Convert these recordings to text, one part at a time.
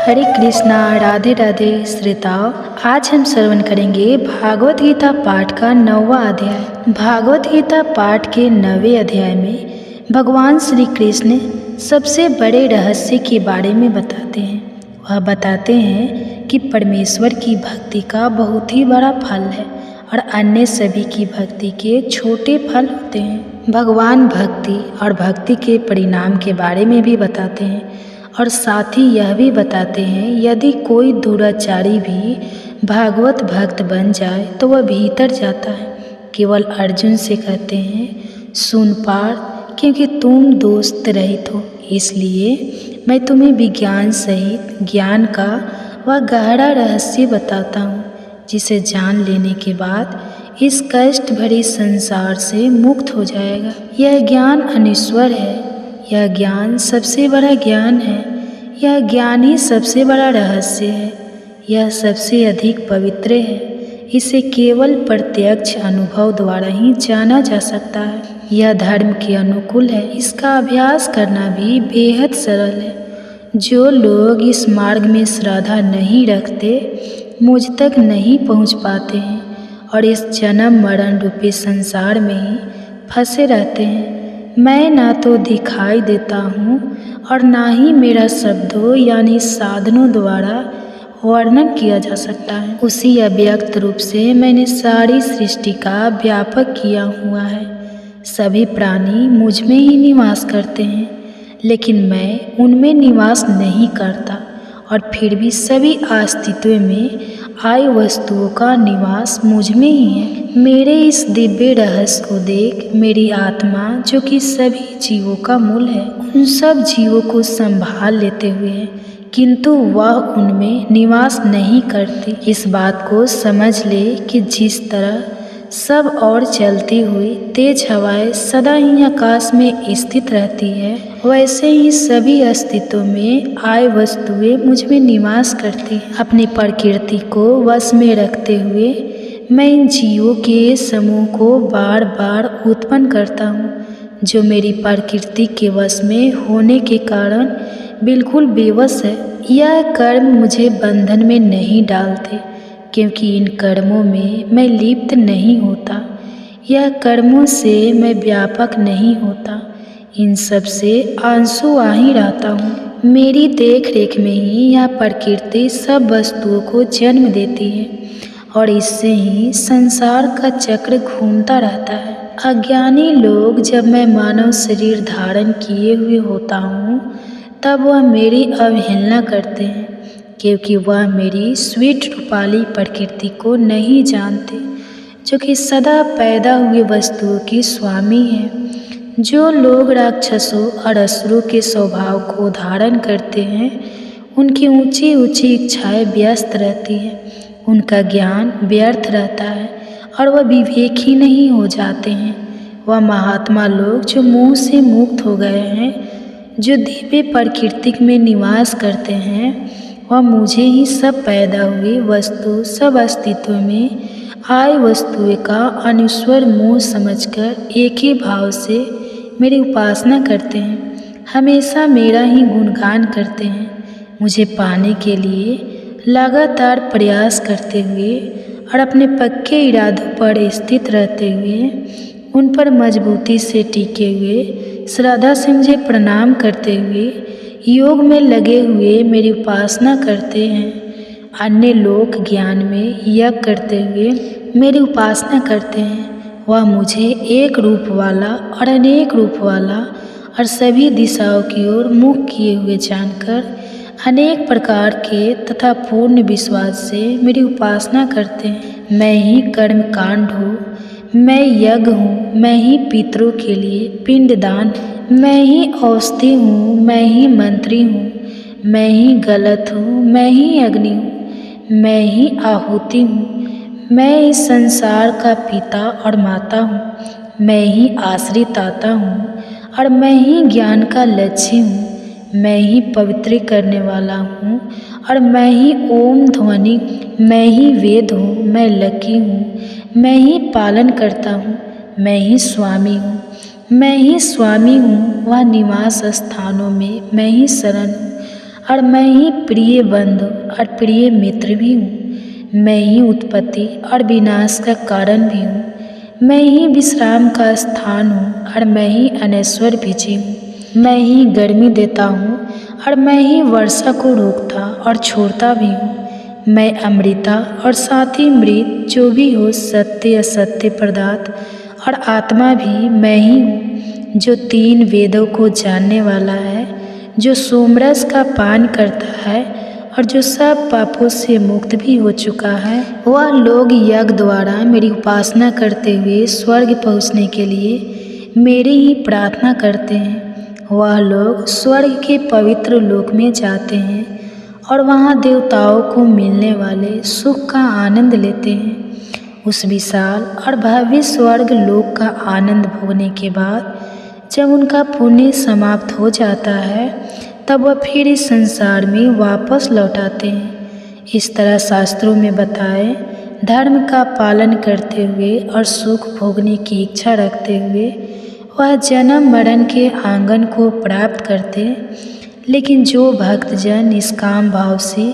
हरे कृष्णा, राधे राधे श्रोताओं। आज हम श्रवण करेंगे भागवत गीता पाठ का 9वां अध्याय। भागवत गीता पाठ के 9वें अध्याय में भगवान श्री कृष्ण सबसे बड़े रहस्य के बारे में बताते हैं। वह बताते हैं कि परमेश्वर की भक्ति का बहुत ही बड़ा फल है और अन्य सभी की भक्ति के छोटे फल होते हैं। भगवान भक्ति और भक्ति के परिणाम के बारे में भी बताते हैं और साथ ही यह भी बताते हैं यदि कोई दुराचारी भी भागवत भक्त बन जाए तो वह भीतर जाता है। केवल अर्जुन से कहते हैं, सुन पार्थ, क्योंकि तुम दोस्त रहित हो, इसलिए मैं तुम्हें विज्ञान सहित ज्ञान का वह गहरा रहस्य बताता हूँ जिसे जान लेने के बाद इस कष्ट भरे संसार से मुक्त हो जाएगा। यह ज्ञान अनश्वर है, यह ज्ञान सबसे बड़ा ज्ञान है, यह ज्ञान ही सबसे बड़ा रहस्य है, यह सबसे अधिक पवित्र है। इसे केवल प्रत्यक्ष अनुभव द्वारा ही जाना जा सकता है। यह धर्म के अनुकूल है, इसका अभ्यास करना भी बेहद सरल है। जो लोग इस मार्ग में श्रद्धा नहीं रखते मुझ तक नहीं पहुँच पाते हैं और इस जन्म मरण रूपी संसार में ही फंसे रहते हैं। मैं ना तो दिखाई देता हूँ और ना ही मेरा शब्दों यानी साधनों द्वारा वर्णन किया जा सकता है। उसी अव्यक्त रूप से मैंने सारी सृष्टि का व्यापक किया हुआ है। सभी प्राणी मुझ में ही निवास करते हैं, लेकिन मैं उनमें निवास नहीं करता और फिर भी सभी अस्तित्व में आई वस्तुओं का निवास मुझ में ही है। मेरे इस दिव्य रहस्य को देख मेरी आत्मा, जो कि सभी जीवों का मूल है, उन सब जीवों को संभाल लेते हुए है, किंतु वह उनमें निवास नहीं करती। इस बात को समझ ले कि जिस तरह सब और चलती हुई तेज हवाएं सदा ही आकाश में स्थित रहती है, वैसे ही सभी अस्तित्व में आए वस्तुएं मुझ में निवास करती हैं। अपनी प्रकृति को वश में रखते हुए मैं इन जीवों के समूह को बार बार उत्पन्न करता हूँ, जो मेरी प्रकृति के वश में होने के कारण बिल्कुल बेवश है। यह कर्म मुझे बंधन में नहीं डालते, क्योंकि इन कर्मों में मैं लिप्त नहीं होता। यह कर्मों से मैं व्यापक नहीं होता, इन सब से आंसू आ ही रहता हूँ। मेरी देख रेख में ही यह प्रकृति सब वस्तुओं को जन्म देती है और इससे ही संसार का चक्र घूमता रहता है। अज्ञानी लोग, जब मैं मानव शरीर धारण किए हुए होता हूँ तब वह मेरी अवहेलना करते हैं, क्योंकि वह मेरी स्वीट रूपाली प्रकृति को नहीं जानते, जो कि सदा पैदा हुए वस्तुओं की स्वामी है। जो लोग राक्षसों और असुरों के स्वभाव को धारण करते हैं, उनकी ऊंची ऊंची इच्छाएं व्यस्त रहती हैं, उनका ज्ञान व्यर्थ रहता है और वह विवेक ही नहीं हो जाते हैं। वह महात्मा लोग जो मोह से मुक्त हो गए हैं, जो दिव्य प्रकृति में निवास करते हैं, वह मुझे ही सब पैदा हुई वस्तु, सब अस्तित्व में आए वस्तुएं का अनश्वर मोह समझकर एक ही भाव से मेरी उपासना करते हैं, हमेशा मेरा ही गुणगान करते हैं। मुझे पाने के लिए लगातार प्रयास करते हुए और अपने पक्के इरादों पर स्थित रहते हुए, उन पर मजबूती से टिके हुए, श्रद्धा से मुझे प्रणाम करते हुए, योग में लगे हुए मेरी उपासना करते हैं। अन्य लोग ज्ञान में यज्ञ करते हुए मेरी उपासना करते हैं। वह मुझे एक रूप वाला और अनेक रूप वाला और सभी दिशाओं की ओर मुख किए हुए जानकर अनेक प्रकार के तथा पूर्ण विश्वास से मेरी उपासना करते हैं। मैं ही कर्म कांड हूँ, मैं यज्ञ हूँ, मैं ही पितरों के लिए पिंडदान, मैं ही औषधि हूँ, मैं ही मंत्री हूँ, मैं ही गलत हूँ, मैं ही अग्नि हूँ, मैं ही आहुति हूँ, मैं इस संसार का पिता और माता हूँ, मैं ही आश्रित आता हूँ और मैं ही ज्ञान का लक्ष्य हूँ, मैं ही पवित्र करने वाला हूँ और मैं ही ओम ध्वनि, मैं ही वेद हूँ, मैं लकी हूँ, मैं ही पालन करता हूँ, मैं ही स्वामी हूँ, मैं ही स्वामी हूँ। वह निवास स्थानों में मैं ही शरण हूँ और मैं ही प्रिय बंधु और प्रिय मित्र भी हूँ। मैं ही उत्पत्ति और विनाश का कारण भी हूँ। मैं ही विश्राम का स्थान हूँ और मैं ही अनश्वर बीजी हूँ। मैं ही गर्मी देता हूँ और मैं ही वर्षा को रोकता और छोड़ता भी हूँ। मैं अमृता और साथ ही मृत जो भी हो, सत्य असत्य पदार्थ और आत्मा भी मैं ही हूँ, जो 3 वेदों को जानने वाला है, जो सोमरस का पान करता है और जो सब पापों से मुक्त भी हो चुका है। वह लोग यज्ञ द्वारा मेरी उपासना करते हुए स्वर्ग पहुँचने के लिए मेरी ही प्रार्थना करते हैं। वह लोग स्वर्ग के पवित्र लोक में जाते हैं और वहाँ देवताओं को मिलने वाले सुख का आनंद लेते हैं। उस विशाल और भव्य स्वर्ग लोक का आनंद भोगने के बाद जब उनका पुण्य समाप्त हो जाता है, तब वह फिर इस संसार में वापस लौट आते हैं। इस तरह शास्त्रों में बताए धर्म का पालन करते हुए और सुख भोगने की इच्छा रखते हुए वह जन्म मरण के आंगन को प्राप्त करते। लेकिन जो भक्तजन इस काम भाव से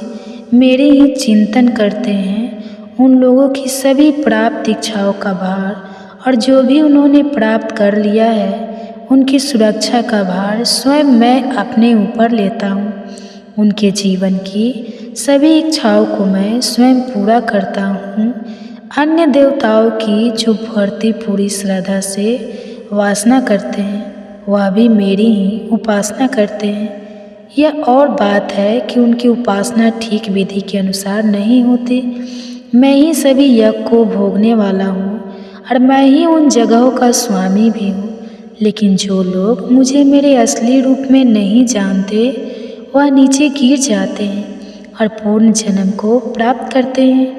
मेरे ही चिंतन करते हैं, उन लोगों की सभी प्राप्त इच्छाओं का भार और जो भी उन्होंने प्राप्त कर लिया है, उनकी सुरक्षा का भार स्वयं मैं अपने ऊपर लेता हूँ। उनके जीवन की सभी इच्छाओं को मैं स्वयं पूरा करता हूँ। अन्य देवताओं की जो भर्ती पूरी श्रद्धा से वासना करते हैं, वह भी मेरी ही उपासना करते हैं। यह और बात है कि उनकी उपासना ठीक विधि के अनुसार नहीं होती। मैं ही सभी यज्ञ को भोगने वाला हूँ और मैं ही उन जगहों का स्वामी भी हूँ। लेकिन जो लोग मुझे मेरे असली रूप में नहीं जानते, वह नीचे गिर जाते हैं और पूर्ण जन्म को प्राप्त करते हैं।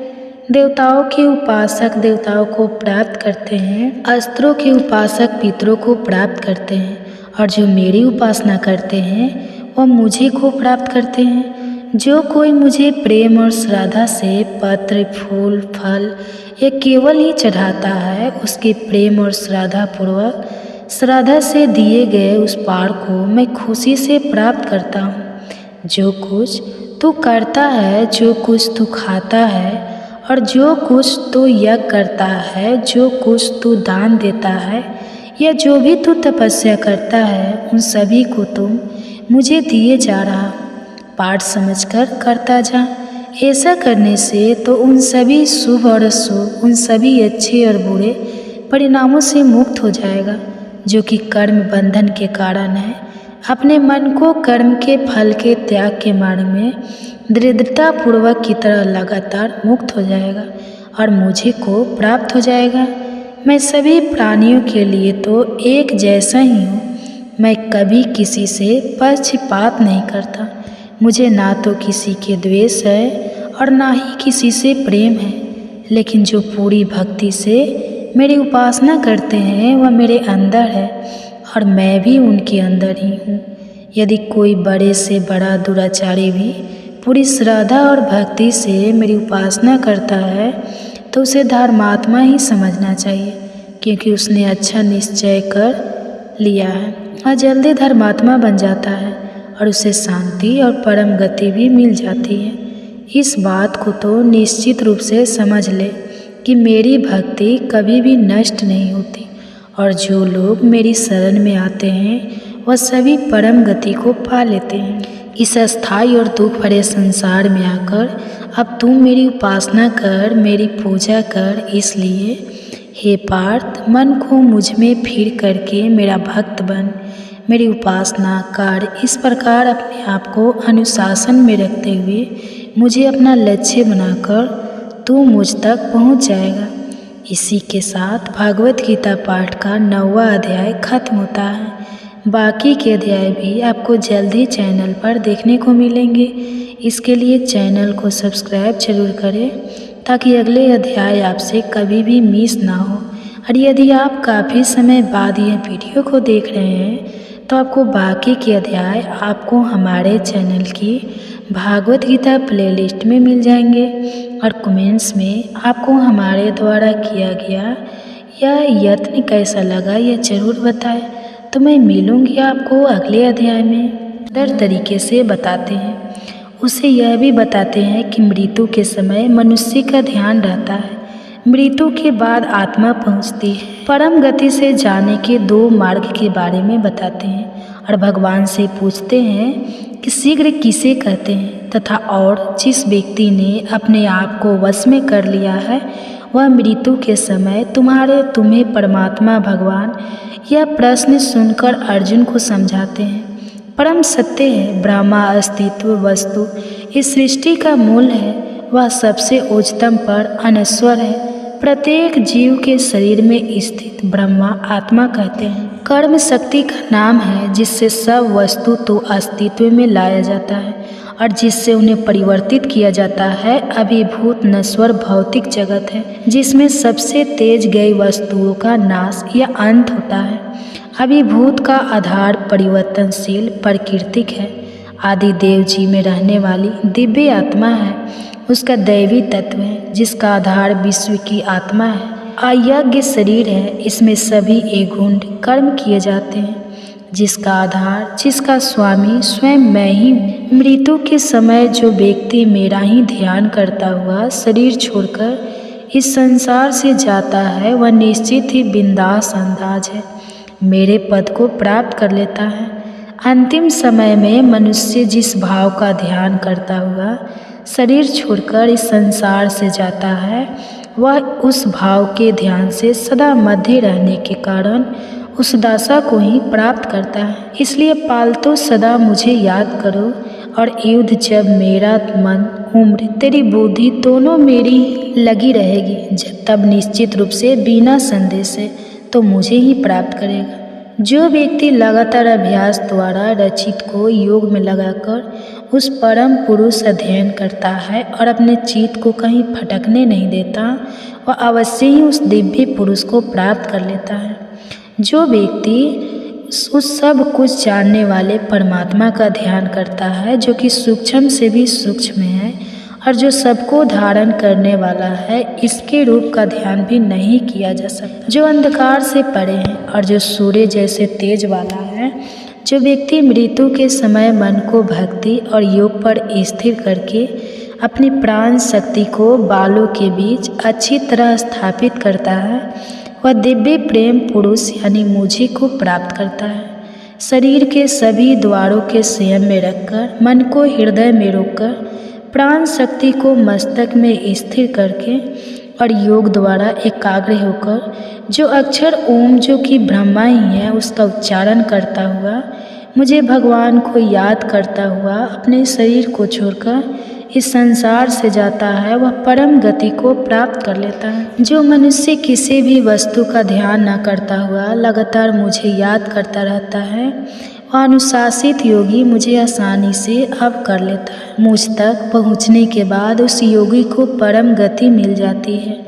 देवताओं के उपासक देवताओं को प्राप्त करते हैं, अस्त्रों के उपासक पितरों को प्राप्त करते हैं और जो मेरी उपासना करते हैं वह मुझे को प्राप्त करते हैं। जो कोई मुझे प्रेम और श्रद्धा से पत्र, फूल, फल ये केवल ही चढ़ाता है, उसके प्रेम और श्रद्धा पूर्वक श्रद्धा से दिए गए उस पार को मैं खुशी से प्राप्त करता हूँ। जो कुछ तू करता है, जो कुछ तू खाता है और जो कुछ तू यज्ञ करता है, जो कुछ तू दान देता है या जो भी तू तपस्या करता है, उन सभी को तुम मुझे दिए जा रहा। पाठ समझकर करता जा। ऐसा करने से तो उन सभी शुभ और अशुभ, उन सभी अच्छे और बुरे परिणामों से मुक्त हो जाएगा जो कि कर्म बंधन के कारण है। अपने मन को कर्म के फल के त्याग के मार्ग में दृढ़तापूर्वक की तरह लगातार मुक्त हो जाएगा और मुझे को प्राप्त हो जाएगा। मैं सभी प्राणियों के लिए तो एक जैसा ही हूँ। मैं कभी किसी से पक्षपात नहीं करता। मुझे ना तो किसी के द्वेष है और ना ही किसी से प्रेम है। लेकिन जो पूरी भक्ति से मेरी उपासना करते हैं, वह मेरे अंदर है और मैं भी उनके अंदर ही हूँ। यदि कोई बड़े से बड़ा दुराचारी भी पूरी श्रद्धा और भक्ति से मेरी उपासना करता है, तो उसे धर्मात्मा ही समझना चाहिए, क्योंकि उसने अच्छा निश्चय कर लिया है और जल्दी धर्मात्मा बन जाता है और उसे शांति और परम गति भी मिल जाती है। इस बात को तो निश्चित रूप से समझ ले कि मेरी भक्ति कभी भी नष्ट नहीं होती और जो लोग मेरी शरण में आते हैं, वह सभी परम गति को पा लेते हैं। इस अस्थायी और दुख भरे संसार में आकर अब तुम मेरी उपासना कर, मेरी पूजा कर। इसलिए हे पार्थ, मन को मुझ में फिर करके मेरा भक्त बन, मेरी उपासना कर। इस प्रकार अपने आप को अनुशासन में रखते हुए मुझे अपना लक्ष्य बनाकर तू मुझ तक पहुंच जाएगा। इसी के साथ भागवत गीता पाठ का 9वां अध्याय खत्म होता है। बाकी के अध्याय भी आपको जल्द ही चैनल पर देखने को मिलेंगे। इसके लिए चैनल को सब्सक्राइब जरूर करें ताकि अगले अध्याय आपसे कभी भी मिस ना हो। और यदि आप काफ़ी समय बाद यह वीडियो को देख रहे हैं, तो आपको बाकी के अध्याय आपको हमारे चैनल की भागवत गीता प्लेलिस्ट में मिल जाएंगे। और कमेंट्स में आपको हमारे द्वारा किया गया यह यत्न कैसा लगा, यह ज़रूर बताएं। तो मैं मिलूँगी आपको अगले अध्याय में बेहतर तरीके से बताते हैं। उसे यह भी बताते हैं कि मृत्यु के समय मनुष्य का ध्यान रहता है, मृत्यु के बाद आत्मा पहुँचती है। परम गति से जाने के 2 मार्ग के बारे में बताते हैं और भगवान से पूछते हैं कि शीघ्र किसे कहते हैं तथा और जिस व्यक्ति ने अपने आप को वश में कर लिया है वह मृत्यु के समय तुम्हें परमात्मा भगवान यह प्रश्न सुनकर अर्जुन को समझाते हैं। परम सत्य है, ब्रह्मा अस्तित्व वस्तु इस सृष्टि का मूल है, वह सबसे उच्चतम पर अनश्वर है। प्रत्येक जीव के शरीर में स्थित ब्रह्मा आत्मा कहते हैं। कर्म शक्ति का नाम है जिससे सब वस्तु तो अस्तित्व में लाया जाता है और जिससे उन्हें परिवर्तित किया जाता है। अभिभूत नश्वर भौतिक जगत है जिसमें सबसे तेज गई वस्तुओं का नाश या अंत होता है। अभिभूत का आधार परिवर्तनशील प्राकृतिक है। आदि देव जी में रहने वाली दिव्य आत्मा है, उसका दैवी तत्व है जिसका आधार विश्व की आत्मा है। अयज्ञ शरीर है, इसमें सभी एकगुण कर्म किए जाते हैं, जिसका आधार जिसका स्वामी स्वयं मैं ही हूँ। मृत्यु के समय जो व्यक्ति मेरा ही ध्यान करता हुआ शरीर छोड़कर इस संसार से जाता है वह निश्चित ही बिंदास अंदाज है मेरे पद को प्राप्त कर लेता है। अंतिम समय में मनुष्य जिस भाव का ध्यान करता हुआ शरीर छोड़कर इस संसार से जाता है वह उस भाव के ध्यान से सदा मध्य रहने के कारण उस दशा को ही प्राप्त करता है। इसलिए पालतू सदा मुझे याद करो और युद्ध जब मेरा मन उम्र तेरी बुद्धि दोनों मेरी लगी रहेगी तब निश्चित रूप से बिना संदेह से तो मुझे ही प्राप्त करेगा। जो व्यक्ति लगातार अभ्यास द्वारा रचित को योग में लगाकर उस परम पुरुष अध्ययन करता है और अपने चित्त को कहीं भटकने नहीं देता वह अवश्य ही उस दिव्य पुरुष को प्राप्त कर लेता है। जो व्यक्ति उस सब कुछ जानने वाले परमात्मा का ध्यान करता है जो कि सूक्ष्म से भी सूक्ष्म है और जो सबको धारण करने वाला है, इसके रूप का ध्यान भी नहीं किया जा सकता। जो अंधकार से परे है और जो सूर्य जैसे तेज वाला है, जो व्यक्ति मृत्यु के समय मन को भक्ति और योग पर स्थिर करके अपनी प्राण शक्ति को बालों के बीच अच्छी तरह स्थापित करता है वह दिव्य प्रेम पुरुष यानी मुझे को प्राप्त करता है। शरीर के सभी द्वारों के संयम में रखकर मन को हृदय में रोककर प्राण शक्ति को मस्तक में स्थिर करके और योग द्वारा एकाग्र होकर जो अक्षर ओम जो कि ब्रह्मा ही है उसका उच्चारण करता हुआ मुझे भगवान को याद करता हुआ अपने शरीर को छोड़कर इस संसार से जाता है वह परम गति को प्राप्त कर लेता है। जो मनुष्य किसी भी वस्तु का ध्यान न करता हुआ लगातार मुझे याद करता रहता है वह अनुशासित योगी मुझे आसानी से अब कर लेता है। मुझ तक पहुँचने के बाद उस योगी को परम गति मिल जाती है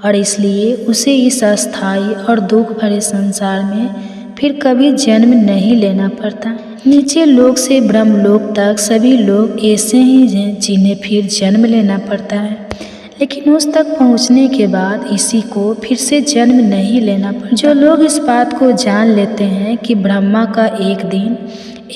और इसलिए उसे इस अस्थायी और दुख भरे संसार में फिर कभी जन्म नहीं लेना पड़ता। नीचे लोक से ब्रह्मलोक तक सभी लोग ऐसे ही हैं जिन्हें फिर जन्म लेना पड़ता है, लेकिन उस तक पहुंचने के बाद इसी को फिर से जन्म नहीं लेना पड़ता। जो लोग इस बात को जान लेते हैं कि ब्रह्मा का एक दिन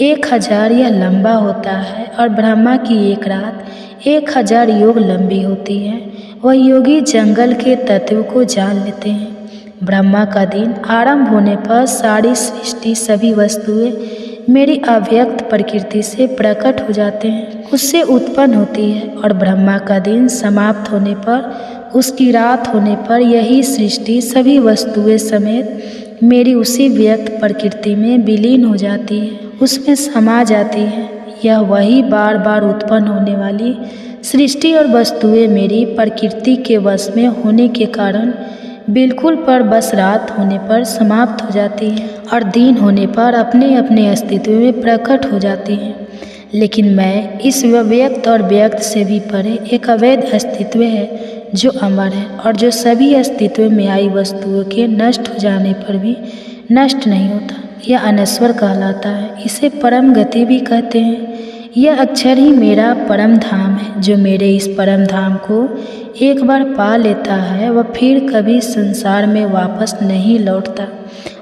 1000 या लंबा होता है और ब्रह्मा की एक रात 1000 योग लंबी होती है, वह योगी जंगल के तत्व को जान लेते हैं। ब्रह्मा का दिन आरंभ होने पर सारी सृष्टि सभी वस्तुएं मेरी अव्यक्त प्रकृति से प्रकट हो जाते हैं, उससे उत्पन्न होती है और ब्रह्मा का दिन समाप्त होने पर उसकी रात होने पर यही सृष्टि सभी वस्तुएं समेत मेरी उसी व्यक्त प्रकृति में विलीन हो जाती है, उसमें समा जाती है। यह वही बार बार उत्पन्न होने वाली सृष्टि और वस्तुएं मेरी प्रकृति के वश में होने के कारण बिल्कुल पर बस रात होने पर समाप्त हो जाती है और दिन होने पर अपने अपने अस्तित्व में प्रकट हो जाती है। लेकिन मैं इस व्यक्त और व्यक्त से भी परे एक अवैध अस्तित्व है जो अमर है और जो सभी अस्तित्व में आई वस्तुओं के नष्ट हो जाने पर भी नष्ट नहीं होता। यह अनश्वर कहलाता है, इसे परम गति भी कहते हैं। यह अक्षर ही मेरा परम धाम है। जो मेरे इस परम धाम को एक बार पा लेता है वह फिर कभी संसार में वापस नहीं लौटता।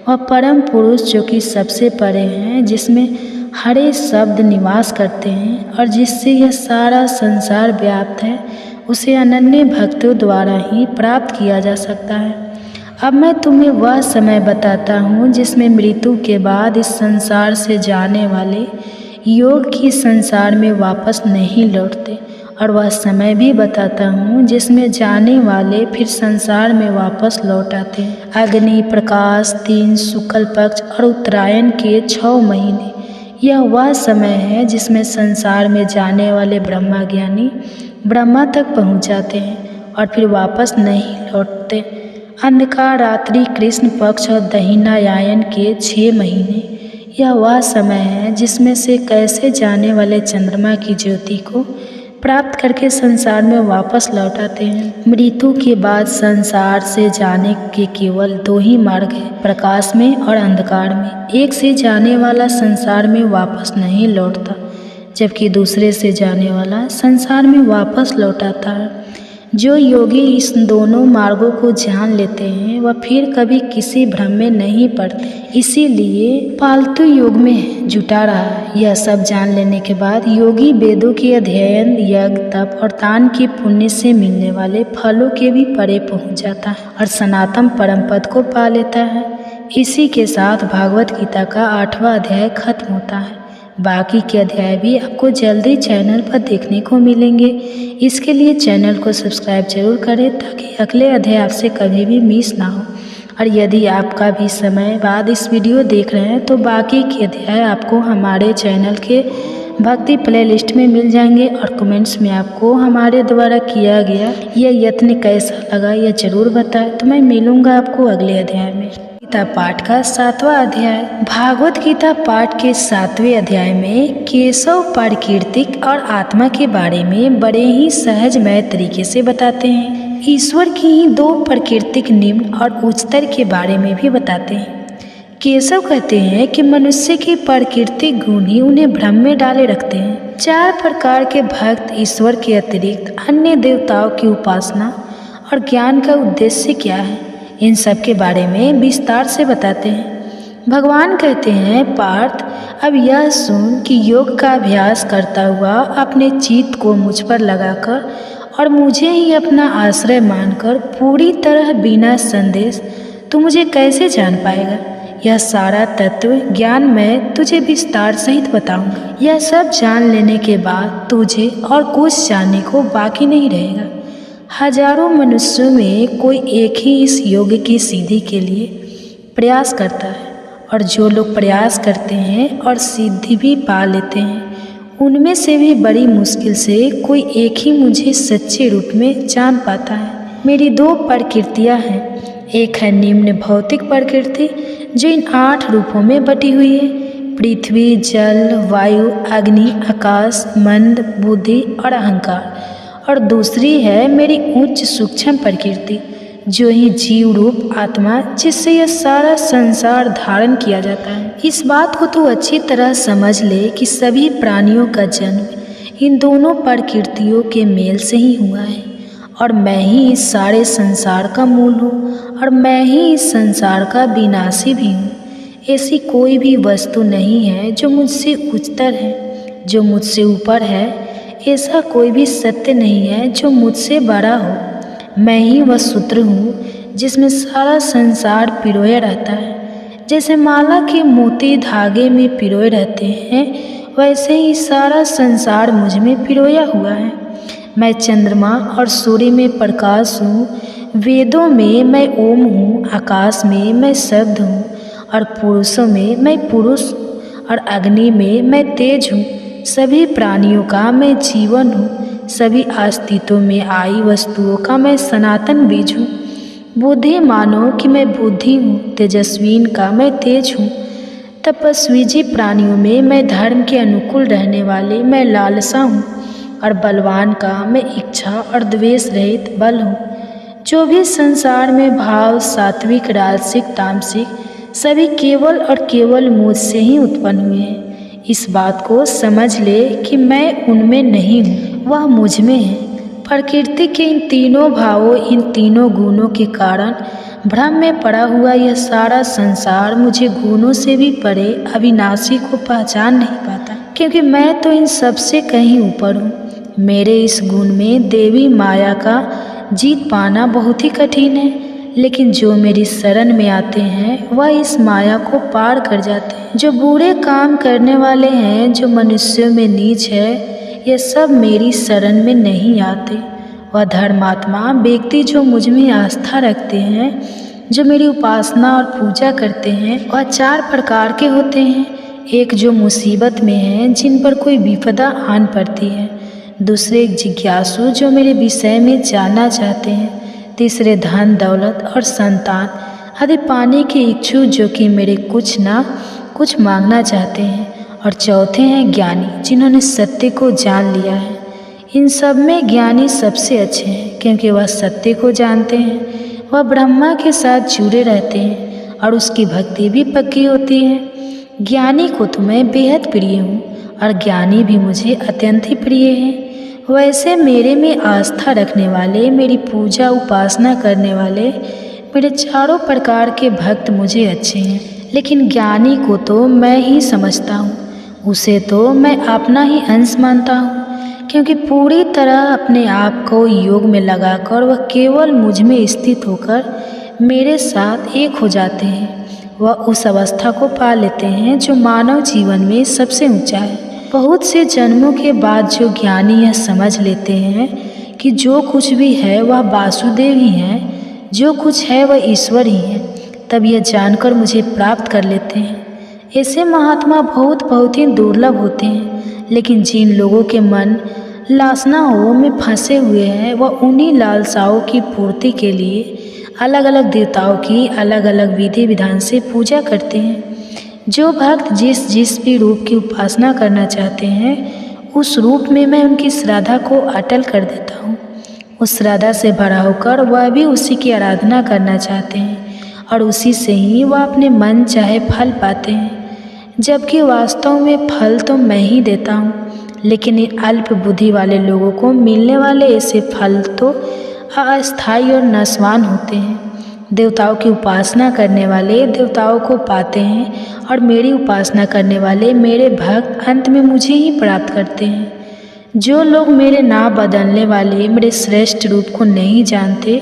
वह परम पुरुष जो कि सबसे परे हैं, जिसमें हरे शब्द निवास करते हैं और जिससे यह सारा संसार व्याप्त है, उसे अनन्य भक्तों द्वारा ही प्राप्त किया जा सकता है। अब मैं तुम्हें वह समय बताता हूँ जिसमें मृत्यु के बाद इस संसार से जाने वाले योग की संसार में वापस नहीं लौटते, और वह समय भी बताता हूँ जिसमें जाने वाले फिर संसार में वापस लौट आते हैं। अग्नि प्रकाश 3 शुक्ल पक्ष और उत्तरायण के 6 महीने, यह वह समय है जिसमें संसार में जाने वाले ब्रह्मा ज्ञानी ब्रह्मा तक पहुँच जाते हैं और फिर वापस नहीं लौटते। अंधकार रात्रि कृष्ण पक्ष और दहिनायायन के 6 महीने, यह वह समय है जिसमें से कैसे जाने वाले चंद्रमा की ज्योति को प्राप्त करके संसार में वापस लौट आते हैं। मृत्यु के बाद संसार से जाने के केवल 2 ही मार्ग हैं, प्रकाश में और अंधकार में। एक से जाने वाला संसार में वापस नहीं लौटता, जबकि दूसरे से जाने वाला संसार में वापस लौट आता है। जो योगी इस दोनों मार्गों को जान लेते हैं वह फिर कभी किसी भ्रम में नहीं पड़ते, इसीलिए फालतू योग में जुटा रहा है। यह सब जान लेने के बाद योगी वेदों के अध्ययन, यज्ञ, तप और दान के पुण्य से मिलने वाले फलों के भी परे पहुंच जाता है और सनातन परम पद को पा लेता है। इसी के साथ भागवत गीता का 8वां अध्याय खत्म होता है। बाकी के अध्याय भी आपको जल्दी चैनल पर देखने को मिलेंगे। इसके लिए चैनल को सब्सक्राइब जरूर करें ताकि अगले अध्याय आपसे कभी भी मिस ना हो। और यदि आपका भी समय बाद इस वीडियो देख रहे हैं तो बाकी के अध्याय आपको हमारे चैनल के भक्ति प्लेलिस्ट में मिल जाएंगे, और कमेंट्स में आपको हमारे द्वारा किया गया यह यत्न कैसा लगा यह जरूर बताएं। तो मैं मिलूँगा आपको अगले अध्याय में। गीता पाठ का 7वां अध्याय। भागवत गीता पाठ के 7वें अध्याय में केशव प्राकृतिक और आत्मा के बारे में बड़े ही सहजमय तरीके से बताते हैं। ईश्वर की ही 2 प्राकृतिक निम्न और उच्चतर के बारे में भी बताते हैं। केशव कहते हैं कि मनुष्य के प्राकृतिक गुण ही उन्हें भ्रम में डाले रखते हैं। 4 प्रकार के भक्त ईश्वर के अतिरिक्त अन्य देवताओं की उपासना और ज्ञान का उद्देश्य क्या है, इन सब के बारे में विस्तार से बताते हैं। भगवान कहते हैं, पार्थ, अब यह सुन कि योग का अभ्यास करता हुआ अपने चित्त को मुझ पर लगाकर और मुझे ही अपना आश्रय मानकर पूरी तरह बिना संदेश तू मुझे कैसे जान पाएगा। यह सारा तत्व ज्ञान मैं तुझे विस्तार सहित बताऊंगा। यह सब जान लेने के बाद तुझे और कुछ जानने को बाकी नहीं रहेगा। हजारों मनुष्यों में कोई एक ही इस योग की सिद्धि के लिए प्रयास करता है, और जो लोग प्रयास करते हैं और सिद्धि भी पा लेते हैं, उनमें से भी बड़ी मुश्किल से कोई एक ही मुझे सच्चे रूप में जान पाता है। मेरी 2 प्रकृतियाँ हैं। एक है निम्न भौतिक प्रकृति जो इन 8 रूपों में बटी हुई है, पृथ्वी, जल, वायु, अग्नि, आकाश, मंद, बुद्धि और अहंकार। और दूसरी है मेरी उच्च सूक्ष्म प्रकृति जो ही जीव रूप आत्मा, जिससे यह सारा संसार धारण किया जाता है। इस बात को तो अच्छी तरह समझ ले कि सभी प्राणियों का जन्म इन दोनों प्रकृतियों के मेल से ही हुआ है, और मैं ही इस सारे संसार का मूल हूँ और मैं ही इस संसार का विनाशी भी हूँ। ऐसी कोई भी वस्तु नहीं है जो मुझसे उच्चतर है, जो मुझसे ऊपर है। ऐसा कोई भी सत्य नहीं है जो मुझसे बड़ा हो। मैं ही वह सूत्र हूँ जिसमें सारा संसार पिरोया रहता है। जैसे माला के मोती धागे में पिरोए रहते हैं, वैसे ही सारा संसार मुझ में पिरोया हुआ है। मैं चंद्रमा और सूर्य में प्रकाश हूँ, वेदों में मैं ओम हूँ, आकाश में मैं शब्द हूँ, और पुरुषों में मैं पुरुष, और अग्नि में मैं तेज हूँ। सभी प्राणियों का मैं जीवन हूँ, सभी अस्तित्व में आई वस्तुओं का मैं सनातन बीज हूँ। बुद्धि मानो कि मैं बुद्धि हूँ, तेजस्वीन का मैं तेज हूँ, तपस्वी जी प्राणियों में मैं धर्म के अनुकूल रहने वाले मैं लालसा हूँ, और बलवान का मैं इच्छा और द्वेष रहित बल हूँ। जो भी संसार में भाव सात्विक, राजसिक, तामसिक, सभी केवल और केवल मुझसे ही उत्पन्न हुए हैं। इस बात को समझ ले कि मैं उनमें नहीं हूँ, वह मुझ में है। प्रकृति के इन तीनों भावों, इन तीनों गुणों के कारण भ्रम में पड़ा हुआ यह सारा संसार मुझे गुणों से भी परे अविनाशी को पहचान नहीं पाता, क्योंकि मैं तो इन सब से कहीं ऊपर हूँ। मेरे इस गुण में देवी माया का जीत पाना बहुत ही कठिन है, लेकिन जो मेरी शरण में आते हैं वह इस माया को पार कर जाते हैं। जो बुरे काम करने वाले हैं, जो मनुष्यों में नीच है, ये सब मेरी शरण में नहीं आते। वह धर्मात्मा व्यक्ति जो मुझ में आस्था रखते हैं, जो मेरी उपासना और पूजा करते हैं, वह 4 प्रकार के होते हैं। एक जो मुसीबत में है, जिन पर कोई विपदा आन पड़ती है। दूसरे एक जिज्ञासु जो मेरे विषय में जानना चाहते हैं। तीसरे धन दौलत और संतान आदि पाने के इच्छुक जो कि मेरे कुछ ना कुछ मांगना चाहते हैं। और चौथे हैं ज्ञानी, जिन्होंने सत्य को जान लिया है। इन सब में ज्ञानी सबसे अच्छे हैं, क्योंकि वह सत्य को जानते हैं। वह ब्रह्मा के साथ जुड़े रहते हैं और उसकी भक्ति भी पक्की होती है। ज्ञानी को तो मैं बेहद प्रिय हूँ और ज्ञानी भी मुझे अत्यंत ही प्रिय है। वैसे मेरे में आस्था रखने वाले, मेरी पूजा उपासना करने वाले, मेरे चारों प्रकार के भक्त मुझे अच्छे हैं। लेकिन ज्ञानी को तो मैं ही समझता हूँ, उसे तो मैं अपना ही अंश मानता हूँ, क्योंकि पूरी तरह अपने आप को योग में लगाकर वह केवल मुझ में स्थित होकर मेरे साथ एक हो जाते हैं। वह उस अवस्था को पा लेते हैं जो मानव जीवन में सबसे ऊंचा है। बहुत से जन्मों के बाद जो ज्ञानी यह समझ लेते हैं कि जो कुछ भी है वह वासुदेव ही है, जो कुछ है वह ईश्वर ही है, तब यह जानकर मुझे प्राप्त कर लेते हैं। ऐसे महात्मा बहुत ही दुर्लभ होते हैं, लेकिन जिन लोगों के मन लालसाओं में फंसे हुए हैं, वह उन्हीं लालसाओं की पूर्ति के लिए अलग अलग देवताओं की अलग अलग विधि विधान से पूजा करते हैं। जो भक्त जिस भी रूप की उपासना करना चाहते हैं, उस रूप में मैं उनकी श्रद्धा को अटल कर देता हूँ। उस श्रद्धा से भरा होकर वह भी उसी की आराधना करना चाहते हैं और उसी से ही वह अपने मन चाहे फल पाते हैं। जबकि वास्तव में फल तो मैं ही देता हूँ, लेकिन इन अल्प बुद्धि वाले लोगों को मिलने वाले ऐसे फल तो अस्थायी और नश्वान होते हैं। देवताओं की उपासना करने वाले देवताओं को पाते हैं और मेरी उपासना करने वाले मेरे भक्त अंत में मुझे ही प्राप्त करते हैं। जो लोग मेरे नाम बदलने वाले मेरे श्रेष्ठ रूप को नहीं जानते,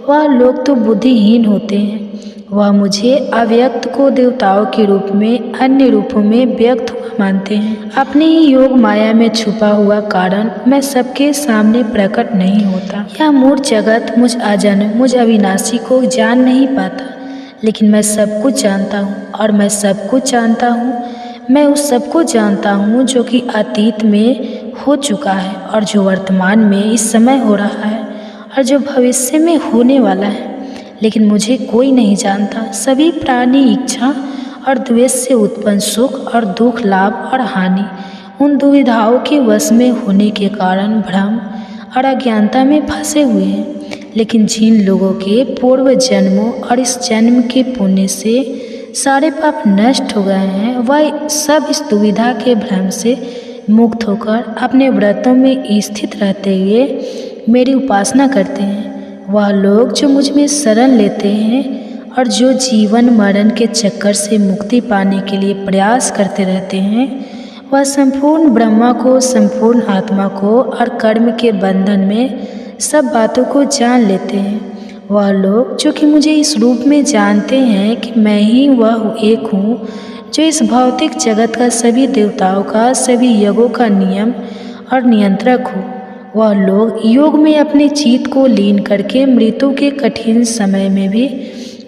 वह लोग तो बुद्धिहीन होते हैं। वह मुझे अव्यक्त को देवताओं के रूप में अन्य रूपों में व्यक्त हुआ मानते हैं। अपने ही योग माया में छुपा हुआ कारण मैं सबके सामने प्रकट नहीं होता। यह मूर्ख जगत मुझ अजन्म मुझ अविनाशी को जान नहीं पाता, लेकिन मैं सब कुछ जानता हूँ और मैं सब कुछ जानता हूँ। मैं उस सब को जानता हूँ जो कि अतीत में हो चुका है और जो वर्तमान में इस समय हो रहा है और जो भविष्य में होने वाला है, लेकिन मुझे कोई नहीं जानता। सभी प्राणी इच्छा और द्वेष से उत्पन्न सुख और दुख, लाभ और हानि, उन दुविधाओं के वश में होने के कारण भ्रम और अज्ञानता में फंसे हुए हैं। लेकिन जिन लोगों के पूर्व जन्मों और इस जन्म के पुण्य से सारे पाप नष्ट हो गए हैं, वह सब इस दुविधा के भ्रम से मुक्त होकर अपने व्रतों में स्थित रहते हुए मेरी उपासना करते हैं। वह लोग जो मुझ में शरण लेते हैं और जो जीवन मरण के चक्कर से मुक्ति पाने के लिए प्रयास करते रहते हैं, वह संपूर्ण ब्रह्मा को, संपूर्ण आत्मा को और कर्म के बंधन में सब बातों को जान लेते हैं। वह लोग जो कि मुझे इस रूप में जानते हैं कि मैं ही वह एक हूँ जो इस भौतिक जगत का, सभी देवताओं का, सभी यज्ञों का नियम और नियंत्रक हूँ। वह लोग योग में अपने चित्त को लीन करके मृत्यु के कठिन समय में भी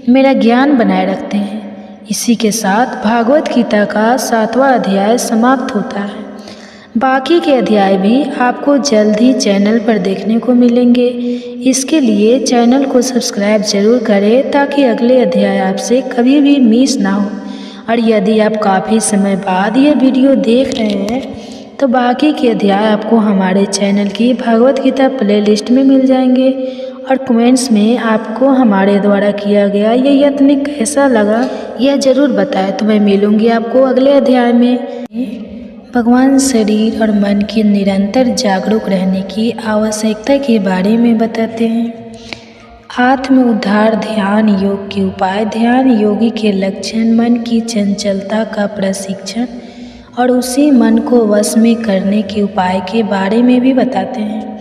मेरा ज्ञान बनाए रखते हैं। इसी के साथ भागवत गीता का 7वां अध्याय समाप्त होता है। बाकी के अध्याय भी आपको जल्द ही चैनल पर देखने को मिलेंगे। इसके लिए चैनल को सब्सक्राइब जरूर करें ताकि अगले अध्याय आपसे कभी भी मिस ना हो। और यदि आप काफ़ी समय बाद यह वीडियो देख रहे हैं तो बाकी के अध्याय आपको हमारे चैनल की भागवत गीता प्लेलिस्ट में मिल जाएंगे। और कमेंट्स में आपको हमारे द्वारा किया गया यह यत्न कैसा लगा यह ज़रूर बताएं। तो मैं मिलूँगी आपको अगले अध्याय में। भगवान शरीर और मन के निरंतर जागरूक रहने की आवश्यकता के बारे में बताते हैं। आत्म उद्धार ध्यान योग के उपाय। ध्यान योगी के लक्षण, मन की चंचलता का प्रशिक्षण और उसी मन को वश में करने के उपाय के बारे में भी बताते हैं।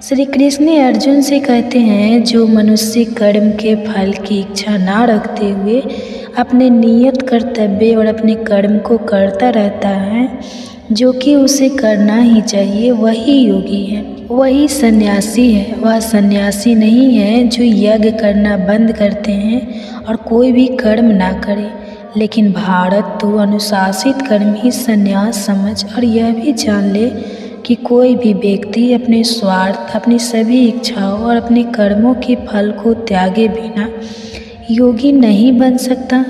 श्री कृष्ण अर्जुन से कहते हैं, जो मनुष्य कर्म के फल की इच्छा ना रखते हुए अपने नियत कर्तव्य और अपने कर्म को करता रहता है, जो कि उसे करना ही चाहिए, वही योगी है, वही सन्यासी है। वह सन्यासी नहीं है जो यज्ञ करना बंद करते हैं और कोई भी कर्म ना करे। लेकिन भारत तो अनुशासित कर्म ही सन्यास समझ और यह भी जान ले कि कोई भी व्यक्ति अपने स्वार्थ, अपनी सभी इच्छाओं और अपने कर्मों के फल को त्यागे बिना योगी नहीं बन सकता।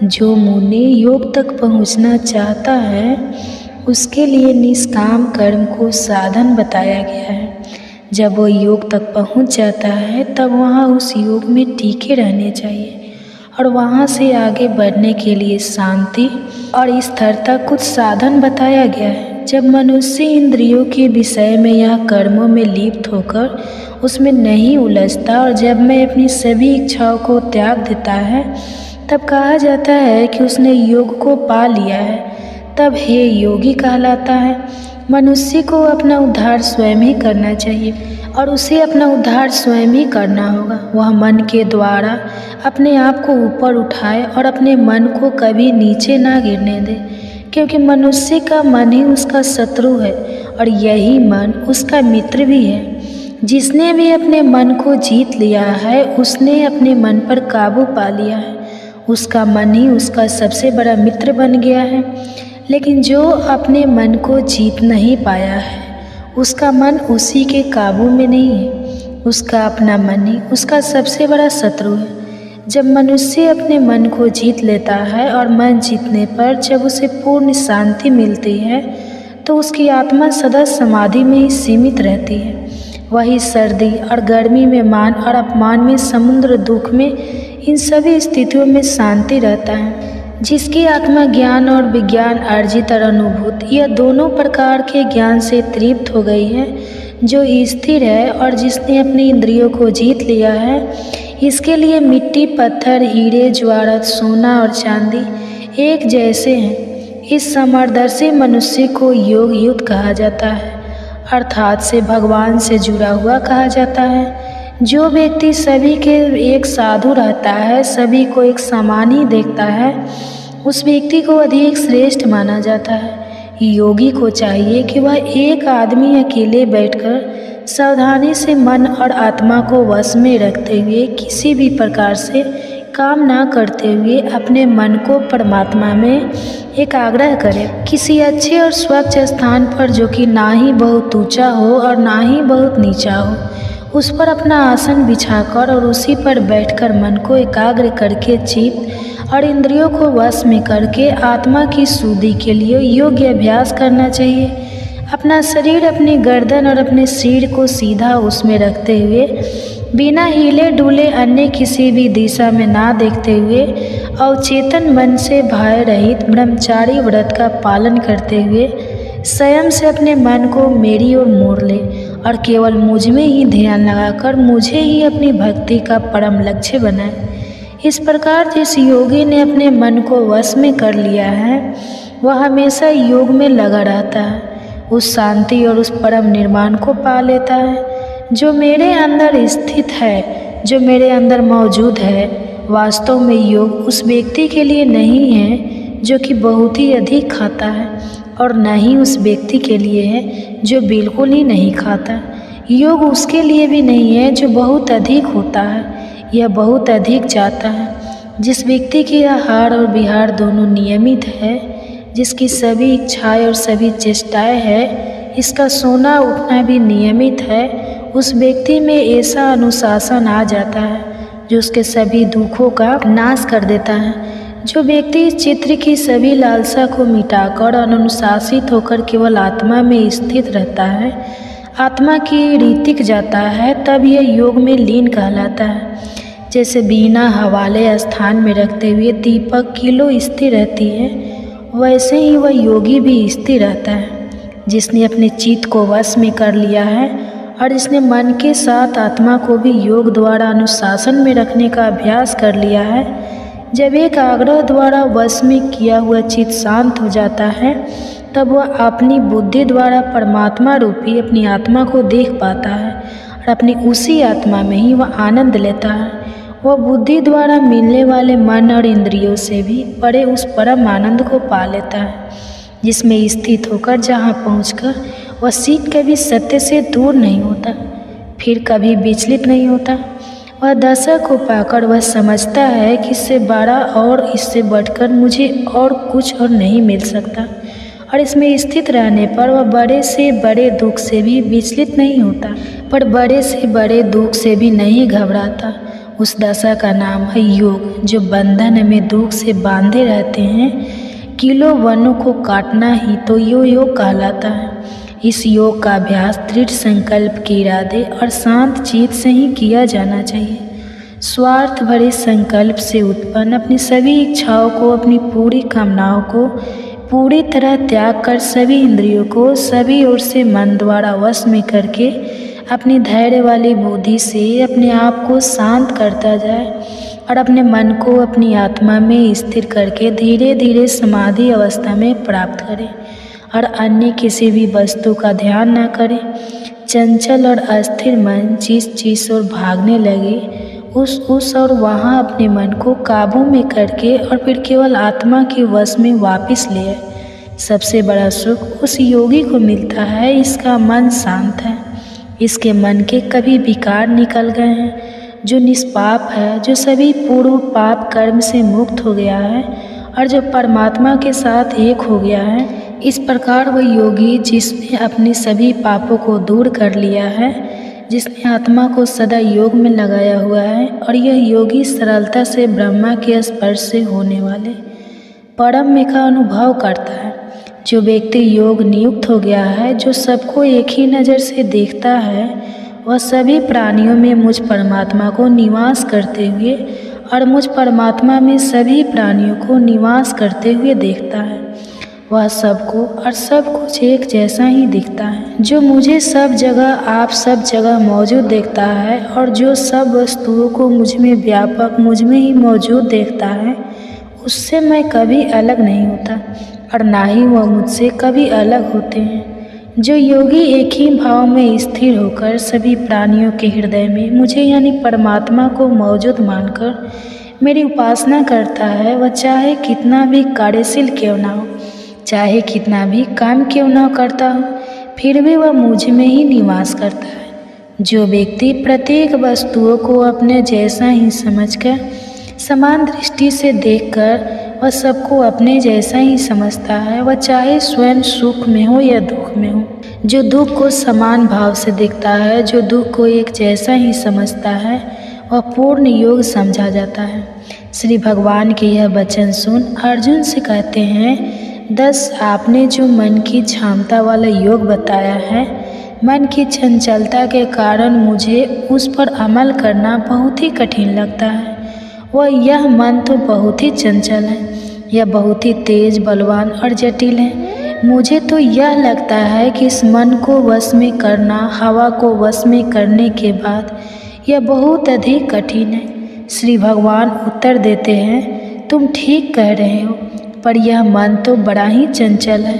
जो मुनि योग तक पहुंचना चाहता है उसके लिए निष्काम कर्म को साधन बताया गया है। जब वो योग तक पहुंच जाता है तब वहाँ उस योग में टिके रहने चाहिए और वहाँ से आगे बढ़ने के लिए शांति और स्थिरता कुछ साधन बताया गया है। जब मनुष्य इंद्रियों के विषय में या कर्मों में लिप्त होकर उसमें नहीं उलझता और जब मैं अपनी सभी इच्छाओं को त्याग देता है, तब कहा जाता है कि उसने योग को पा लिया है, तब हे योगी कहलाता है। मनुष्य को अपना उद्धार स्वयं ही करना चाहिए और उसे अपना उद्धार स्वयं ही करना होगा। वह मन के द्वारा अपने आप को ऊपर उठाए और अपने मन को कभी नीचे ना गिरने दे, क्योंकि मनुष्य का मन ही उसका शत्रु है और यही मन उसका मित्र भी है। जिसने भी अपने मन को जीत लिया है उसने अपने मन पर काबू पा लिया है, उसका मन ही उसका सबसे बड़ा मित्र बन गया है। लेकिन जो अपने मन को जीत नहीं पाया है उसका मन उसी के काबू में नहीं है, उसका अपना मन ही उसका सबसे बड़ा शत्रु है। जब मनुष्य अपने मन को जीत लेता है और मन जीतने पर जब उसे पूर्ण शांति मिलती है तो उसकी आत्मा सदा समाधि में ही सीमित रहती है। वही सर्दी और गर्मी में, मान और अपमान में, समुद्र दुख में, इन सभी स्थितियों में शांति रहता है। जिसकी आत्मा ज्ञान और विज्ञान अर्जित और अनुभूत यह दोनों प्रकार के ज्ञान से तृप्त हो गई है, जो स्थिर है और जिसने अपनी इंद्रियों को जीत लिया है, इसके लिए मिट्टी, पत्थर, हीरे, ज्वारत, सोना और चांदी एक जैसे हैं। इस समदर्शी मनुष्य को योग युक्त कहा जाता है, अर्थात से भगवान से जुड़ा हुआ कहा जाता है। जो व्यक्ति सभी के एक साधु रहता है, सभी को एक समान ही देखता है, उस व्यक्ति को अधिक श्रेष्ठ माना जाता है। योगी को चाहिए कि वह एक आदमी अकेले बैठकर सावधानी से मन और आत्मा को वश में रखते हुए किसी भी प्रकार से काम ना करते हुए अपने मन को परमात्मा में एकाग्र करे। किसी अच्छे और स्वच्छ स्थान पर, जो कि ना ही बहुत ऊंचा हो और ना ही बहुत नीचा हो, उस पर अपना आसन बिछाकर और उसी पर बैठकर मन को एकाग्र करके चित्त और इंद्रियों को वश में करके आत्मा की शुद्धि के लिए योग्य अभ्यास करना चाहिए। अपना शरीर, अपनी गर्दन और अपने सिर को सीधा उसमें रखते हुए, बिना हिले डुले अन्य किसी भी दिशा में ना देखते हुए, अवचेतन मन से भय रहित ब्रह्मचारी व्रत का पालन करते हुए स्वयं से अपने मन को मेरी ओर मोड़ ले और केवल मुझ में ही ध्यान लगाकर मुझे ही अपनी भक्ति का परम लक्ष्य बनाए। इस प्रकार जिस योगी ने अपने मन को वश में कर लिया है वह हमेशा योग में लगा रहता है, उस शांति और उस परम निर्वाण को पा लेता है। जो मेरे अंदर स्थित है, जो मेरे अंदर मौजूद है, वास्तव में योग उस व्यक्ति के लिए नहीं है जो कि बहुत ही अधिक खाता है, और न ही उस व्यक्ति के लिए है जो बिल्कुल ही नहीं खाता। योग उसके लिए भी नहीं है जो बहुत अधिक होता है या बहुत अधिक जाता है। जिस व्यक्ति की आहार और विहार दोनों नियमित है, जिसकी सभी इच्छाएं और सभी चेष्टाएं है, इसका सोना उठना भी नियमित है, उस व्यक्ति में ऐसा अनुशासन आ जाता है जो उसके सभी दुखों का नाश कर देता है। जो व्यक्ति इस चित्र की सभी लालसा को मिटाकर अनुशासित होकर केवल आत्मा में स्थित रहता है, आत्मा की रीतिक जाता है, तब यह योग में लीन कहलाता है। जैसे बिना हवाले स्थान में रखते हुए दीपक किलो स्थिर रहती है, वैसे ही वह योगी भी स्थिर रहता है। जिसने अपने चित्त को वश में कर लिया है और जिसने मन के साथ आत्मा को भी योग द्वारा अनुशासन में रखने का अभ्यास कर लिया है, जब एक आग्रह द्वारा वश में किया हुआ चित्त शांत हो जाता है, तब वह अपनी बुद्धि द्वारा परमात्मा रूपी अपनी आत्मा को देख पाता है और अपनी उसी आत्मा में ही वह आनंद लेता है। वह बुद्धि द्वारा मिलने वाले मन और इंद्रियों से भी परे उस परम आनंद को पा लेता है, जिसमें स्थित होकर जहाँ पहुंचकर वह सीख कभी सत्य से दूर नहीं होता, फिर कभी विचलित नहीं होता। वह दशा को पाकर वह समझता है कि इससे बड़ा और इससे बढ़कर मुझे और कुछ और नहीं मिल सकता, और इसमें स्थित रहने पर वह बड़े से बड़े दुख से भी विचलित नहीं होता, पर बड़े से बड़े दुख से भी नहीं घबराता। उस दशा का नाम है योग, जो बंधन में दुख से बांधे रहते हैं। किलो वनों को काटना ही तो योग कहलाता है। इस योग का अभ्यास दृढ़ संकल्प के इरादे और शांत चित्त से ही किया जाना चाहिए। स्वार्थ भरे संकल्प से उत्पन्न अपनी सभी इच्छाओं को, अपनी पूरी कामनाओं को पूरी तरह त्याग कर सभी इंद्रियों को सभी ओर से मन द्वारा वश में करके अपनी धैर्य वाली बुद्धि से अपने आप को शांत करता जाए और अपने मन को अपनी आत्मा में स्थिर करके धीरे धीरे समाधि अवस्था में प्राप्त करे और अन्य किसी भी वस्तु का ध्यान न करे। चंचल और अस्थिर मन जिस चीज़ और भागने लगे उस और वहाँ अपने मन को काबू में करके और फिर केवल आत्मा के वश में वापस ले आए। सबसे बड़ा सुख उस योगी को मिलता है, इसका मन शांत है, इसके मन के कभी विकार निकल गए हैं, जो निष्पाप है, जो सभी पूर्व पाप कर्म से मुक्त हो गया है और जो परमात्मा के साथ एक हो गया है। इस प्रकार वह योगी जिसने अपने सभी पापों को दूर कर लिया है, जिसने आत्मा को सदा योग में लगाया हुआ है, और यह योगी सरलता से ब्रह्मा के स्पर्श से होने वाले परम में का अनुभव करता है। जो व्यक्ति योग नियुक्त हो गया है, जो सबको एक ही नज़र से देखता है, वह सभी प्राणियों में मुझ परमात्मा को निवास करते हुए और मुझ परमात्मा में सभी प्राणियों को निवास करते हुए देखता है। वह सबको और सब कुछ एक जैसा ही दिखता है। जो मुझे सब जगह, आप सब जगह मौजूद देखता है और जो सब वस्तुओं को मुझ में व्यापक, मुझ में ही मौजूद देखता है, उससे मैं कभी अलग नहीं होता और ना ही वह मुझसे कभी अलग होते हैं। जो योगी एक ही भाव में स्थिर होकर सभी प्राणियों के हृदय में मुझे यानी परमात्मा को मौजूद मानकर मेरी उपासना करता है, वह चाहे कितना भी कार्यशील क्यों ना हो, चाहे कितना भी काम क्यों ना करता हो, फिर भी वह मुझ में ही निवास करता है। जो व्यक्ति प्रत्येक वस्तुओं को अपने जैसा ही समझकर समान दृष्टि से देखकर वह सबको अपने जैसा ही समझता है, वह चाहे स्वयं सुख में हो या दुख में हो। जो दुख को समान भाव से देखता है, जो दुख को एक जैसा ही समझता है, वह पूर्ण योग समझा जाता है। श्री भगवान के यह वचन सुन अर्जुन से कहते हैं, 10 आपने जो मन की क्षमता वाला योग बताया है, मन की चंचलता के कारण मुझे उस पर अमल करना बहुत ही कठिन लगता है। यह मन तो बहुत ही चंचल है, यह बहुत ही तेज, बलवान और जटिल है। मुझे तो यह लगता है कि इस मन को वश में करना हवा को वश में करने के बाद यह बहुत अधिक कठिन है। श्री भगवान उत्तर देते हैं, तुम ठीक कह रहे हो, पर यह मन तो बड़ा ही चंचल है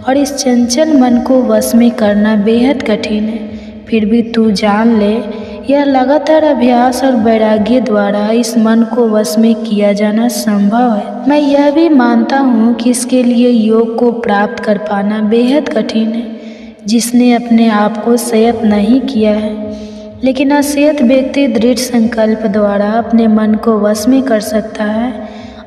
और इस चंचल मन को वश में करना बेहद कठिन है। फिर भी तू जान ले, यह लगातार अभ्यास और वैराग्य द्वारा इस मन को वश में किया जाना संभव है। मैं यह भी मानता हूँ कि इसके लिए योग को प्राप्त कर पाना बेहद कठिन है, जिसने अपने आप को संयत नहीं किया है। लेकिन असंयत व्यक्ति दृढ़ संकल्प द्वारा अपने मन को वश में कर सकता है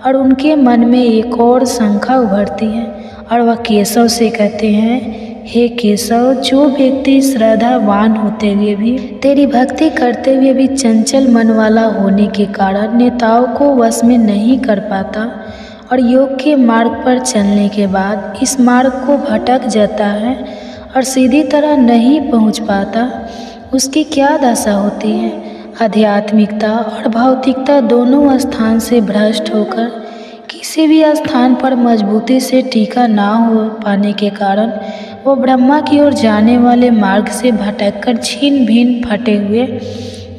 और उनके मन में एक और शंका उभरती है और वह केशव से कहते हैं, हे केशव, जो व्यक्ति श्रद्धावान होते हुए भी, तेरी भक्ति करते हुए भी चंचल मन वाला होने के कारण नेताओं को वश में नहीं कर पाता और योग के मार्ग पर चलने के बाद इस मार्ग को भटक जाता है और सीधी तरह नहीं पहुंच पाता, उसकी क्या दशा होती है। आध्यात्मिकता और भौतिकता दोनों स्थान से भ्रष्ट होकर किसी भी स्थान पर मजबूती से टीका ना हो पाने के कारण वो ब्रह्मा की ओर जाने वाले मार्ग से भटककर छिन्न भिन्न फटे हुए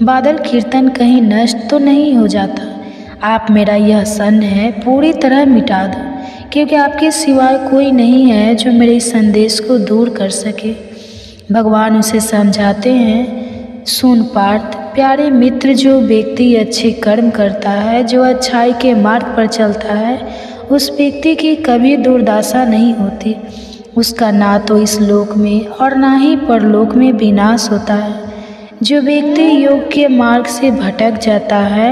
बादल कीर्तन कहीं नष्ट तो नहीं हो जाता। आप मेरा यह संदेह है पूरी तरह मिटा दो, क्योंकि आपके सिवाय कोई नहीं है जो मेरे इस संदेश को दूर कर सके। भगवान उसे समझाते हैं, सुन पार्थ प्यारे मित्र, जो व्यक्ति अच्छे कर्म करता है, जो अच्छाई के मार्ग पर चलता है, उस व्यक्ति की कभी दुर्दशा नहीं होती। उसका ना तो इस लोक में और ना ही परलोक में विनाश होता है। जो व्यक्ति योग के मार्ग से भटक जाता है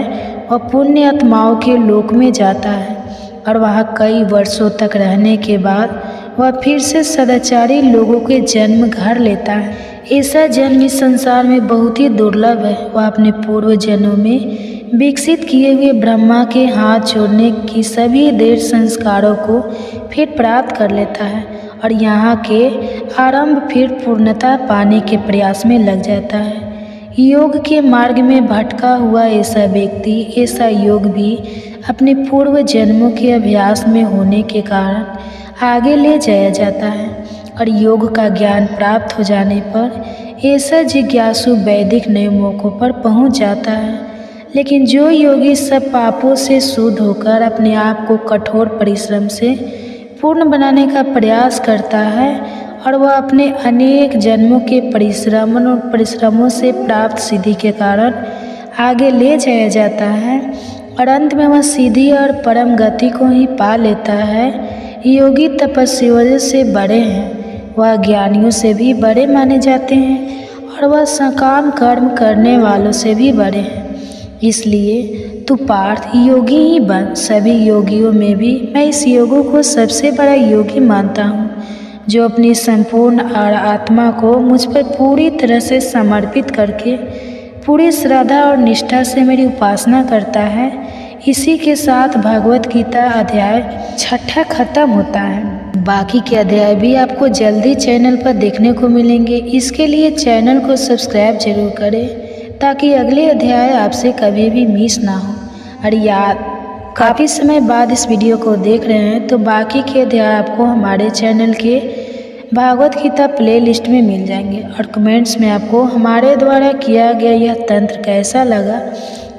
वह पुण्य आत्माओं के लोक में जाता है और वहाँ कई वर्षों तक रहने के बाद वह फिर से सदाचारी लोगों के जन्म घर लेता है। ऐसा जन्म इस संसार में बहुत ही दुर्लभ है। वह अपने पूर्व जन्मों में विकसित किए हुए ब्रह्मा के हाथ जोड़ने की सभी देर संस्कारों को फिर प्राप्त कर लेता है और यहाँ के आरंभ फिर पूर्णता पाने के प्रयास में लग जाता है। योग के मार्ग में भटका हुआ ऐसा व्यक्ति, ऐसा योग भी अपने पूर्व जन्मों के अभ्यास में होने के कारण आगे ले जाया जाता है और योग का ज्ञान प्राप्त हो जाने पर ऐसा जिज्ञासु वैदिक नियमों पर पहुंच जाता है। लेकिन जो योगी सब पापों से शुद्ध होकर अपने आप को कठोर परिश्रम से पूर्ण बनाने का प्रयास करता है और वह अपने अनेक जन्मों के परिश्रमों से प्राप्त सिद्धि के कारण आगे ले जाया जाता है और अंत में वह सीधी और परम गति को ही पा लेता है। योगी तपस्वियों से बड़े हैं, वह ज्ञानियों से भी बड़े माने जाते हैं और वह सकाम कर्म करने वालों से भी बड़े हैं। इसलिए तू पार्थ योगी ही बन। सभी योगियों में भी मैं इस योगी को सबसे बड़ा योगी मानता हूँ, जो अपनी संपूर्ण आत्मा को मुझ पर पूरी तरह से समर्पित करके पूरी श्रद्धा और निष्ठा से मेरी उपासना करता है। इसी के साथ भगवत गीता अध्याय 6 खत्म होता है। बाकी के अध्याय भी आपको जल्दी चैनल पर देखने को मिलेंगे। इसके लिए चैनल को सब्सक्राइब जरूर करें ताकि अगले अध्याय आपसे कभी भी मिस ना हो। और याद, काफ़ी समय बाद इस वीडियो को देख रहे हैं तो बाकी के अध्याय आपको हमारे चैनल के भागवत गीता प्लेलिस्ट में मिल जाएंगे और कमेंट्स में आपको हमारे द्वारा किया गया यह तंत्र कैसा लगा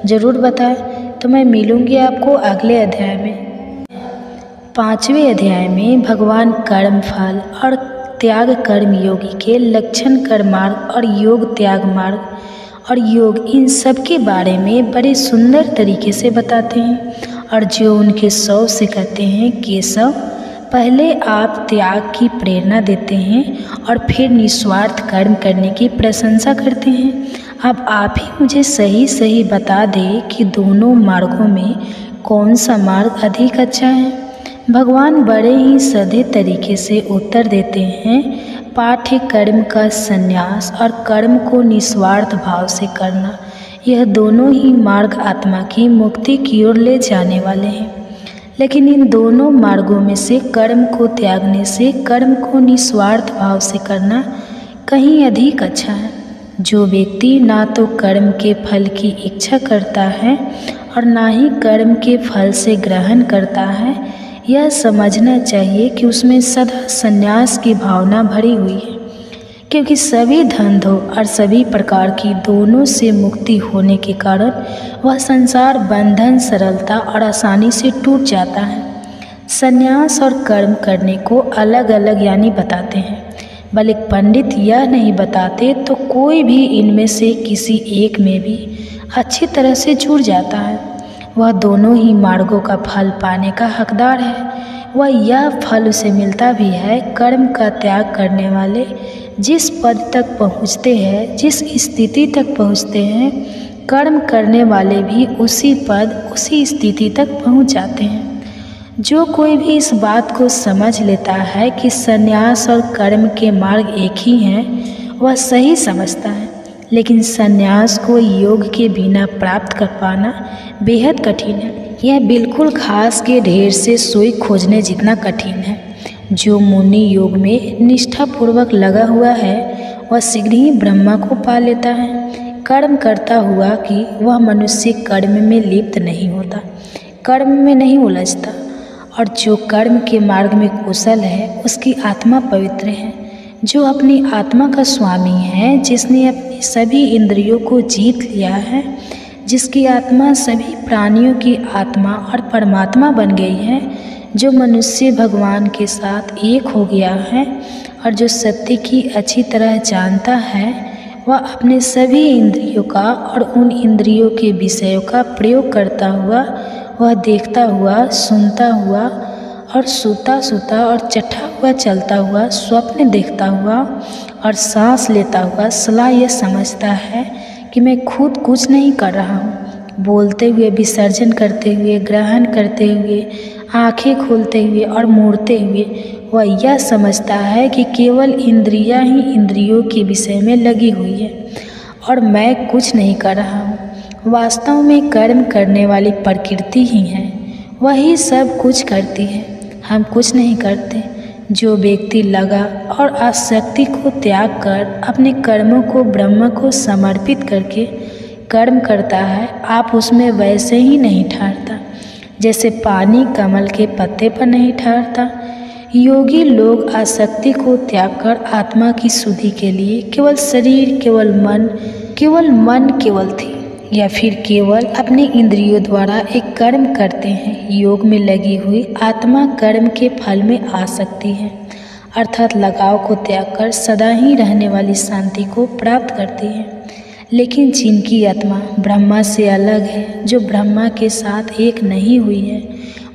ज़रूर बताएं। तो मैं मिलूँगी आपको अगले अध्याय में। 5वें अध्याय में भगवान कर्म फल और त्याग कर्म योगी के लक्षण, कर्म मार्ग और योग त्याग मार्ग और योग, इन सब के बारे में बड़े सुंदर तरीके से बताते हैं। और जो उनके सौ से कहते हैं, केशव पहले आप त्याग की प्रेरणा देते हैं और फिर निस्वार्थ कर्म करने की प्रशंसा करते हैं। अब आप ही मुझे सही बता दें कि दोनों मार्गों में कौन सा मार्ग अधिक अच्छा है। भगवान बड़े ही सीधे तरीके से उत्तर देते हैं, पाठ्य कर्म का संन्यास और कर्म को निस्वार्थ भाव से करना, यह दोनों ही मार्ग आत्मा की मुक्ति की ओर ले जाने वाले हैं। लेकिन इन दोनों मार्गों में से कर्म को त्यागने से कर्म को निस्वार्थ भाव से करना कहीं अधिक अच्छा है। जो व्यक्ति ना तो कर्म के फल की इच्छा करता है और ना ही कर्म के फल से ग्रहण करता है, यह समझना चाहिए कि उसमें सदा संन्यास की भावना भरी हुई है, क्योंकि सभी धंधों और सभी प्रकार की दोनों से मुक्ति होने के कारण वह संसार बंधन सरलता और आसानी से टूट जाता है। संन्यास और कर्म करने को अलग अलग यानी बताते हैं, बल्कि पंडित यह नहीं बताते तो कोई भी इनमें से किसी एक में भी अच्छी तरह से जुड़ जाता है। वह दोनों ही मार्गों का फल पाने का हकदार है। वह यह फल उसे मिलता भी है। कर्म का त्याग करने वाले जिस पद तक पहुँचते हैं, जिस स्थिति तक पहुँचते हैं, कर्म करने वाले भी उसी पद, उसी स्थिति तक पहुँच जाते हैं। जो कोई भी इस बात को समझ लेता है कि संन्यास और कर्म के मार्ग एक ही हैं, वह सही समझता है। लेकिन संन्यास को योग के बिना प्राप्त कर पाना बेहद कठिन है। यह बिल्कुल घास के ढेर से सुई खोजने जितना कठिन है। जो मुनि योग में निष्ठापूर्वक लगा हुआ है वह शीघ्र ही ब्रह्मा को पा लेता है। कर्म करता हुआ कि वह मनुष्य कर्म में लिप्त नहीं होता, कर्म में नहीं उलझता। और जो कर्म के मार्ग में कुशल है उसकी आत्मा पवित्र है। जो अपनी आत्मा का स्वामी है, जिसने अपनी सभी इंद्रियों को जीत लिया है, जिसकी आत्मा सभी प्राणियों की आत्मा और परमात्मा बन गई है, जो मनुष्य भगवान के साथ एक हो गया है और जो सत्य की अच्छी तरह जानता है, वह अपने सभी इंद्रियों का और उन इंद्रियों के विषयों का प्रयोग करता हुआ, वह देखता हुआ, सुनता हुआ और सोता सोता और चढ़ा हुआ चलता हुआ, स्वप्न देखता हुआ और सांस लेता हुआ सला यह समझता है कि मैं खुद कुछ नहीं कर रहा हूँ। बोलते हुए, विसर्जन करते हुए, ग्रहण करते हुए, आंखें खोलते हुए और मोड़ते हुए वह यह समझता है कि केवल इंद्रियां ही इंद्रियों के विषय में लगी हुई है और मैं कुछ नहीं कर रहा हूँ। वास्तव में कर्म करने वाली प्रकृति ही है, वही सब कुछ करती है, हम कुछ नहीं करते। जो व्यक्ति लगा और आसक्ति को त्याग कर अपने कर्मों को ब्रह्म को समर्पित करके कर्म करता है, आप उसमें वैसे ही नहीं ठहरता जैसे पानी कमल के पत्ते पर नहीं ठहरता। योगी लोग आसक्ति को त्याग कर आत्मा की शुद्धि के लिए केवल शरीर, केवल मन थी या फिर केवल अपने इंद्रियों द्वारा एक कर्म करते हैं। योग में लगी हुई आत्मा कर्म के फल में आ सकती है, अर्थात लगाव को त्याग कर सदा ही रहने वाली शांति को प्राप्त करती है। लेकिन जिनकी आत्मा ब्रह्मा से अलग है, जो ब्रह्मा के साथ एक नहीं हुई है,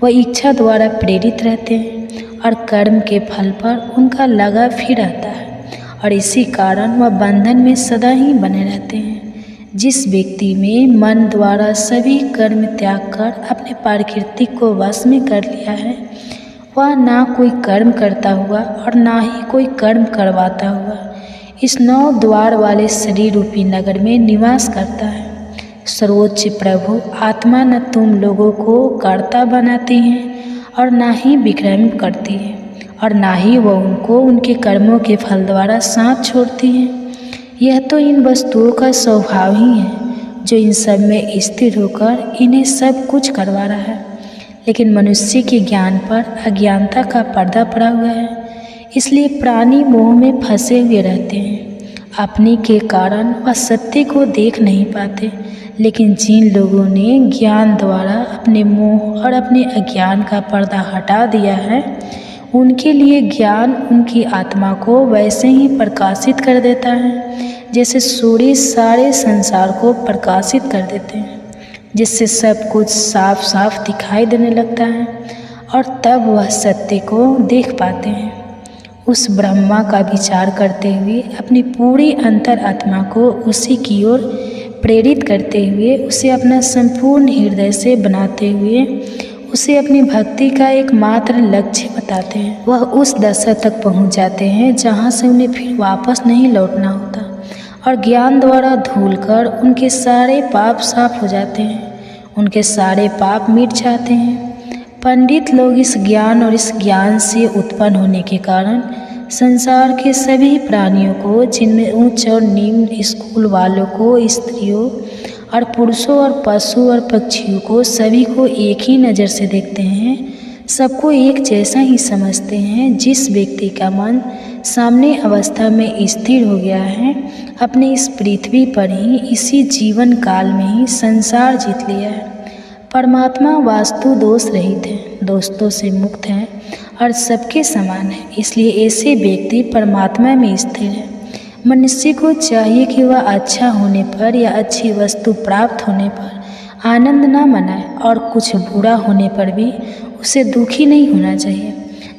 वह इच्छा द्वारा प्रेरित रहते हैं और कर्म के फल पर उनका लगा फिर आता है और इसी कारण वह बंधन में सदा ही बने रहते हैं। जिस व्यक्ति में मन द्वारा सभी कर्म त्याग कर अपने प्राकृतिक को वश में कर लिया है, वह ना कोई कर्म करता हुआ और ना ही कोई कर्म करवाता हुआ इस 9 द्वार वाले शरीर रूपी नगर में निवास करता है। सर्वोच्च प्रभु आत्मा न तुम लोगों को कर्ता बनाती हैं और ना ही विक्रम करती है और ना ही वह उनको उनके कर्मों के फल द्वारा साथ छोड़ती है। यह तो इन वस्तुओं का स्वभाव ही है जो इन सब में स्थिर होकर इन्हें सब कुछ करवा रहा है। लेकिन मनुष्य के ज्ञान पर अज्ञानता का पर्दा पड़ा हुआ है, इसलिए प्राणी मोह में फंसे हुए रहते हैं। अपने के कारण वह सत्य को देख नहीं पाते। लेकिन जिन लोगों ने ज्ञान द्वारा अपने मोह और अपने अज्ञान का पर्दा हटा दिया है, उनके लिए ज्ञान उनकी आत्मा को वैसे ही प्रकाशित कर देता है जैसे सूर्य सारे संसार को प्रकाशित कर देते हैं, जिससे सब कुछ साफ साफ दिखाई देने लगता है और तब वह सत्य को देख पाते हैं। उस ब्रह्मा का विचार करते हुए अपनी पूरी अंतर आत्मा को उसी की ओर प्रेरित करते हुए, उसे अपना संपूर्ण हृदय से बनाते हुए उसे अपनी भक्ति का एकमात्र लक्ष्य बताते हैं। वह उस दशा तक पहुंच जाते हैं जहां से उन्हें फिर वापस नहीं लौटना होता और ज्ञान द्वारा धुलकर उनके सारे पाप साफ हो जाते हैं, उनके सारे पाप मिट जाते हैं। पंडित लोग इस ज्ञान और इस ज्ञान से उत्पन्न होने के कारण संसार के सभी प्राणियों को, जिनमें उच्च और निम्न स्कूल वालों को, स्त्रियों और पुरुषों और पशु और पक्षियों को, सभी को एक ही नज़र से देखते हैं, सबको एक जैसा ही समझते हैं। जिस व्यक्ति का मन सामने अवस्था में स्थिर हो गया है, अपने इस पृथ्वी पर ही इसी जीवन काल में ही संसार जीत लिया है। परमात्मा वास्तु दोष रहित है, दोस्तों से मुक्त है और सबके समान है, इसलिए ऐसे व्यक्ति परमात्मा में स्थिर है। मनुष्य को चाहिए कि वह अच्छा होने पर या अच्छी वस्तु प्राप्त होने पर आनंद न मनाए और कुछ बुरा होने पर भी उसे दुखी नहीं होना चाहिए।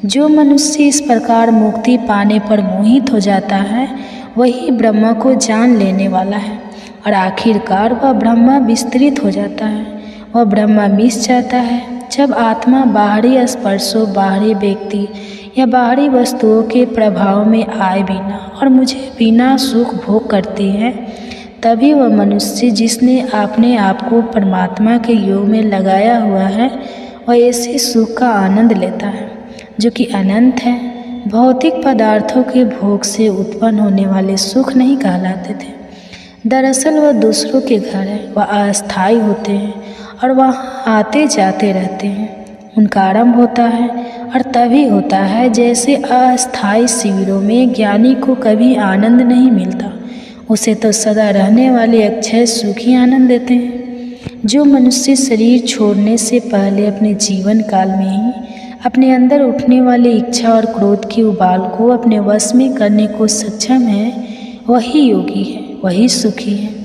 जो मनुष्य इस प्रकार मुक्ति पाने पर मोहित हो जाता है, वही ब्रह्मा को जान लेने वाला है और आखिरकार वह ब्रह्मा विस्तृत हो जाता है, वह ब्रह्मा मिस जाता है। जब आत्मा बाहरी स्पर्शों, बाहरी व्यक्ति या बाहरी वस्तुओं के प्रभाव में आए बिना और मुझे बिना सुख भोग करती है, तभी वह मनुष्य जिसने अपने आप को परमात्मा के योग में लगाया हुआ है, वह ऐसे सुख का आनंद लेता है जो कि अनंत है। भौतिक पदार्थों के भोग से उत्पन्न होने वाले सुख नहीं कहलाते थे। दरअसल वह दूसरों के घर है, वह अस्थायी होते हैं और वह आते जाते रहते हैं। उनका आरंभ होता है और तभी होता है जैसे अस्थायी शिविरों में ज्ञानी को कभी आनंद नहीं मिलता, उसे तो सदा रहने वाले अक्षय सुख ही आनंद देते हैं। जो मनुष्य शरीर छोड़ने से पहले अपने जीवन काल में ही अपने अंदर उठने वाली इच्छा और क्रोध के उबाल को अपने वश में करने को सक्षम है, वही योगी है, वही सुखी है।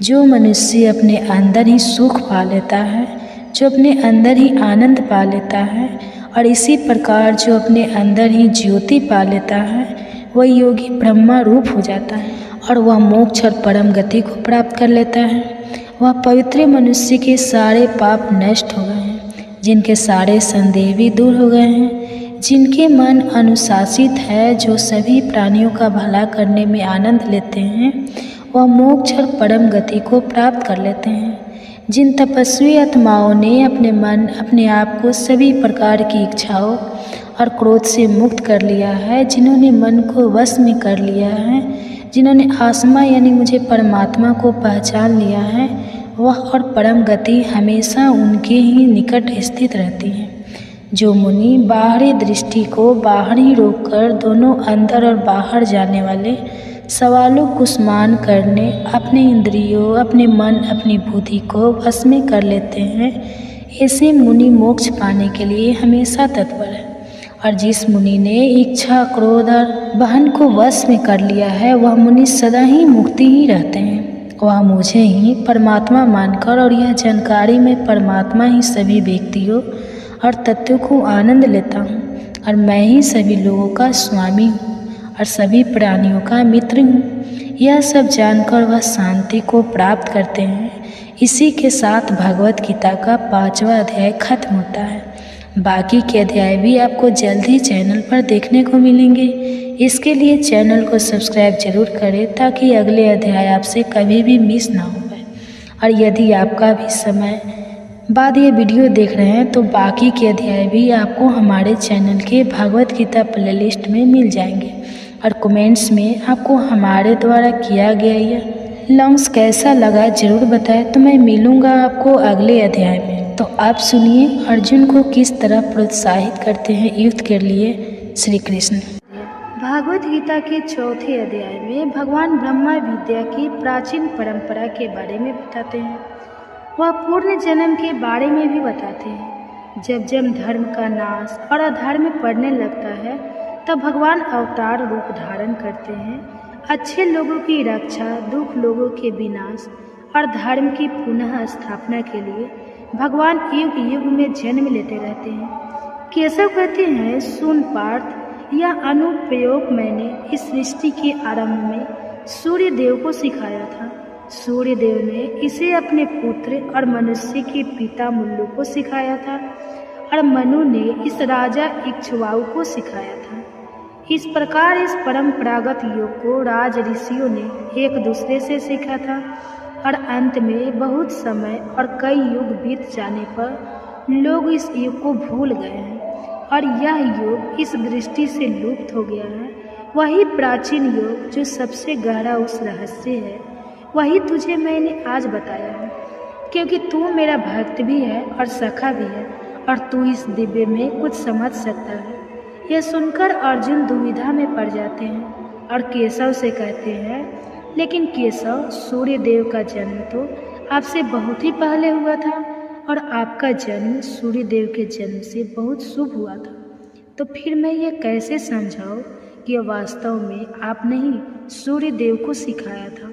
जो मनुष्य अपने अंदर ही सुख पा लेता है, जो अपने अंदर ही आनंद पा लेता है, और इसी प्रकार जो अपने अंदर ही ज्योति पा लेता है, वह योगी ब्रह्मा रूप हो जाता है और वह मोक्ष और परम गति को प्राप्त कर लेता है। वह पवित्र मनुष्य के सारे पाप नष्ट हो गए हैं, जिनके सारे संदेह भी दूर हो गए हैं, जिनके मन अनुशासित है, जो सभी प्राणियों का भला करने में आनंद लेते हैं, वह मोक्ष और परम गति को प्राप्त कर लेते हैं। जिन तपस्वी आत्माओं ने अपने मन अपने आप को सभी प्रकार की इच्छाओं और क्रोध से मुक्त कर लिया है, जिन्होंने मन को वश में कर लिया है, जिन्होंने आत्मा यानी मुझे परमात्मा को पहचान लिया है, वह और परम गति हमेशा उनके ही निकट स्थित रहती है। जो मुनि बाहरी दृष्टि को बाहर ही रोककर दोनों अंदर और बाहर जाने वाले सवालों को स्मरण करने अपने इंद्रियों, अपने मन, अपनी बुद्धि को वश में कर लेते हैं, ऐसे मुनि मोक्ष पाने के लिए हमेशा तत्पर है। और जिस मुनि ने इच्छा, क्रोध और बहन को वश में कर लिया है, वह मुनि सदा ही मुक्ति ही रहते हैं। वह मुझे ही परमात्मा मानकर और यह जानकारी में परमात्मा ही सभी व्यक्तियों और तत्वों को आनंद लेता हूँ, और मैं ही सभी लोगों का स्वामी हूँ और सभी प्राणियों का मित्र हूँ, यह सब जानकर वह शांति को प्राप्त करते हैं। इसी के साथ भगवत गीता का 5वां अध्याय खत्म होता है। बाकी के अध्याय भी आपको जल्द ही चैनल पर देखने को मिलेंगे। इसके लिए चैनल को सब्सक्राइब जरूर करें ताकि अगले अध्याय आपसे कभी भी मिस ना हो पाए। और यदि आपका भी समय बाद ये वीडियो देख रहे हैं तो बाकी के अध्याय भी आपको हमारे चैनल के भागवत गीता प्लेलिस्ट में मिल जाएंगे। और कमेंट्स में आपको हमारे द्वारा किया गया यह लॉन्ग्स कैसा लगा ज़रूर बताएं। तो मैं मिलूँगा आपको अगले अध्याय में। तो आप सुनिए अर्जुन को किस तरह प्रोत्साहित करते हैं युद्ध के लिए श्री कृष्ण। भागवत गीता के 4थे अध्याय में भगवान ब्रह्मा विद्या की प्राचीन परंपरा के बारे में बताते हैं। वह पूर्ण जन्म के बारे में भी बताते हैं। जब जब धर्म का नाश और अधर्म पड़ने लगता है तब भगवान अवतार रूप धारण करते हैं। अच्छे लोगों की रक्षा, दुख लोगों के विनाश और धर्म की पुनः स्थापना के लिए भगवान युग युग में जन्म लेते रहते हैं। केशव कहते हैं, सुन पार्थ, यह अनुप्रयोग मैंने इस सृष्टि के आरंभ में सूर्य देव को सिखाया था। सूर्य देव ने इसे अपने पुत्र और मनुष्य के पिता मुल्लु को सिखाया था और मनु ने इस राजा इक्ष्वाकु को सिखाया था। इस प्रकार इस परंपरागत योग को राज ऋषियों ने एक दूसरे से सीखा था और अंत में बहुत समय और कई युग बीत जाने पर लोग इस योग को भूल गए हैं और यह योग इस दृष्टि से लुप्त हो गया है। वही प्राचीन योग जो सबसे गहरा उस रहस्य है, वही तुझे मैंने आज बताया है, क्योंकि तू मेरा भक्त भी है और सखा भी है और तू इस दिव्य में कुछ समझ सकता है। यह सुनकर अर्जुन दुविधा में पड़ जाते हैं और केशव से कहते हैं, लेकिन केशव, सूर्य देव का जन्म तो आपसे बहुत ही पहले हुआ था और आपका जन्म सूर्य देव के जन्म से बहुत शुभ हुआ था, तो फिर मैं ये कैसे समझाऊं कि यह वास्तव में आपने ही सूर्य देव को सिखाया था।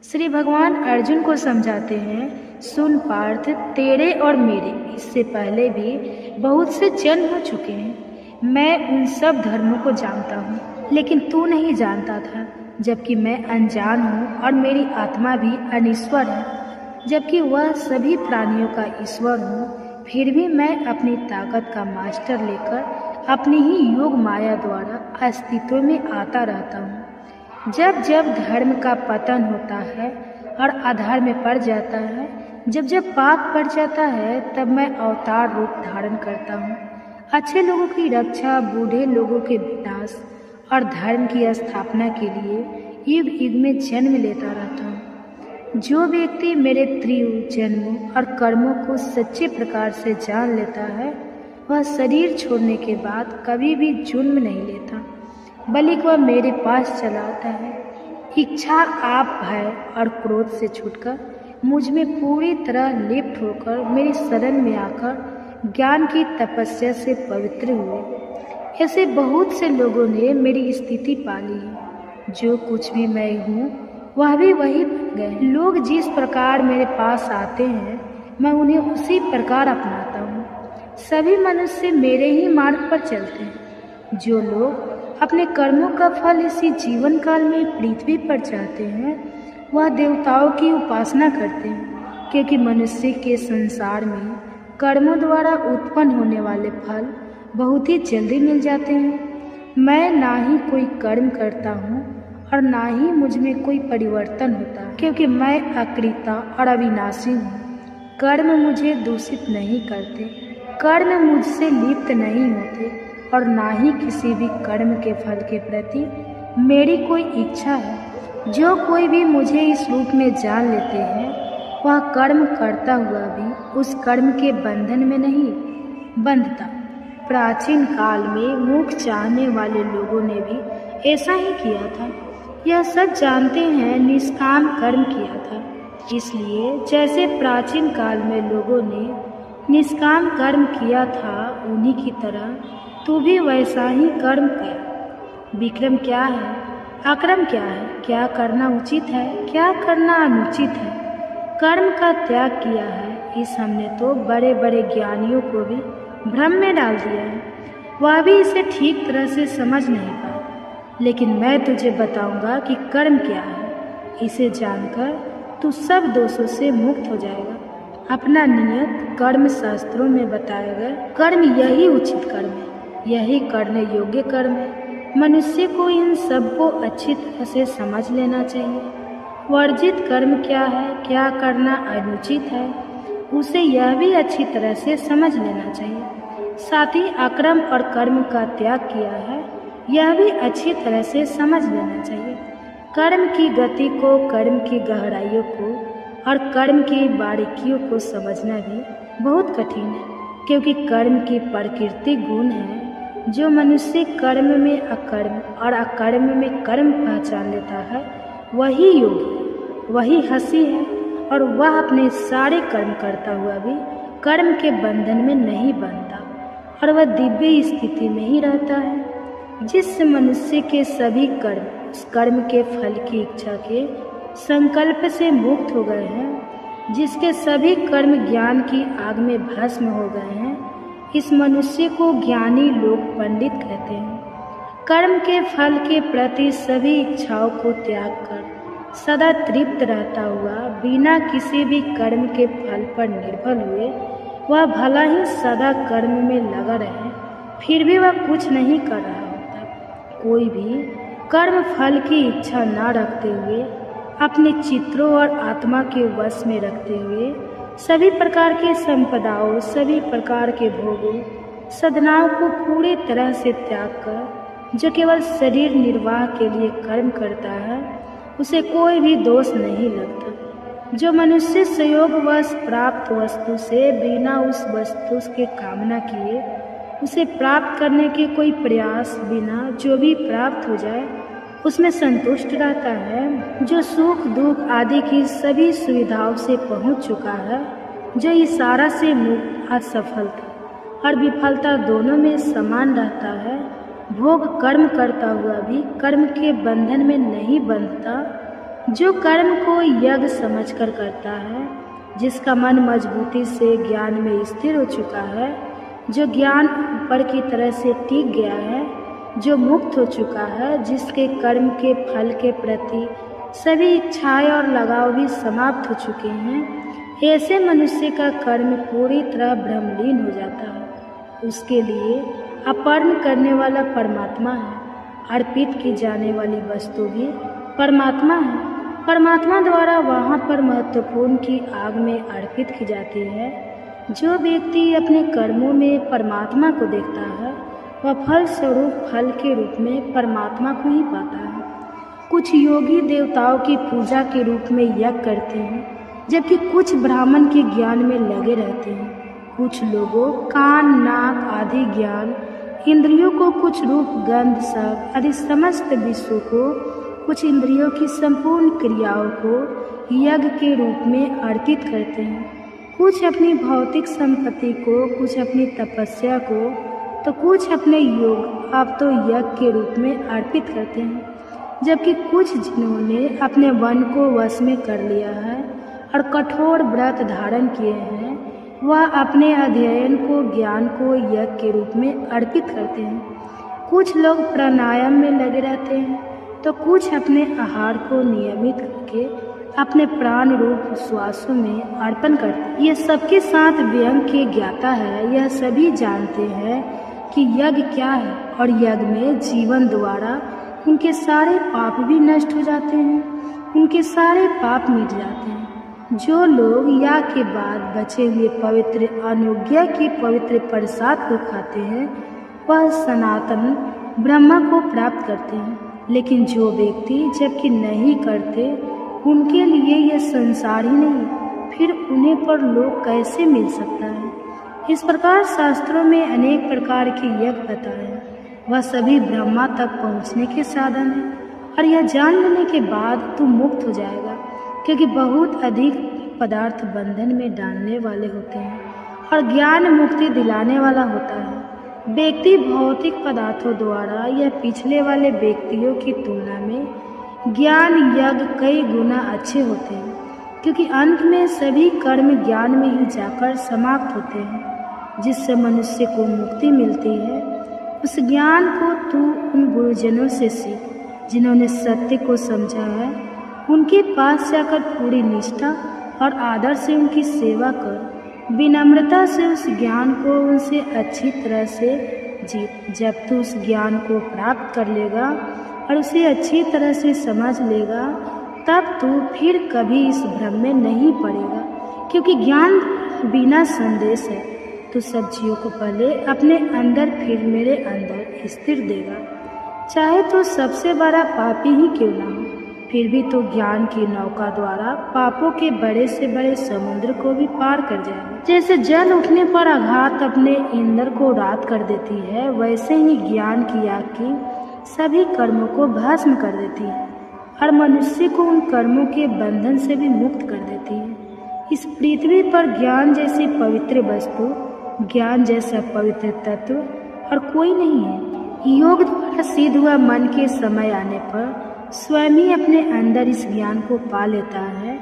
श्री भगवान अर्जुन को समझाते हैं, सुन पार्थ, तेरे और मेरे इससे पहले भी बहुत से जन्म हो चुके हैं। मैं उन सब धर्मों को जानता हूँ, लेकिन तू नहीं जानता था, जबकि मैं अनजान हूँ और मेरी आत्मा भी अनीश्वर है, जबकि वह सभी प्राणियों का ईश्वर हूँ। फिर भी मैं अपनी ताकत का मास्टर लेकर अपनी ही योग माया द्वारा अस्तित्व में आता रहता हूँ। जब जब धर्म का पतन होता है और अधर्म में पड़ जाता है, जब जब पाप पड़ जाता है, तब मैं अवतार रूप धारण करता हूँ। अच्छे लोगों की रक्षा, बूढ़े लोगों के विनाश और धर्म की स्थापना के लिए युग युग में जन्म लेता रहता हूँ। जो व्यक्ति मेरे त्रियुग जन्मों और कर्मों को सच्चे प्रकार से जान लेता है, वह शरीर छोड़ने के बाद कभी भी जुर्म नहीं लेता, बल्कि वह मेरे पास चला आता है। इच्छा, आप, भय और क्रोध से छूटकर मुझ में पूरी तरह लिप्त होकर मेरी शरण में आकर ज्ञान की तपस्या से पवित्र हुए। ऐसे बहुत से लोगों ने मेरी स्थिति पाली है। जो कुछ भी मैं हूँ वह भी वही बन गए। लोग जिस प्रकार मेरे पास आते हैं मैं उन्हें उसी प्रकार अपनाता हूँ। सभी मनुष्य मेरे ही मार्ग पर चलते हैं। जो लोग अपने कर्मों का फल इसी जीवन काल में पृथ्वी पर चाहते हैं वह देवताओं की उपासना करते हैं, क्योंकि मनुष्य के संसार में कर्मों द्वारा उत्पन्न होने वाले फल बहुत ही जल्दी मिल जाते हैं। मैं ना ही कोई कर्म करता हूँ और ना ही मुझ में कोई परिवर्तन होता, क्योंकि मैं अकृता और अविनाशी हूँ। कर्म मुझे दूषित नहीं करते, कर्म मुझसे लिप्त नहीं होते और ना ही किसी भी कर्म के फल के प्रति मेरी कोई इच्छा है। जो कोई भी मुझे इस रूप में जान लेते हैं वह कर्म करता हुआ भी उस कर्म के बंधन में नहीं बंधता। प्राचीन काल में मोक्ष चाहने वाले लोगों ने भी ऐसा ही किया था। यह सब जानते हैं, निष्काम कर्म किया था। इसलिए जैसे प्राचीन काल में लोगों ने निष्काम कर्म किया था, उन्हीं की तरह तू भी वैसा ही कर्म कर। विक्रम क्या है, अक्रम क्या है, क्या करना उचित है, क्या करना अनुचित है, कर्म का त्याग किया है। इस हमने तो बड़े बड़े ज्ञानियों को भी भ्रम में डाल दिया है। वह भी इसे ठीक तरह से समझ नहीं पाए। लेकिन मैं तुझे बताऊंगा कि कर्म क्या है। इसे जानकर तू सब दोषों से मुक्त हो जाएगा। अपना नियत कर्म शास्त्रों में बताया गया कर्म यही उचित कर्म है, यही करने योग्य कर्म है। मनुष्य को इन सब को अच्छी तरह से समझ लेना चाहिए। वर्जित कर्म क्या है, क्या करना अनुचित है, उसे यह भी अच्छी तरह से समझ लेना चाहिए। साथ ही अकर्म और कर्म का त्याग किया है, यह भी अच्छी तरह से समझ लेना चाहिए। कर्म की गति को, कर्म की गहराइयों को और कर्म की बारीकियों को समझना भी बहुत कठिन है, क्योंकि कर्म की प्रकृति गुण है। जो मनुष्य कर्म में अकर्म और अकर्म में कर्म पहचान लेता है वही योगी, वही हंसी है, और वह अपने सारे कर्म करता हुआ भी कर्म के बंधन में नहीं बंधता और वह दिव्य स्थिति में ही रहता है। जिस मनुष्य के सभी कर्म उस कर्म के फल की इच्छा के संकल्प से मुक्त हो गए हैं, जिसके सभी कर्म ज्ञान की आग में भस्म हो गए हैं, इस मनुष्य को ज्ञानी लोग पंडित कहते हैं। कर्म के फल के प्रति सभी इच्छाओं को त्याग कर सदा तृप्त रहता हुआ, बिना किसी भी कर्म के फल पर निर्भर हुए, वह भला ही सदा कर्म में लगा रहे, फिर भी वह कुछ नहीं कर रहा होता। कोई भी कर्म फल की इच्छा न रखते हुए, अपने चित्रों और आत्मा के वश में रखते हुए, सभी प्रकार के संपदाओं, सभी प्रकार के भोगों, सदनाओं को पूरी तरह से त्याग कर जो केवल शरीर निर्वाह के लिए कर्म करता है, उसे कोई भी दोष नहीं लगता। जो मनुष्य संयोगवश प्राप्त वस्तु से बिना उस वस्तु के कामना किए उसे प्राप्त करने के कोई प्रयास बिना जो भी प्राप्त हो जाए उसमें संतुष्ट रहता है, जो सुख दुख आदि की सभी सुविधाओं से पहुंच चुका है, जो इशारा से मुक्त असफलता और विफलता दोनों में समान रहता है, भोग कर्म करता हुआ भी कर्म के बंधन में नहीं बंधता, जो कर्म को यज्ञ समझकर करता है, जिसका मन मजबूती से ज्ञान में स्थिर हो चुका है, जो ज्ञान ऊपर की तरह से टिक गया है, जो मुक्त हो चुका है, जिसके कर्म के फल के प्रति सभी इच्छाएं और लगाव भी समाप्त हो चुके हैं, ऐसे मनुष्य का कर्म पूरी तरह भ्रमलीन हो जाता है। उसके लिए अर्पण करने वाला परमात्मा है, अर्पित की जाने वाली वस्तु भी परमात्मा है। परमात्मा द्वारा वहाँ पर महत्वपूर्ण की आग में अर्पित की जाती है। जो व्यक्ति अपने कर्मों में परमात्मा को देखता है वह फल स्वरूप फल के रूप में परमात्मा को ही पाता है। कुछ योगी देवताओं की पूजा के रूप में यज्ञ करते हैं, जबकि कुछ ब्राह्मण के ज्ञान में लगे रहते हैं। कुछ लोगों कान, नाक आदि ज्ञान इंद्रियों को, कुछ रूप, गंध, शब्द आदि समस्त विश्व को, कुछ इंद्रियों की संपूर्ण क्रियाओं को यज्ञ के रूप में अर्पित करते हैं। कुछ अपनी भौतिक संपत्ति को, कुछ अपनी तपस्या को, तो कुछ अपने योग अब तो यज्ञ के रूप में अर्पित करते हैं। जबकि कुछ जिन्होंने अपने मन को वश में कर लिया है और कठोर व्रत धारण किए हैं, वह अपने अध्ययन को, ज्ञान को यज्ञ के रूप में अर्पित करते हैं। कुछ लोग प्राणायाम में लगे रहते हैं, तो कुछ अपने आहार को नियमित करके अपने प्राण रूप श्वासों में अर्पण करते हैं। ये सबके साथ व्यंग के ज्ञाता है। यह सभी जानते हैं कि यज्ञ क्या है, और यज्ञ में जीवन द्वारा उनके सारे पाप भी नष्ट हो जाते हैं, उनके सारे पाप मिट जाते हैं। जो लोग याग के बाद बचे हुए पवित्र अनुज्ञा के पवित्र प्रसाद को खाते हैं, वह सनातन ब्रह्मा को प्राप्त करते हैं। लेकिन जो व्यक्ति जबकि नहीं करते, उनके लिए यह संसार ही नहीं, फिर उन्हें पर लोक कैसे मिल सकता है। इस प्रकार शास्त्रों में अनेक प्रकार के यज्ञ बताए हैं। वह सभी ब्रह्मा तक पहुँचने के साधन हैं, और यह जान लेने के बाद तू मुक्त हो जाएगा, क्योंकि बहुत अधिक पदार्थ बंधन में डालने वाले होते हैं और ज्ञान मुक्ति दिलाने वाला होता है। व्यक्ति भौतिक पदार्थों द्वारा या पिछले वाले व्यक्तियों की तुलना में ज्ञान यज्ञ कई गुना अच्छे होते हैं, क्योंकि अंत में सभी कर्म ज्ञान में ही जाकर समाप्त होते हैं। जिससे मनुष्य को मुक्ति मिलती है, उस ज्ञान को तू उन गुरुजनों से सीख जिन्होंने सत्य को समझा है। उनके पास जाकर पूरी निष्ठा और आदर से उनकी सेवा कर, विनम्रता से उस ज्ञान को उनसे अच्छी तरह से जीत। जब तू उस ज्ञान को प्राप्त कर लेगा और उसे अच्छी तरह से समझ लेगा, तब तू फिर कभी इस भ्रम में नहीं पड़ेगा, क्योंकि ज्ञान बिना संदेश है। तो सब जीवों को पहले अपने अंदर फिर मेरे अंदर स्थिर देगा। चाहे तो सबसे बड़ा पापी ही क्यों ना हो, फिर भी तो ज्ञान की नौका द्वारा पापों के बड़े से बड़े समुद्र को भी पार कर जाएगा। जैसे जल उठने पर आघात अपने ईंधन को रात कर देती है, वैसे ही ज्ञान की आग की सभी कर्मों को भस्म कर देती है और मनुष्य को उन कर्मों के बंधन से भी मुक्त कर देती है। इस पृथ्वी पर ज्ञान जैसी पवित्र वस्तु, ज्ञान जैसा पवित्र तत्व और कोई नहीं है। योग द्वारा सिद्ध हुआ मन के समय आने पर स्वयं ही अपने अंदर इस ज्ञान को पा लेता है।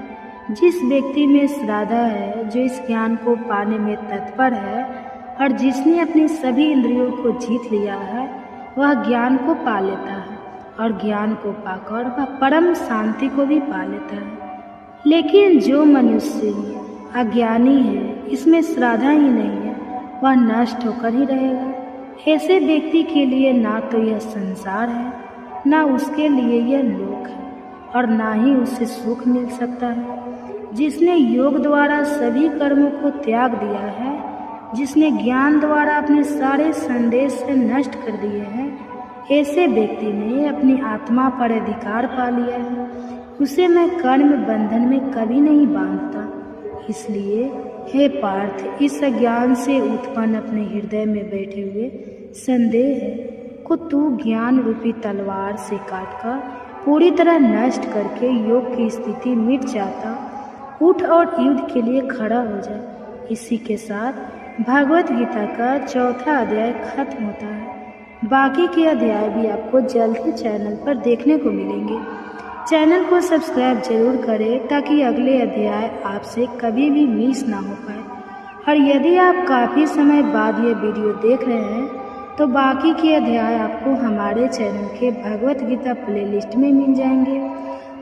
जिस व्यक्ति में श्रद्धा है, जो इस ज्ञान को पाने में तत्पर है और जिसने अपनी सभी इंद्रियों को जीत लिया है, वह ज्ञान को पा लेता है और ज्ञान को पाकर वह परम शांति को भी पा लेता है। लेकिन जो मनुष्य अज्ञानी है, इसमें श्रद्धा ही नहीं है, वह नष्ट होकर ही रहेगा। ऐसे व्यक्ति के लिए ना तो यह संसार है, ना उसके लिए यह लोक है, और ना ही उसे सुख मिल सकता है। जिसने योग द्वारा सभी कर्मों को त्याग दिया है, जिसने ज्ञान द्वारा अपने सारे संदेश से नष्ट कर दिए हैं, ऐसे व्यक्ति ने अपनी आत्मा पर अधिकार पा लिया है। उसे मैं कर्म बंधन में कभी नहीं बांधता। इसलिए हे पार्थ, इस अज्ञान से उत्पन्न अपने हृदय में बैठे हुए संदेह को तू ज्ञान रूपी तलवार से काटकर पूरी तरह नष्ट करके योग की स्थिति मिट जाता। उठ और युद्ध के लिए खड़ा हो जा। इसी के साथ भागवत गीता का 4वां अध्याय खत्म होता है। बाकी के अध्याय भी आपको जल्द ही चैनल पर देखने को मिलेंगे। चैनल को सब्सक्राइब जरूर करें ताकि अगले अध्याय आपसे कभी भी मिस ना हो पाए। और यदि आप काफ़ी समय बाद ये वीडियो देख रहे हैं, तो बाकी के अध्याय आपको हमारे चैनल के भगवत गीता प्लेलिस्ट में मिल जाएंगे।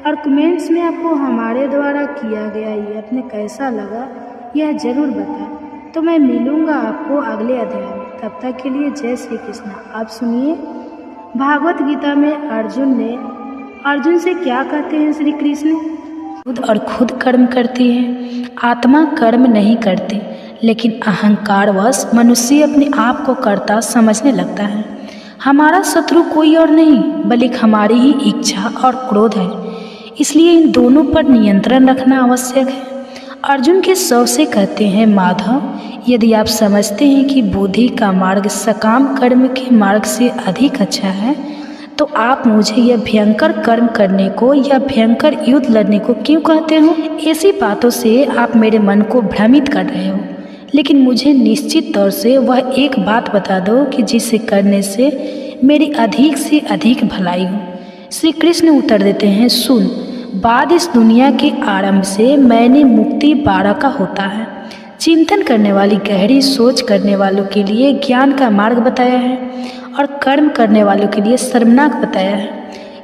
और कमेंट्स में आपको हमारे द्वारा किया गया यत्न कैसा लगा, यह ज़रूर बताएं। तो मैं मिलूँगा आपको अगले अध्याय में। तब तक के लिए जय श्री कृष्ण। आप सुनिए भागवत गीता में अर्जुन से क्या कहते हैं श्री कृष्ण। खुद कर्म करती है, आत्मा कर्म नहीं करती, लेकिन अहंकारवश मनुष्य अपने आप को कर्ता समझने लगता है। हमारा शत्रु कोई और नहीं बल्कि हमारी ही इच्छा और क्रोध है। इसलिए इन दोनों पर नियंत्रण रखना आवश्यक है। अर्जुन के शव से कहते हैं, माधव, यदि आप समझते हैं कि बुद्धि का मार्ग सकाम कर्म के मार्ग से अधिक अच्छा है, तो आप मुझे यह भयंकर कर्म करने को या भयंकर युद्ध लड़ने को क्यों कहते हो? ऐसी बातों से आप मेरे मन को भ्रमित कर रहे हो। लेकिन मुझे निश्चित तौर से वह एक बात बता दो कि जिसे करने से मेरी अधिक से अधिक भलाई हो। श्री कृष्ण उत्तर देते हैं, सुन, बाद इस दुनिया के आरंभ से मैंने मुक्ति 12 का होता है। चिंतन करने वाली गहरी सोच करने वालों के लिए ज्ञान का मार्ग बताया है और कर्म करने वालों के लिए शर्मनाक बताया है।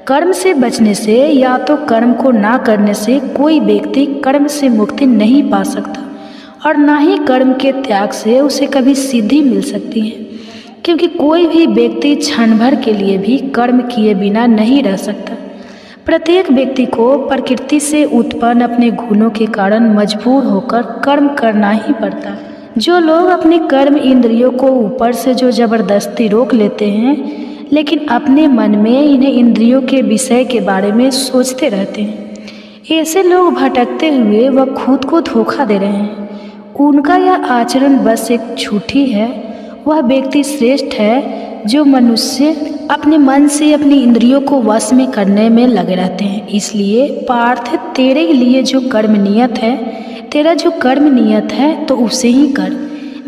कर्म से बचने से या तो कर्म को ना करने से कोई व्यक्ति कर्म से मुक्ति नहीं पा सकता और ना ही कर्म के त्याग से उसे कभी सिद्धि मिल सकती है, क्योंकि कोई भी व्यक्ति क्षण भर के लिए भी कर्म किए बिना नहीं रह सकता। प्रत्येक व्यक्ति को प्रकृति से उत्पन्न अपने गुणों के कारण मजबूर होकर कर्म करना ही पड़ता है। जो लोग अपने कर्म इंद्रियों को ऊपर से जो जबरदस्ती रोक लेते हैं, लेकिन अपने मन में इन्हें इंद्रियों के विषय के बारे में सोचते रहते हैं, ऐसे लोग भटकते हुए वह खुद को धोखा दे रहे हैं। उनका यह आचरण बस एक झूठी है। वह व्यक्ति श्रेष्ठ है जो मनुष्य अपने मन से अपनी इंद्रियों को वश में करने में लगे रहते हैं। इसलिए पार्थ, तेरे लिए जो कर्म नियत है, तेरा जो कर्म नियत है तो उसे ही कर।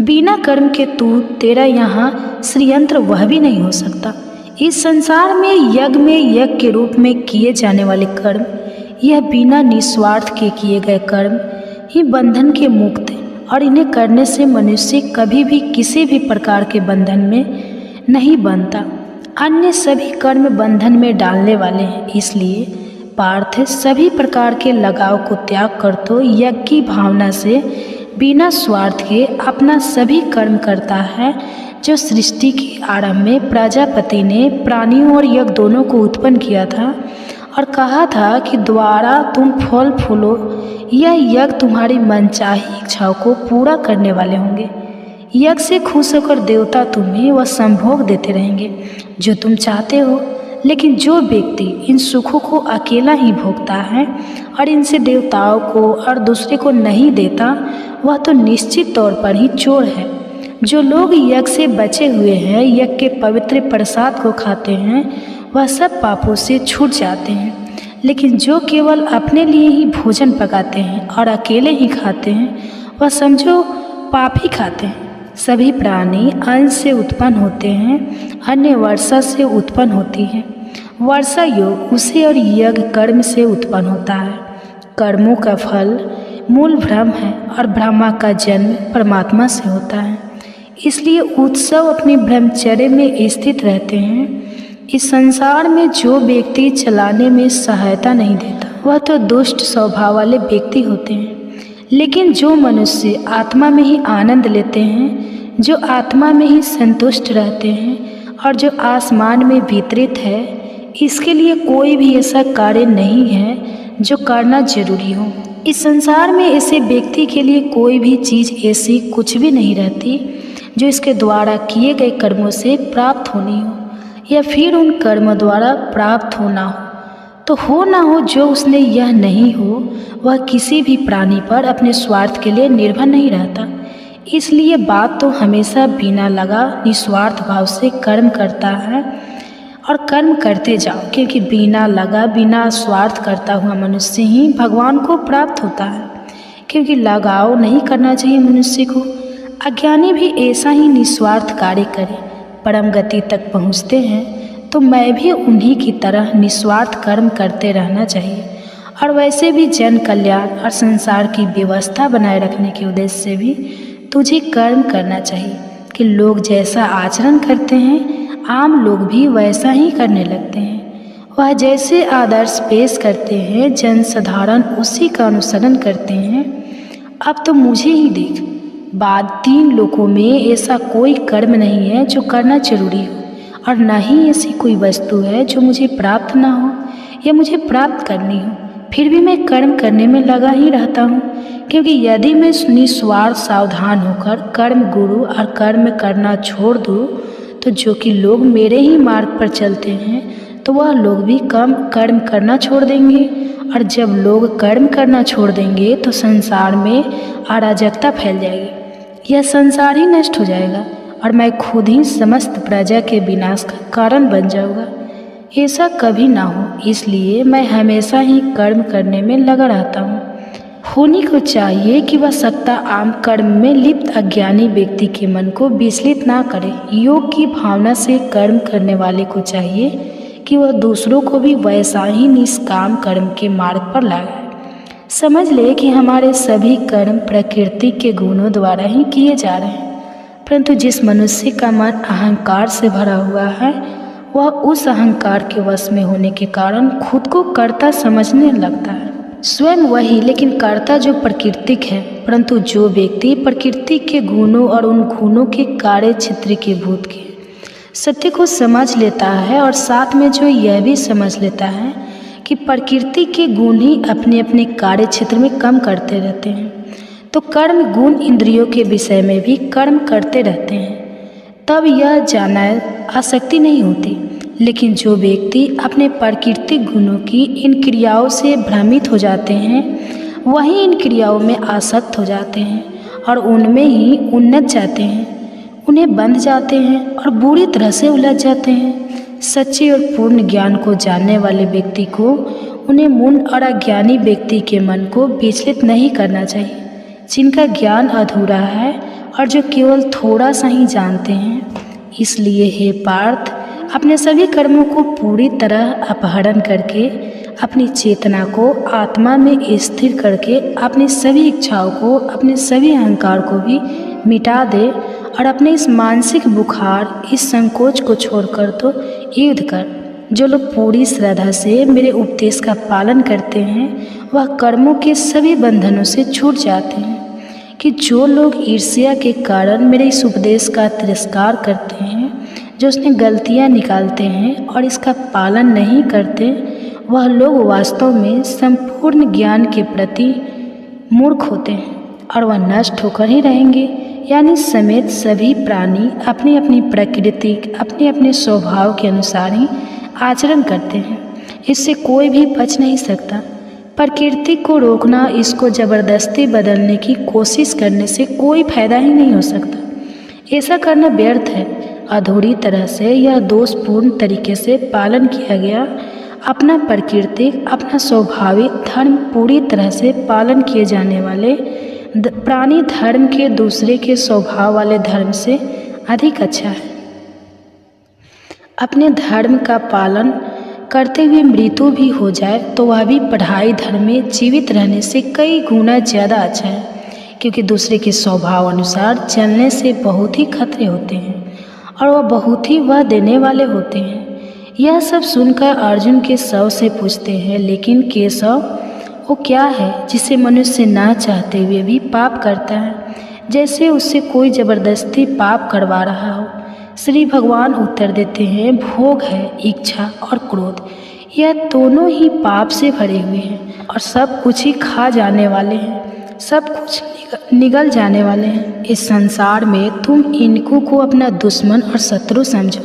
बिना कर्म के तू तेरा यहाँ श्रीयंत्र वह भी नहीं हो सकता। इस संसार में यज्ञ के रूप में किए जाने वाले कर्म, यह बिना निस्वार्थ के किए गए कर्म ही बंधन के मुक्त हैं और इन्हें करने से मनुष्य कभी भी किसी भी प्रकार के बंधन में नहीं बनता। अन्य सभी कर्म बंधन में डालने वाले हैं। इसलिए पार्थ, सभी प्रकार के लगाव को त्याग कर तो यज्ञ की भावना से बिना स्वार्थ के अपना सभी कर्म करता है। जो सृष्टि के आरंभ में प्रजापति ने प्राणियों और यज्ञ दोनों को उत्पन्न किया था और कहा था कि द्वारा तुम फल फूलो, यह यज्ञ तुम्हारी मनचाही इच्छाओं को पूरा करने वाले होंगे। यज्ञ से खुश होकर देवता तुम्हें वह संभोग देते रहेंगे जो तुम चाहते हो। लेकिन जो व्यक्ति इन सुखों को अकेला ही भोगता है और इनसे देवताओं को और दूसरे को नहीं देता, वह तो निश्चित तौर पर ही चोर है। जो लोग यज्ञ से बचे हुए हैं, यज्ञ के पवित्र प्रसाद को खाते हैं, वह सब पापों से छूट जाते हैं। लेकिन जो केवल अपने लिए ही भोजन पकाते हैं और अकेले ही खाते हैं, वह समझो पाप ही खाते हैं। सभी प्राणी अन्न से उत्पन्न होते हैं, अन्य वर्षा से उत्पन्न होती है। वर्षा योग उसे और यज्ञ कर्म से उत्पन्न होता है। कर्मों का फल मूल ब्रह्म है और ब्रह्मा का जन्म परमात्मा से होता है। इसलिए उत्सव अपने ब्रह्मचर्य में स्थित रहते हैं। इस संसार में जो व्यक्ति चलाने में सहायता नहीं देता, वह तो दुष्ट स्वभाव वाले व्यक्ति होते हैं। लेकिन जो मनुष्य आत्मा में ही आनंद लेते हैं, जो आत्मा में ही संतुष्ट रहते हैं और जो आसमान में वितरित है, इसके लिए कोई भी ऐसा कार्य नहीं है जो करना जरूरी हो। इस संसार में ऐसे व्यक्ति के लिए कोई भी चीज़ ऐसी कुछ भी नहीं रहती जो इसके द्वारा किए गए कर्मों से प्राप्त होनी हो या फिर उन कर्मों द्वारा प्राप्त होना हो। तो हो ना हो, जो उसने यह नहीं हो, वह किसी भी प्राणी पर अपने स्वार्थ के लिए निर्भर नहीं रहता। इसलिए बात तो हमेशा बिना लगा निस्वार्थ भाव से कर्म करता है और कर्म करते जाओ, क्योंकि बिना लगा बिना स्वार्थ करता हुआ मनुष्य ही भगवान को प्राप्त होता है। क्योंकि लगाव नहीं करना चाहिए मनुष्य को। अज्ञानी भी ऐसा ही निस्वार्थ कार्य करे, परम गति तक पहुँचते हैं। तो मैं भी उन्हीं की तरह निस्वार्थ कर्म करते रहना चाहिए। और वैसे भी जन कल्याण और संसार की व्यवस्था बनाए रखने के उद्देश्य से भी तुझे कर्म करना चाहिए कि लोग जैसा आचरण करते हैं, आम लोग भी वैसा ही करने लगते हैं। वह जैसे आदर्श पेश करते हैं, जनसाधारण उसी का अनुसरण करते हैं। अब तो मुझे ही देख, बाद 3 लोकों में ऐसा कोई कर्म नहीं है जो करना जरूरी हो, और न ही ऐसी कोई वस्तु है जो मुझे प्राप्त ना हो या मुझे प्राप्त करनी हो। फिर भी मैं कर्म करने में लगा ही रहता हूँ, क्योंकि यदि मैं निस्वार्थ सावधान होकर कर्म गुरु और कर्म करना छोड़ दूँ, तो जो कि लोग मेरे ही मार्ग पर चलते हैं, तो वह लोग भी कम कर्म करना छोड़ देंगे और जब लोग कर्म करना छोड़ देंगे तो संसार में अराजकता फैल जाएगी। यह संसार ही नष्ट हो जाएगा और मैं खुद ही समस्त प्रजा के विनाश का कारण बन जाऊंगा। ऐसा कभी ना हो, इसलिए मैं हमेशा ही कर्म करने में लगा रहता हूँ। होनी को चाहिए कि वह सकता आम कर्म में लिप्त अज्ञानी व्यक्ति के मन को विचलित ना करे। योग की भावना से कर्म करने वाले को चाहिए कि वह दूसरों को भी वैसा ही निष्काम कर्म के मार्ग पर लगाए। समझ ले कि हमारे सभी कर्म प्रकृति के गुणों द्वारा ही किए जा रहे हैं, परंतु जिस मनुष्य का मन अहंकार से भरा हुआ है वह उस अहंकार के वश में होने के कारण खुद को कर्ता समझने लगता है। स्वयं वही, लेकिन कर्ता जो प्राकृतिक है, परंतु जो व्यक्ति प्रकृति के गुणों और उन गुणों के कार्य क्षेत्र के भूत के सत्य को समझ लेता है और साथ में जो यह भी समझ लेता है कि प्रकृति के गुण ही अपने अपने कार्य क्षेत्र में काम करते रहते हैं, तो कर्म गुण इंद्रियों के विषय में भी कर्म करते रहते हैं, तब यह जाना आसक्ति नहीं होती। लेकिन जो व्यक्ति अपने प्राकृतिक गुणों की इन क्रियाओं से भ्रमित हो जाते हैं वही इन क्रियाओं में आसक्त हो जाते हैं और उनमें ही उन्नत जाते हैं, उन्हें बंध जाते हैं और बुरी तरह से उलझ जाते हैं। सच्चे और पूर्ण ज्ञान को जानने वाले व्यक्ति को उन्हें मूढ़ और अज्ञानी व्यक्ति के मन को विचलित नहीं करना चाहिए, जिनका ज्ञान अधूरा है और जो केवल थोड़ा सा ही जानते हैं। इसलिए हे पार्थ, अपने सभी कर्मों को पूरी तरह अपहरण करके अपनी चेतना को आत्मा में स्थिर करके अपनी सभी इच्छाओं को, अपने सभी अहंकार को भी मिटा दे और अपने इस मानसिक बुखार, इस संकोच को छोड़कर तो युद्ध कर। जो लोग पूरी श्रद्धा से मेरे उपदेश का पालन करते हैं वह कर्मों के सभी बंधनों से छूट जाते हैं। कि जो लोग ईर्ष्या के कारण मेरे इस उपदेश का तिरस्कार करते हैं, जो उसने गलतियां निकालते हैं और इसका पालन नहीं करते, वह लोग वास्तव में संपूर्ण ज्ञान के प्रति मूर्ख होते हैं और वह नष्ट होकर ही रहेंगे। यानी समेत सभी प्राणी अपनी अपनी प्रकृति, अपने अपने स्वभाव के अनुसार ही आचरण करते हैं। इससे कोई भी बच नहीं सकता। प्रकृति को रोकना, इसको जबरदस्ती बदलने की कोशिश करने से कोई फायदा ही नहीं हो सकता। ऐसा करना व्यर्थ है। अधूरी तरह से यह दोषपूर्ण तरीके से पालन किया गया अपना प्राकृतिक, अपना स्वाभाविक धर्म पूरी तरह से पालन किए जाने वाले प्राणी धर्म के दूसरे के स्वभाव वाले धर्म से अधिक अच्छा है। अपने धर्म का पालन करते हुए मृत्यु भी हो जाए तो वह भी पढ़ाई धर्म में जीवित रहने से कई गुना ज़्यादा अच्छा है, क्योंकि दूसरे के स्वभाव अनुसार चलने से बहुत ही खतरे होते हैं और वह बहुत ही वह देने वाले होते हैं। यह सब सुनकर अर्जुन केशव से पूछते हैं, लेकिन केशव वो क्या है जिसे मनुष्य ना चाहते हुए भी पाप करता है, जैसे उससे कोई ज़बरदस्ती पाप करवा रहा हो। श्री भगवान उत्तर देते हैं, भोग है, इच्छा और क्रोध, यह दोनों ही पाप से भरे हुए हैं और सब कुछ ही खा जाने वाले हैं, सब कुछ निगल जाने वाले हैं। इस संसार में तुम इनको को अपना दुश्मन और शत्रु समझो।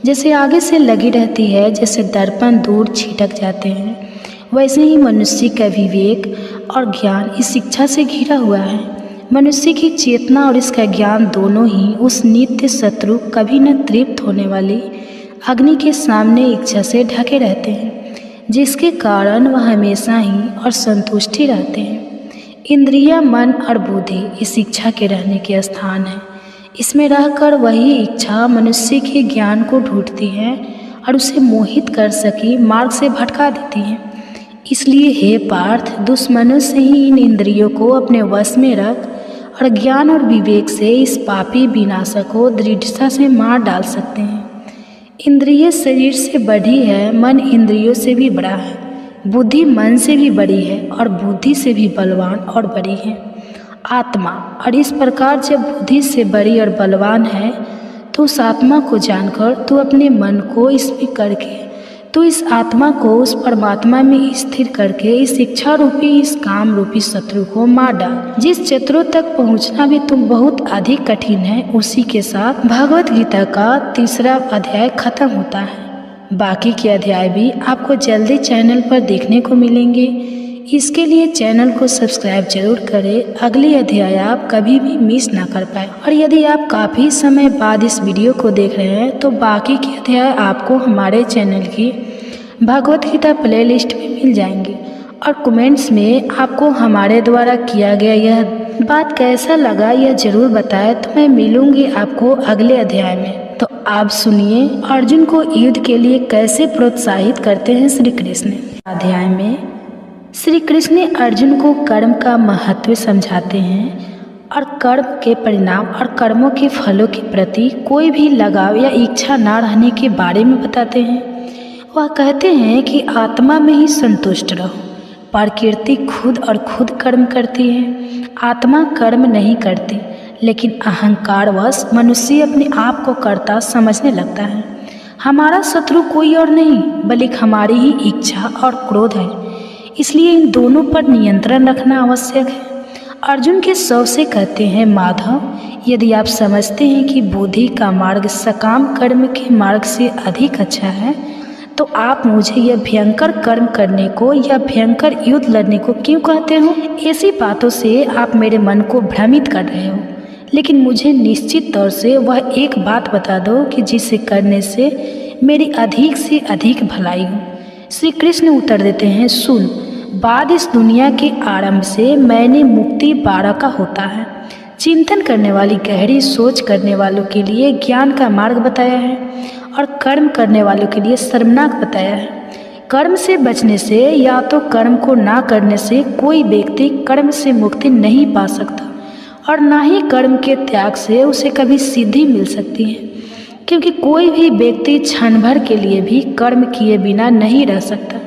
जैसे आगे से लगी रहती है, जैसे दर्पण दूर छिटक जाते हैं, वैसे ही मनुष्य का विवेक और ज्ञान इस इच्छा से घिरा हुआ है। मनुष्य की चेतना और इसका ज्ञान दोनों ही उस नित्य शत्रु, कभी न तृप्त होने वाली अग्नि के सामने इच्छा से ढके रहते हैं, जिसके कारण वह हमेशा ही और संतुष्टि रहते हैं। इंद्रिया, मन और बुद्धि इस इच्छा के रहने के स्थान है। इसमें रहकर वही इच्छा मनुष्य के ज्ञान को ढूंढती है और उसे मोहित कर सके मार्ग से भटका देती है। इसलिए हे पार्थ, दुश्मनों से ही इन इंद्रियों को अपने वश में रख और ज्ञान और विवेक से इस पापी विनाशक को दृढ़ता से मार डाल सकते हैं। इंद्रिय शरीर से बड़ी है, मन इंद्रियों से भी बड़ा है, बुद्धि मन से भी बड़ी है और बुद्धि से भी बलवान और बड़ी है आत्मा। और इस प्रकार जब बुद्धि से बड़ी और बलवान है तो उस आत्मा को जानकर तू अपने मन को इसमें करके तो इस आत्मा को उस परमात्मा में स्थिर करके इस इच्छा रूपी, इस काम रूपी शत्रु को मार डाल। जिस शत्रु तक पहुंचना भी तुम बहुत अधिक कठिन है, उसी के साथ भगवत गीता का 3रा अध्याय खत्म होता है। बाकी के अध्याय भी आपको जल्दी चैनल पर देखने को मिलेंगे। इसके लिए चैनल को सब्सक्राइब जरूर करें, अगले अध्याय आप कभी भी मिस ना कर पाए। और यदि आप काफ़ी समय बाद इस वीडियो को देख रहे हैं तो बाकी के अध्याय आपको हमारे चैनल की भागवत गीता प्लेलिस्ट में मिल जाएंगे। और कमेंट्स में आपको हमारे द्वारा किया गया यह बात कैसा लगा यह जरूर बताएं, तो मैं मिलूंगी आपको अगले अध्याय में। तो आप सुनिए अर्जुन को युद्ध के लिए कैसे प्रोत्साहित करते हैं श्री कृष्ण। अध्याय में श्री कृष्ण अर्जुन को कर्म का महत्व समझाते हैं और कर्म के परिणाम और कर्मों के फलों के प्रति कोई भी लगाव या इच्छा न रहने के बारे में बताते हैं। वह कहते हैं कि आत्मा में ही संतुष्ट रहो। प्रकृति खुद और खुद कर्म करती है, आत्मा कर्म नहीं करती, लेकिन अहंकारवश मनुष्य अपने आप को कर्ता समझने लगता है। हमारा शत्रु कोई और नहीं बल्कि हमारी ही इच्छा और क्रोध है, इसलिए इन दोनों पर नियंत्रण रखना आवश्यक है। अर्जुन के शव से कहते हैं, माधव, यदि आप समझते हैं कि बुद्धि का मार्ग सकाम कर्म के मार्ग से अधिक अच्छा है, तो आप मुझे यह भयंकर कर्म करने को या भयंकर युद्ध लड़ने को क्यों कहते हो? ऐसी बातों से आप मेरे मन को भ्रमित कर रहे हो, लेकिन मुझे निश्चित तौर से वह एक बात बता दो कि जिसे करने से मेरी अधिक से अधिक भलाई हो। श्री कृष्ण उत्तर देते हैं, सुन, बाद इस दुनिया के आरंभ से मैंने मुक्ति 12 का होता है। चिंतन करने वाली गहरी सोच करने वालों के लिए ज्ञान का मार्ग बताया है और कर्म करने वालों के लिए शर्मनाक बताया है। कर्म से बचने से या तो कर्म को ना करने से कोई व्यक्ति कर्म से मुक्ति नहीं पा सकता और ना ही कर्म के त्याग से उसे कभी सिद्धि मिल सकती है, क्योंकि कोई भी व्यक्ति क्षण भर के लिए भी कर्म किए बिना नहीं रह सकता।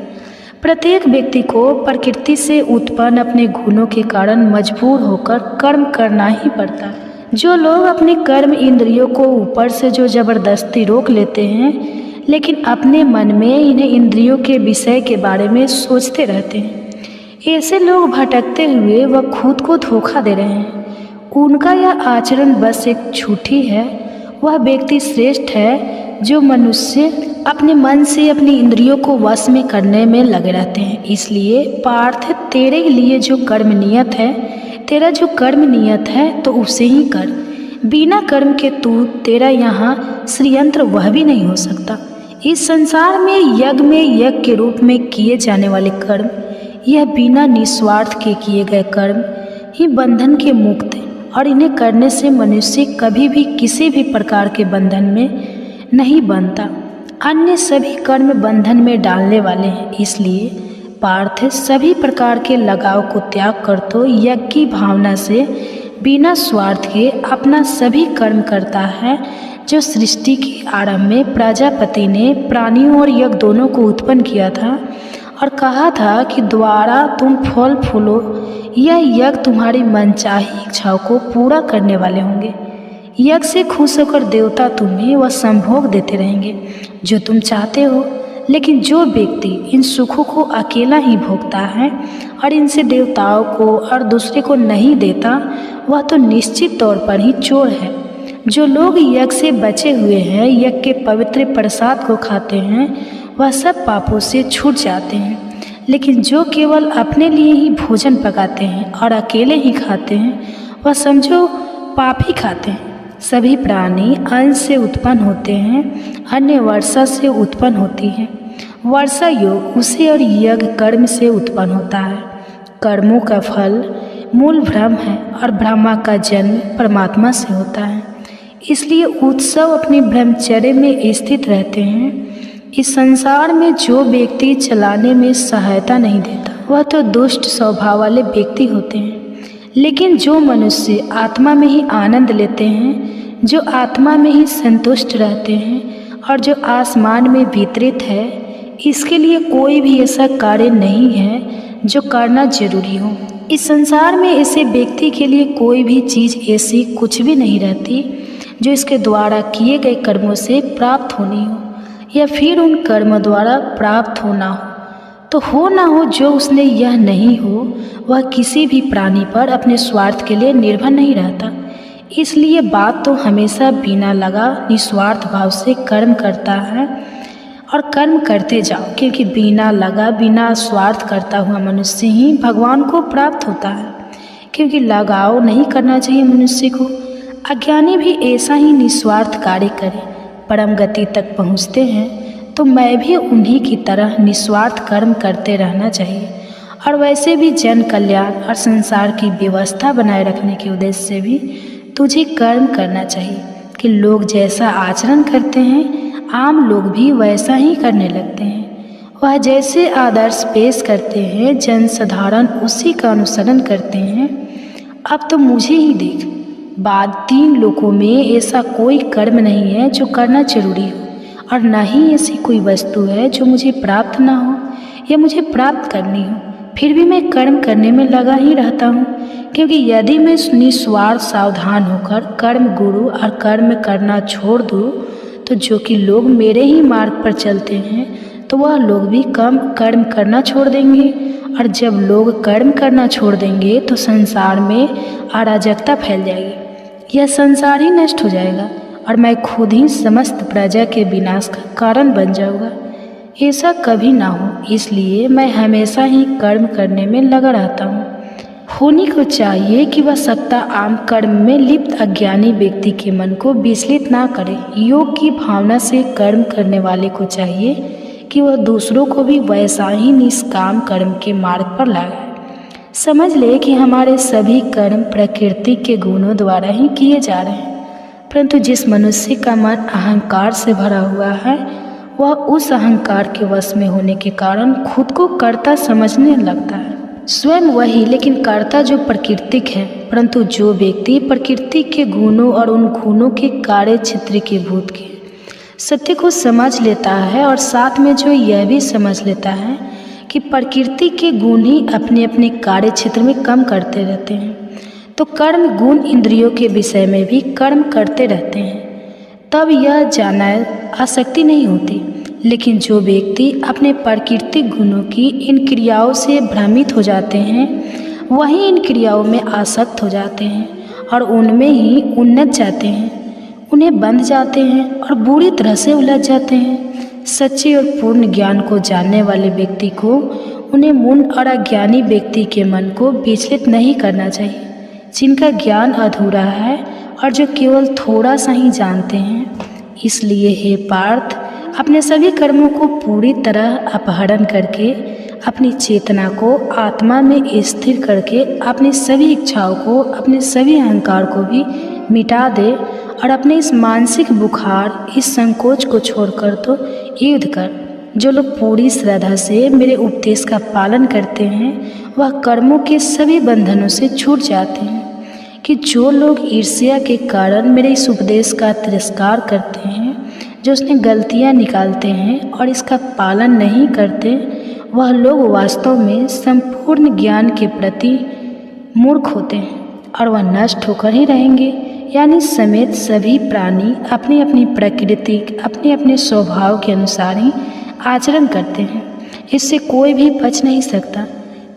प्रत्येक व्यक्ति को प्रकृति से उत्पन्न अपने गुणों के कारण मजबूर होकर कर्म करना ही पड़ता है। जो लोग अपने कर्म इंद्रियों को ऊपर से जो जबरदस्ती रोक लेते हैं, लेकिन अपने मन में इन्हें इंद्रियों के विषय के बारे में सोचते रहते हैं, ऐसे लोग भटकते हुए वह खुद को धोखा दे रहे हैं। उनका यह आचरण बस एक झूठी है। वह व्यक्ति श्रेष्ठ है जो मनुष्य अपने मन से अपनी इंद्रियों को वश में करने में लगे रहते हैं। इसलिए पार्थ, तेरे लिए जो कर्म नियत है, तेरा जो कर्म नियत है तो उसे ही कर। बिना कर्म के तू तेरा यहाँ श्रीयंत्र वह भी नहीं हो सकता। इस संसार में यज्ञ के रूप में किए जाने वाले कर्म, यह बिना निस्वार्थ के किए गए कर्म ही बंधन के मुक्त हैं और इन्हें करने से मनुष्य कभी भी किसी भी प्रकार के बंधन में नहीं बनता। अन्य सभी कर्म बंधन में डालने वाले हैं। इसलिए पार्थ, सभी प्रकार के लगाव को त्याग कर तो यज्ञ की भावना से बिना स्वार्थ के अपना सभी कर्म करता है। जो सृष्टि के आरंभ में प्रजापति ने प्राणियों और यज्ञ दोनों को उत्पन्न किया था और कहा था कि द्वारा तुम फल फूलो, यह यज्ञ तुम्हारी मनचाही इच्छाओं को पूरा करने वाले होंगे। यज्ञ से खुश होकर देवता तुम्हें वह संभोग देते रहेंगे जो तुम चाहते हो। लेकिन जो व्यक्ति इन सुखों को अकेला ही भोगता है और इनसे देवताओं को और दूसरे को नहीं देता, वह तो निश्चित तौर पर ही चोर है। जो लोग यज्ञ से बचे हुए हैं, यज्ञ के पवित्र प्रसाद को खाते हैं, वह सब पापों से छूट जाते हैं। लेकिन जो केवल अपने लिए ही भोजन पकाते हैं और अकेले ही खाते हैं, वह समझो पाप ही खाते हैं। सभी प्राणी अन्न से उत्पन्न होते हैं, अन्य वर्षा से उत्पन्न होती है। वर्षा योग उसे और यज्ञ कर्म से उत्पन्न होता है। कर्मों का फल मूल ब्रह्म है और ब्रह्मा का जन्म परमात्मा से होता है। इसलिए उत्सव अपने ब्रह्मचर्य में स्थित रहते हैं। इस संसार में जो व्यक्ति चलाने में सहायता नहीं देता, वह तो दुष्ट स्वभाव वाले व्यक्ति होते हैं। लेकिन जो मनुष्य आत्मा में ही आनंद लेते हैं, जो आत्मा में ही संतुष्ट रहते हैं और जो आसमान में वितरित है, इसके लिए कोई भी ऐसा कार्य नहीं है जो करना जरूरी हो। इस संसार में ऐसे व्यक्ति के लिए कोई भी चीज़ ऐसी कुछ भी नहीं रहती जो इसके द्वारा किए गए कर्मों से प्राप्त होनी हो या फिर उन कर्मों द्वारा प्राप्त होना हो। तो हो ना हो जो उसने यह नहीं हो, वह किसी भी प्राणी पर अपने स्वार्थ के लिए निर्भर नहीं रहता। इसलिए बात तो हमेशा बिना लगा निस्वार्थ भाव से कर्म करता है और कर्म करते जाओ, क्योंकि बिना लगा बिना स्वार्थ करता हुआ मनुष्य ही भगवान को प्राप्त होता है। क्योंकि लगाव नहीं करना चाहिए मनुष्य को। अज्ञानी भी ऐसा ही निस्वार्थ कार्य करें, परम गति तक पहुँचते हैं। तो मैं भी उन्हीं की तरह निस्वार्थ कर्म करते रहना चाहिए। और वैसे भी जन कल्याण और संसार की व्यवस्था बनाए रखने के उद्देश्य से भी तुझे कर्म करना चाहिए कि लोग जैसा आचरण करते हैं आम लोग भी वैसा ही करने लगते हैं। वह जैसे आदर्श पेश करते हैं जनसाधारण उसी का अनुसरण करते हैं। अब तो मुझे ही देख, बाद 3 लोकों में ऐसा कोई कर्म नहीं है जो करना जरूरी हो, और न ही ऐसी कोई वस्तु है जो मुझे प्राप्त ना हो या मुझे प्राप्त करनी हो। फिर भी मैं कर्म करने में लगा ही रहता हूँ, क्योंकि यदि मैं निस्वार्थ सावधान होकर कर्म गुरु और कर्म करना छोड़ दूँ तो जो कि लोग मेरे ही मार्ग पर चलते हैं तो वह लोग भी कम कर्म करना छोड़ देंगे। और जब लोग कर्म करना छोड़ देंगे तो संसार में अराजकता फैल जाएगी। यह संसार ही नष्ट हो जाएगा और मैं खुद ही समस्त प्रजा के विनाश का कारण बन जाऊंगा। ऐसा कभी ना हो, इसलिए मैं हमेशा ही कर्म करने में लगा रहता हूँ। होनी को चाहिए कि वह सत्ता आम कर्म में लिप्त अज्ञानी व्यक्ति के मन को विचलित ना करे। योग की भावना से कर्म करने वाले को चाहिए कि वह दूसरों को भी वैसा ही निष्काम कर्म के मार्ग पर लगाए। समझ ले कि हमारे सभी कर्म प्रकृति के गुणों द्वारा ही किए जा रहे हैं, परंतु जिस मनुष्य का मन अहंकार से भरा हुआ है वह उस अहंकार के वश में होने के कारण खुद को कर्ता समझने लगता है। स्वयं वही, लेकिन कर्ता जो प्राकृतिक है, परंतु जो व्यक्ति प्रकृति के गुणों और उन गुणों के कार्य क्षेत्र के भूत के सत्य को समझ लेता है, और साथ में जो यह भी समझ लेता है कि प्रकृति के गुण ही अपने अपने कार्य क्षेत्र में कम करते रहते हैं, तो कर्म गुण इंद्रियों के विषय में भी कर्म करते रहते हैं, तब यह जाना आसक्ति नहीं होती। लेकिन जो व्यक्ति अपने प्राकृतिक गुणों की इन क्रियाओं से भ्रमित हो जाते हैं वही इन क्रियाओं में आसक्त हो जाते हैं और उनमें ही उन्नत जाते हैं, उन्हें बंध जाते हैं और बुरी तरह से उलझ जाते हैं। सच्चे और पूर्ण ज्ञान को जानने वाले व्यक्ति को उन्हें मूढ़ और अज्ञानी व्यक्ति के मन को विचलित नहीं करना चाहिए, जिनका ज्ञान अधूरा है और जो केवल थोड़ा सा ही जानते हैं। इसलिए हे पार्थ, अपने सभी कर्मों को पूरी तरह अपहरण करके अपनी चेतना को आत्मा में स्थिर करके अपनी सभी इच्छाओं को, अपने सभी अहंकार को भी मिटा दे और अपने इस मानसिक बुखार, इस संकोच को छोड़कर तो युद्ध कर। जो लोग पूरी श्रद्धा से मेरे उपदेश का पालन करते हैं वह कर्मों के सभी बंधनों से छूट जाते हैं। कि जो लोग ईर्ष्या के कारण मेरे इस उपदेश का तिरस्कार करते हैं, जो उसने गलतियां निकालते हैं और इसका पालन नहीं करते, वह लोग वास्तव में संपूर्ण ज्ञान के प्रति मूर्ख होते हैं और वह नष्ट होकर ही रहेंगे। यानी समेत सभी प्राणी अपनी अपनी प्रकृति, अपने अपने स्वभाव के अनुसार ही आचरण करते हैं। इससे कोई भी बच नहीं सकता।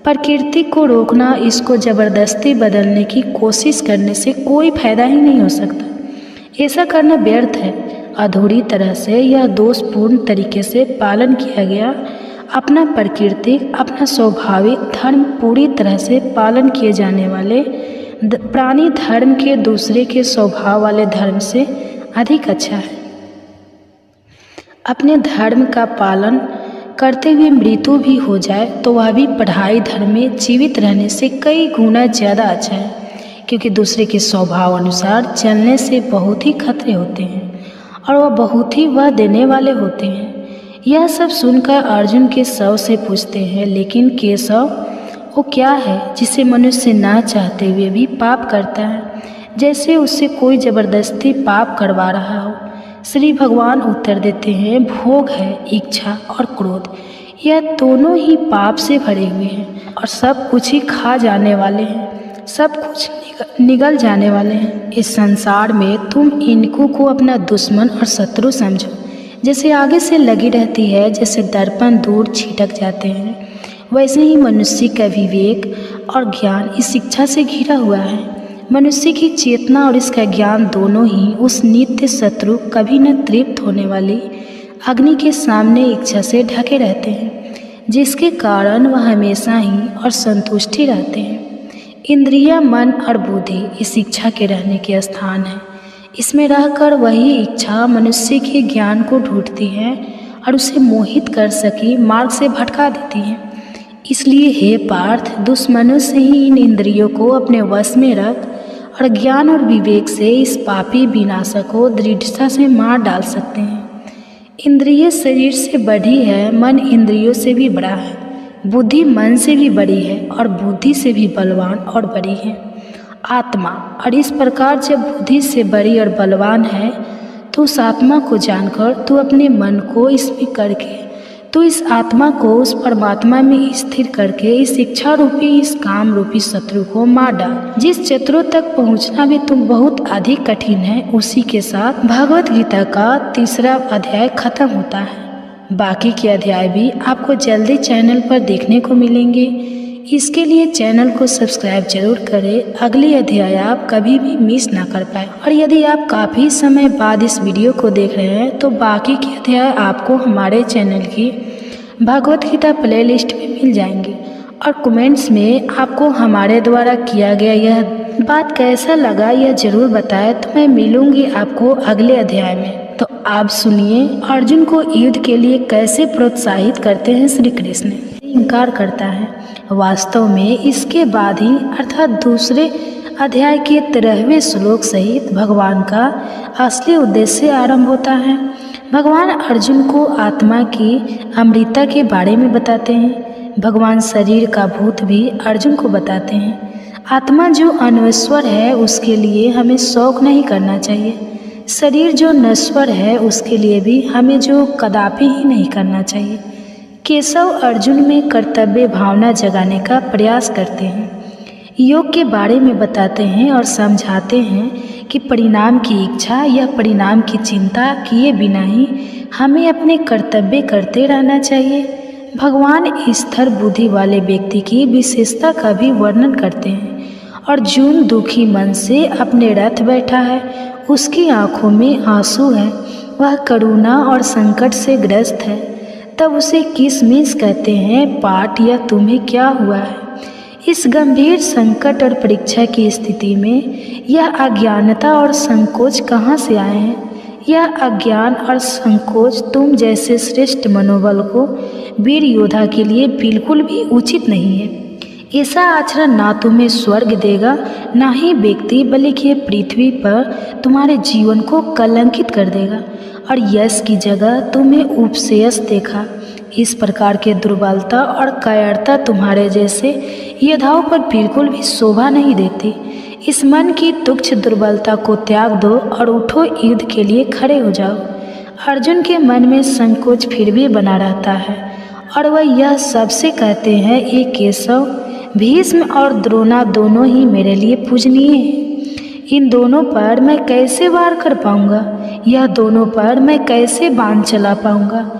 प्रकृति को रोकना, इसको जबरदस्ती बदलने की कोशिश करने से कोई फायदा ही नहीं हो सकता। ऐसा करना व्यर्थ है। अधूरी तरह से यह दोषपूर्ण तरीके से पालन किया गया अपना प्रकृति, अपना स्वाभाविक धर्म पूरी तरह से पालन किए जाने वाले प्राणी धर्म के दूसरे के स्वभाव वाले धर्म से अधिक अच्छा है। अपने धर्म का पालन करते हुए मृत्यु भी हो जाए तो वह भी पढ़ाई धर्म में जीवित रहने से कई गुना ज़्यादा अच्छा है, क्योंकि दूसरे के स्वभाव अनुसार चलने से बहुत ही खतरे होते हैं और वह बहुत ही वह देने वाले होते हैं। यह सब सुनकर अर्जुन केशव से पूछते हैं, लेकिन केशव वो क्या है जिसे मनुष्य ना चाहते हुए भी पाप करता है, जैसे उससे कोई ज़बरदस्ती पाप करवा रहा हो। श्री भगवान उत्तर देते हैं, भोग है, इच्छा और क्रोध, यह दोनों ही पाप से भरे हुए हैं और सब कुछ ही खा जाने वाले हैं, सब कुछ निगल जाने वाले हैं। इस संसार में तुम इनको को अपना दुश्मन और शत्रु समझो। जैसे आगे से लगी रहती है, जैसे दर्पण दूर छिटक जाते हैं, वैसे ही मनुष्य का विवेक और ज्ञान इस इच्छा से घिरा हुआ है। मनुष्य की चेतना और इसका ज्ञान दोनों ही उस नित्य शत्रु, कभी न तृप्त होने वाली अग्नि के सामने इच्छा से ढके रहते हैं, जिसके कारण वह हमेशा ही और संतुष्टि रहते हैं। इंद्रिय, मन और बुद्धि इस इच्छा के रहने के स्थान है। इसमें रहकर वही इच्छा मनुष्य के ज्ञान को ढूंढती है और उसे मोहित कर सके मार्ग से भटका देती है। इसलिए हे पार्थ, दुश्मनों से ही इन इंद्रियों को अपने वश में रख और ज्ञान और विवेक से इस पापी विनाशक को दृढ़ता से मार डाल सकते हैं। इंद्रिय शरीर से बड़ी है, मन इंद्रियों से भी बड़ा है, बुद्धि मन से भी बड़ी है और बुद्धि से भी बलवान और बड़ी है आत्मा। और इस प्रकार जब बुद्धि से बड़ी और बलवान है तो उस आत्मा को जानकर तू अपने मन को इसमें करके तो इस आत्मा को उस परमात्मा में स्थिर करके इस इच्छा रूपी, इस काम रूपी शत्रु को मार डाल। जिस शत्रु तक पहुंचना भी तुम बहुत अधिक कठिन है, उसी के साथ भगवत गीता का 3रा अध्याय खत्म होता है। बाकी के अध्याय भी आपको जल्दी चैनल पर देखने को मिलेंगे। इसके लिए चैनल को सब्सक्राइब जरूर करें, अगली अध्याय आप कभी भी मिस ना कर पाए। और यदि आप काफ़ी समय बाद इस वीडियो को देख रहे हैं तो बाकी के अध्याय आपको हमारे चैनल की भगवत गीता प्लेलिस्ट में मिल जाएंगे। और कमेंट्स में आपको हमारे द्वारा किया गया यह बात कैसा लगा यह जरूर बताएं, तो मैं मिलूंगी आपको अगले अध्याय में। तो आप सुनिए अर्जुन को युद्ध के लिए कैसे प्रोत्साहित करते हैं श्री कृष्ण। इनकार करता है। वास्तव में इसके बाद ही अर्थात दूसरे अध्याय के 13वें श्लोक सहित भगवान का असली उद्देश्य आरंभ होता है। भगवान अर्जुन को आत्मा की अमृता के बारे में बताते हैं। भगवान शरीर का भूत भी अर्जुन को बताते हैं। आत्मा जो अनश्वर है उसके लिए हमें शौक नहीं करना चाहिए। शरीर जो नश्वर है उसके लिए भी हमें जो कदापि ही नहीं करना चाहिए। केशव अर्जुन में कर्तव्य भावना जगाने का प्रयास करते हैं, योग के बारे में बताते हैं और समझाते हैं कि परिणाम की इच्छा या परिणाम की चिंता किए बिना ही हमें अपने कर्तव्य करते रहना चाहिए। भगवान स्थिर बुद्धि वाले व्यक्ति की विशेषता का भी वर्णन करते हैं। अर्जुन दुखी मन से अपने रथ बैठा है, उसकी आंखों में आंसू है, वह करुणा और संकट से ग्रस्त है। तब उसे किसमिस कहते हैं, पाठ या तुम्हें क्या हुआ है। इस गंभीर संकट और परीक्षा की स्थिति में यह अज्ञानता और संकोच कहाँ से आए हैं। यह अज्ञान और संकोच तुम जैसे श्रेष्ठ मनोबल को वीर योद्धा के लिए बिल्कुल भी उचित नहीं है। ऐसा आचरण ना तुम्हें स्वर्ग देगा, ना ही व्यक्ति बल्कि पृथ्वी पर तुम्हारे जीवन को कलंकित कर देगा और यश की जगह तुम्हें उपशेष देगा। इस प्रकार के दुर्बलता और कायरता तुम्हारे जैसे योद्धाओं पर बिल्कुल भी शोभा नहीं देती। इस मन की तुच्छ दुर्बलता को त्याग दो और उठो, युद्ध के लिए खड़े हो जाओ। अर्जुन के मन में संकोच फिर भी बना रहता है और वह यह सबसे कहते हैं, ये केशव, भीष्म और द्रोणा दोनों ही मेरे लिए पूजनीय हैं। इन दोनों पर मैं कैसे वार कर पाऊंगा, यह दोनों पर मैं कैसे बाण चला पाऊंगा।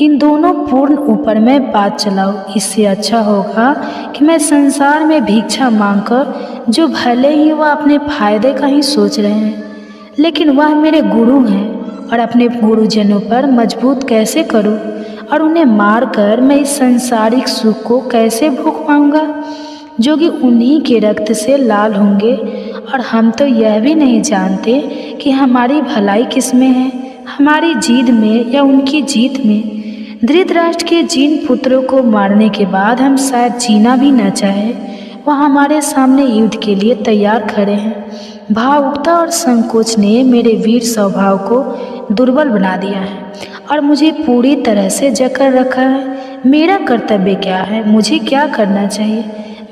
इन दोनों पूर्ण ऊपर मैं बात चलाऊं। इससे अच्छा होगा कि मैं संसार में भिक्षा मांगकर, जो भले ही वह अपने फायदे का ही सोच रहे हैं, लेकिन वह मेरे गुरु हैं और अपने गुरुजनों पर मजबूत कैसे करूं और उन्हें मारकर मैं इस सांसारिक सुख को कैसे भोग पाऊंगा जो कि उन्हीं के रक्त से लाल होंगे। और हम तो यह भी नहीं जानते कि हमारी भलाई किस में है, हमारी जीत में या उनकी जीत में। धृतराष्ट्र के जिन पुत्रों को मारने के बाद हम शायद जीना भी न चाहें, वह हमारे सामने युद्ध के लिए तैयार खड़े हैं। भावुकता और संकोच ने मेरे वीर स्वभाव को दुर्बल बना दिया है और मुझे पूरी तरह से जकड़ रखा है। मेरा कर्तव्य क्या है, मुझे क्या करना चाहिए,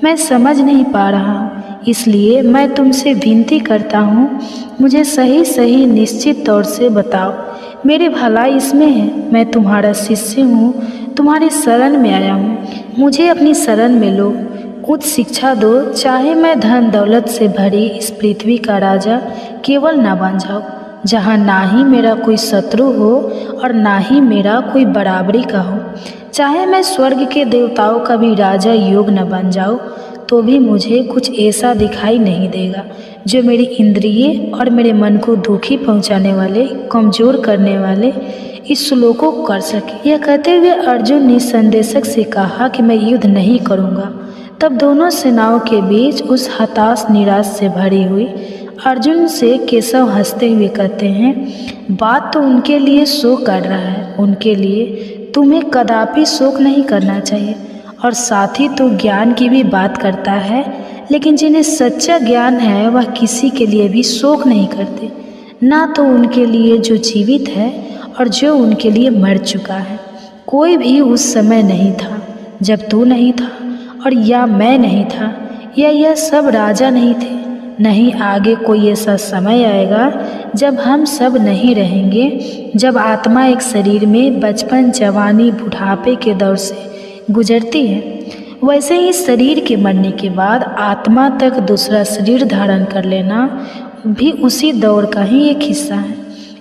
मैं समझ नहीं पा रहा हूँ। इसलिए मैं तुमसे विनती करता हूँ, मुझे सही निश्चित तौर से बताओ। मेरी भलाई इसमें है, मैं तुम्हारा शिष्य हूँ, तुम्हारी शरण में आया हूँ, मुझे अपनी शरण में लो, उच्च शिक्षा दो। चाहे मैं धन दौलत से भरी इस पृथ्वी का राजा केवल ना बन जाऊँ, जहाँ ना ही मेरा कोई शत्रु हो और ना ही मेरा कोई बराबरी का हो। चाहे मैं स्वर्ग के देवताओं का भी राजा योग न बन जाऊँ, तो भी मुझे कुछ ऐसा दिखाई नहीं देगा जो मेरी इंद्रिय और मेरे मन को दुखी पहुंचाने वाले, कमज़ोर करने वाले, इस श्लोक को कर सके। यह कहते हुए अर्जुन ने संदेशक से कहा कि मैं युद्ध नहीं करूँगा। तब दोनों सेनाओं के बीच उस हताश निराश से भरी हुई अर्जुन से केशव हंसते हुए कहते हैं, बात तो उनके लिए शोक कर रहा है, उनके लिए तुम्हें कदापि शोक नहीं करना चाहिए। और साथ ही तो ज्ञान की भी बात करता है, लेकिन जिन्हें सच्चा ज्ञान है वह किसी के लिए भी शोक नहीं करते, ना तो उनके लिए जो जीवित है और जो उनके लिए मर चुका है। कोई भी उस समय नहीं था जब तू नहीं था, और या मैं नहीं था, या यह सब राजा नहीं थे। नहीं आगे कोई ऐसा समय आएगा जब हम सब नहीं रहेंगे, जब आत्मा एक शरीर में बचपन, जवानी, बुढ़ापे के दौर से गुजरती है। वैसे ही शरीर के मरने के बाद आत्मा तक दूसरा शरीर धारण कर लेना भी उसी दौर का ही एक हिस्सा है।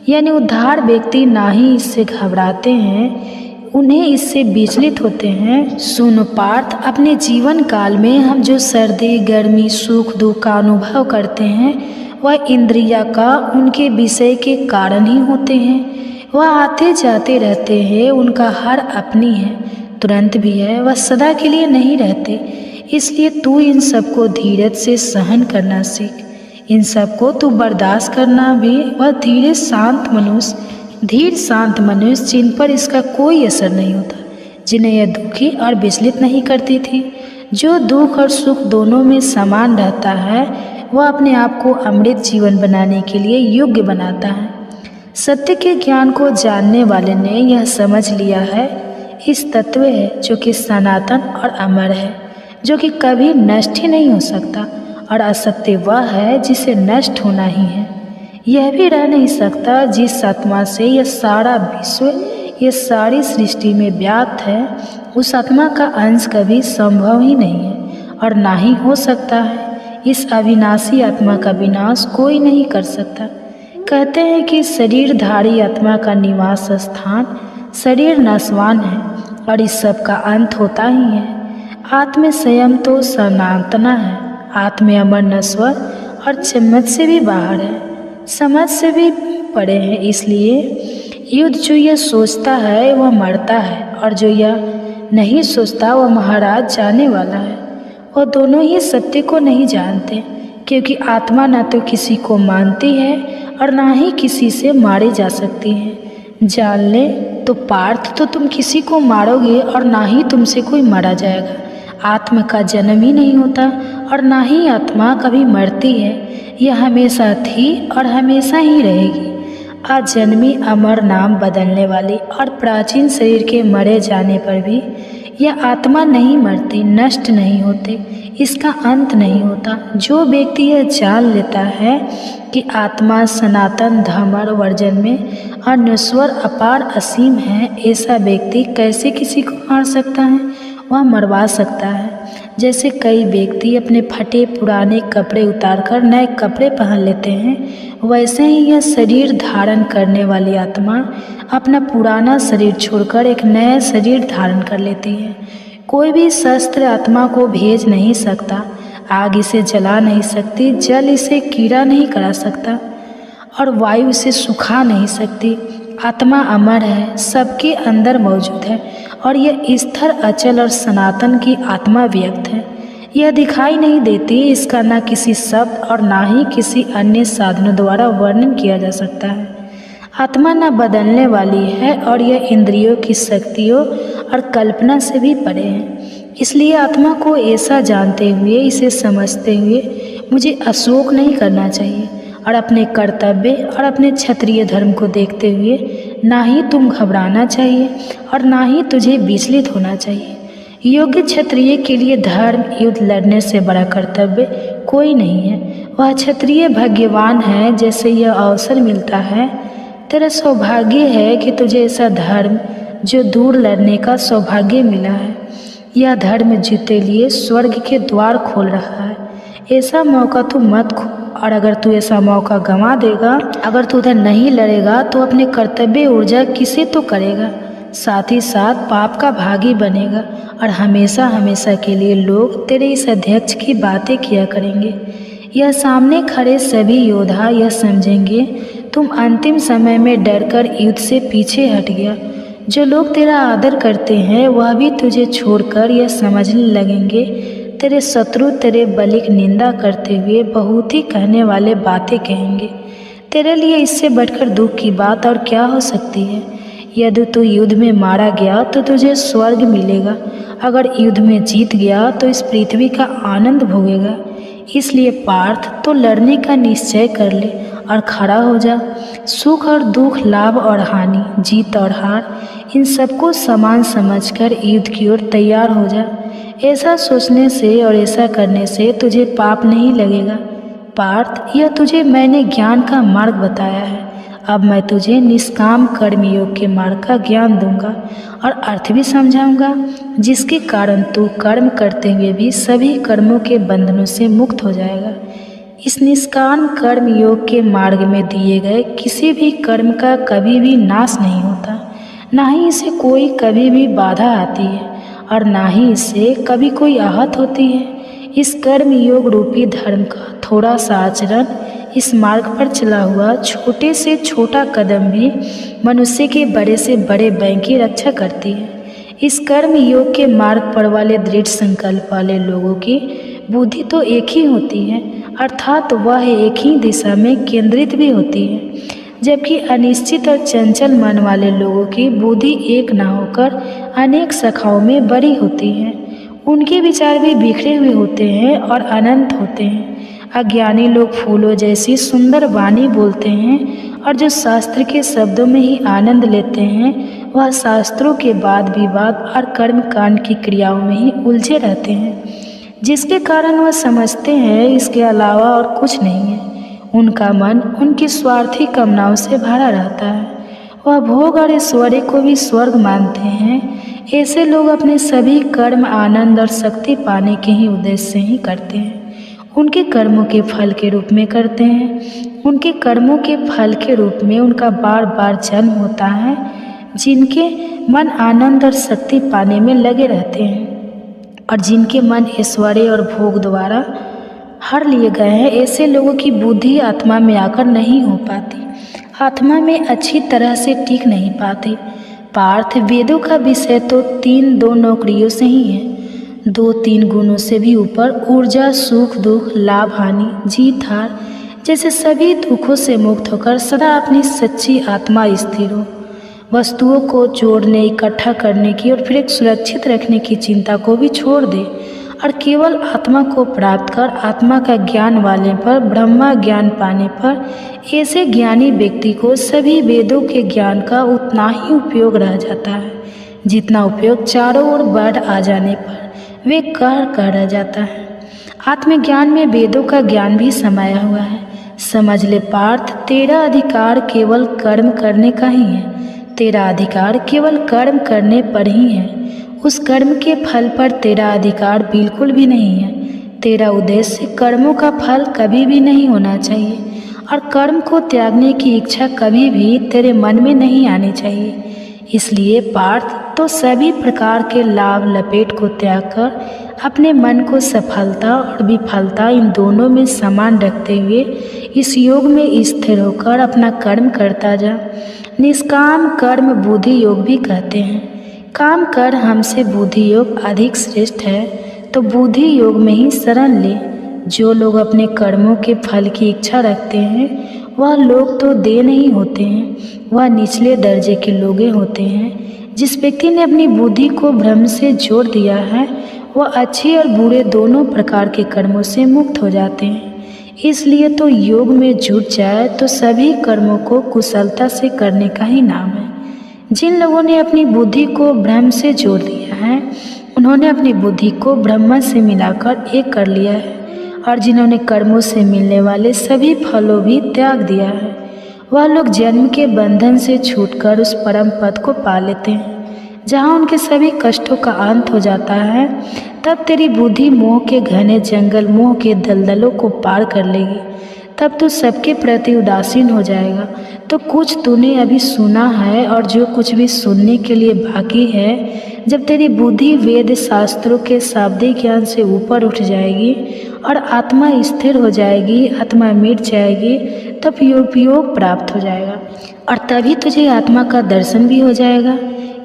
यानी उद्धार व्यक्ति ना ही इससे घबराते हैं, उन्हें इससे विचलित होते हैं। सुनो पार्थ, अपने जीवन काल में हम जो सर्दी, गर्मी, सुख, दुख का अनुभव करते हैं वह इंद्रिया का उनके विषय के कारण ही होते हैं। वह आते जाते रहते हैं, उनका हर अपनी है, तुरंत भी है, वह सदा के लिए नहीं रहते। इसलिए तू इन सबको धीरज से सहन करना सीख। इन सबको तू बर्दाश्त करना भी। वह धीर शांत मनुष्य जिन पर इसका कोई असर नहीं होता, जिन्हें यह दुखी और विचलित नहीं करती थी, जो दुख और सुख दोनों में समान रहता है, वह अपने आप को अमृत जीवन बनाने के लिए योग्य बनाता है। सत्य के ज्ञान को जानने वाले ने यह समझ लिया है, इस तत्व है जो कि सनातन और अमर है, जो कि कभी नष्ट ही नहीं हो सकता, और असत्य वह है जिसे नष्ट होना ही है। यह भी रह नहीं सकता जिस आत्मा से यह सारा विश्व, यह सारी सृष्टि में व्याप्त है, उस आत्मा का अंश कभी संभव ही नहीं है और ना ही हो सकता है। इस अविनाशी आत्मा का विनाश कोई नहीं कर सकता। कहते हैं कि शरीरधारी आत्मा का निवास स्थान शरीर नश्वान है और इस सब का अंत होता ही है। आत्म संयम तो सनातना है, आत्म अमर नश्वर और चम्मच से भी बाहर है, समझ से भी परे है। इसलिए युद्ध जो यह सोचता है वह मरता है, और जो यह नहीं सोचता वह महाराज जाने वाला है। वह दोनों ही सत्य को नहीं जानते, क्योंकि आत्मा ना तो किसी को मानती है और ना ही किसी से मारी जा सकती है। जान ले तो पार्थ, तो तुम किसी को मारोगे और ना ही तुमसे कोई मारा जाएगा। आत्मा का जन्म ही नहीं होता और ना ही आत्मा कभी मरती है। यह हमेशा थी और हमेशा ही रहेगी। अजन्मी, अमर, नाम बदलने वाली और प्राचीन शरीर के मरे जाने पर भी यह आत्मा नहीं मरती, नष्ट नहीं होते, इसका अंत नहीं होता। जो व्यक्ति यह जान लेता है कि आत्मा सनातन, धर्म, वर्जन में और नश्वर, अपार, असीम है, ऐसा व्यक्ति कैसे किसी को मार सकता है? वह मरवा सकता है। जैसे कई व्यक्ति अपने फटे पुराने कपड़े उतारकर नए कपड़े पहन लेते हैं, वैसे ही यह शरीर धारण करने वाली आत्मा अपना पुराना शरीर छोड़कर एक नया शरीर धारण कर लेती है। कोई भी शस्त्र आत्मा को भेज नहीं सकता, आग इसे जला नहीं सकती, जल इसे कीड़ा नहीं करा सकता और वायु इसे सुखा नहीं सकती। आत्मा अमर है, सबके अंदर मौजूद है और यह स्थिर, अचल और सनातन की आत्मा व्यक्त है। यह दिखाई नहीं देती, इसका ना किसी शब्द और ना ही किसी अन्य साधनों द्वारा वर्णन किया जा सकता है। आत्मा न बदलने वाली है और यह इंद्रियों की शक्तियों और कल्पना से भी परे है। इसलिए आत्मा को ऐसा जानते हुए, इसे समझते हुए मुझे अशोक नहीं करना चाहिए और अपने कर्तव्य और अपने क्षत्रिय धर्म को देखते हुए ना ही तुम घबराना चाहिए और ना ही तुझे विचलित होना चाहिए। योग्य क्षत्रिय के लिए धर्म युद्ध लड़ने से बड़ा कर्तव्य कोई नहीं है। वह क्षत्रिय भाग्यवान है जैसे यह अवसर मिलता है। तेरा सौभाग्य है कि तुझे ऐसा धर्म जो दूर लड़ने का सौभाग्य मिला है। यह धर्म जीते लिए स्वर्ग के द्वार खोल रहा है। ऐसा मौका तू मत खो, और अगर तू ऐसा मौका गंवा देगा, अगर तू उधर नहीं लड़ेगा तो अपने कर्तव्य ऊर्जा किसे तो करेगा, साथ ही साथ पाप का भागी बनेगा और हमेशा हमेशा के लिए लोग तेरे इस अध्यक्ष की बातें किया करेंगे। यह सामने खड़े सभी योद्धा यह समझेंगे तुम अंतिम समय में डरकर युद्ध से पीछे हट गया। जो लोग तेरा आदर करते हैं वह भी तुझे छोड़कर यह समझने लगेंगे। तेरे शत्रु तेरे बलि की निंदा करते हुए बहुत ही कहने वाले बातें कहेंगे। तेरे लिए इससे बढ़कर दुख की बात और क्या हो सकती है। यदि तू युद्ध में मारा गया तो तुझे स्वर्ग मिलेगा, अगर युद्ध में जीत गया तो इस पृथ्वी का आनंद भोगेगा। इसलिए पार्थ, तो लड़ने का निश्चय कर ले और खड़ा हो जा। सुख और दुख, लाभ और हानि, जीत और हार, इन सबको समान समझकर युद्ध की ओर तैयार हो जा। ऐसा सोचने से और ऐसा करने से तुझे पाप नहीं लगेगा। पार्थ, यह तुझे मैंने ज्ञान का मार्ग बताया है। अब मैं तुझे निष्काम कर्म योग के मार्ग का ज्ञान दूंगा और अर्थ भी समझाऊंगा, जिसके कारण तू कर्म करते हुए भी सभी कर्मों के बंधनों से मुक्त हो जाएगा। इस निष्काम कर्म योग के मार्ग में दिए गए किसी भी कर्म का कभी भी नाश नहीं होता, ना ही इसे कोई कभी भी बाधा आती है और ना ही इससे कभी कोई आहत होती है। इस कर्म योग रूपी धर्म का थोड़ा सा आचरण, इस मार्ग पर चला हुआ छोटे से छोटा कदम भी मनुष्य के बड़े से बड़े बैंक की रक्षा करती है। इस कर्म योग के मार्ग पर वाले दृढ़ संकल्प वाले लोगों की बुद्धि तो एक ही होती है, अर्थात वह एक ही दिशा में केंद्रित भी होती है, जबकि अनिश्चित और चंचल मन वाले लोगों की बुद्धि एक न होकर अनेक शाखाओं में बड़ी होती है। उनके विचार भी बिखरे हुए होते हैं और अनंत होते हैं। अज्ञानी लोग फूलों जैसी सुंदर वाणी बोलते हैं और जो शास्त्र के शब्दों में ही आनंद लेते हैं, वह शास्त्रों के वाद विवाद और कर्मकांड की क्रियाओं में ही उलझे रहते हैं, जिसके कारण वह समझते हैं इसके अलावा और कुछ नहीं है। उनका मन उनकी स्वार्थी कामनाओं से भरा रहता है। वह भोग और ऐश्वर्य को भी स्वर्ग मानते हैं। ऐसे लोग अपने सभी कर्म आनंद और शक्ति पाने के ही उद्देश्य से ही करते हैं, उनके कर्मों के फल के रूप में करते हैं। उनके कर्मों के फल के रूप में उनका बार बार जन्म होता है। जिनके मन आनंद और शक्ति पाने में लगे रहते हैं और जिनके मन ऐश्वर्य और भोग द्वारा हर लिए गए हैं, ऐसे लोगों की बुद्धि आत्मा में आकर नहीं हो पाती, आत्मा में अच्छी तरह से टिक नहीं पाती। पार्थ, वेदों का विषय तो दो नौकरियों से ही है, 2-3 गुणों से भी ऊपर ऊर्जा, सुख दुख, लाभ हानि, जीत हार जैसे सभी दुखों से मुक्त होकर सदा अपनी सच्ची आत्मा स्थिर हो। वस्तुओं को जोड़ने, इकट्ठा करने की और फिर एक सुरक्षित रखने की चिंता को भी छोड़ दे और केवल आत्मा को प्राप्त कर आत्मा का ज्ञान वाले पर, ब्रह्मा ज्ञान पाने पर, ऐसे ज्ञानी व्यक्ति को सभी वेदों के ज्ञान का उतना ही उपयोग रह जाता है जितना उपयोग चारों ओर बढ़ आ जाने पर वे कह रह जाता है। आत्मज्ञान में वेदों का ज्ञान भी समाया हुआ है। समझ ले पार्थ, तेरा अधिकार केवल कर्म करने का ही है। तेरा अधिकार केवल कर्म करने पर ही है। उस कर्म के फल पर तेरा अधिकार बिल्कुल भी नहीं है। तेरा उद्देश्य कर्मों का फल कभी भी नहीं होना चाहिए और कर्म को त्यागने की इच्छा कभी भी तेरे मन में नहीं आनी चाहिए। इसलिए पार्थ, तो सभी प्रकार के लाभ लपेट को त्याग कर अपने मन को सफलता और विफलता इन दोनों में समान रखते हुए इस योग में स्थिर होकर अपना कर्म करता जा। निष्काम कर्म बुद्धि योग भी कहते हैं। काम कर हमसे बुद्धि योग अधिक श्रेष्ठ है, तो बुद्धि योग में ही शरण ले। जो लोग अपने कर्मों के फल की इच्छा रखते हैं वह लोग तो देह नहीं होते हैं, वह निचले दर्जे के लोग होते हैं। जिस व्यक्ति ने अपनी बुद्धि को भ्रम से जोड़ दिया है वह अच्छे और बुरे दोनों प्रकार के कर्मों से मुक्त हो जाते हैं। इसलिए तो योग में जुट जाए तो सभी कर्मों को कुशलता से करने का ही नाम है। जिन लोगों ने अपनी बुद्धि को ब्रह्म से जोड़ दिया है उन्होंने अपनी बुद्धि को ब्रह्म से मिलाकर एक कर लिया है, और जिन्होंने कर्मों से मिलने वाले सभी फलों भी त्याग दिया है वह लोग जन्म के बंधन से छूटकर उस परम पद को पा लेते हैं जहाँ उनके सभी कष्टों का अंत हो जाता है। तब तेरी बुद्धि मोह के घने जंगल, मोह के दलदलों को पार कर लेगी। तब तू सबके प्रति उदासीन हो जाएगा। तो कुछ तूने अभी सुना है और जो कुछ भी सुनने के लिए बाकी है जब तेरी बुद्धि वेद शास्त्रों के शाब्दिक ज्ञान से ऊपर उठ जाएगी और आत्मा स्थिर हो जाएगी, आत्मा मिट जाएगी, तब योग प्राप्त हो जाएगा और तभी तुझे आत्मा का दर्शन भी हो जाएगा।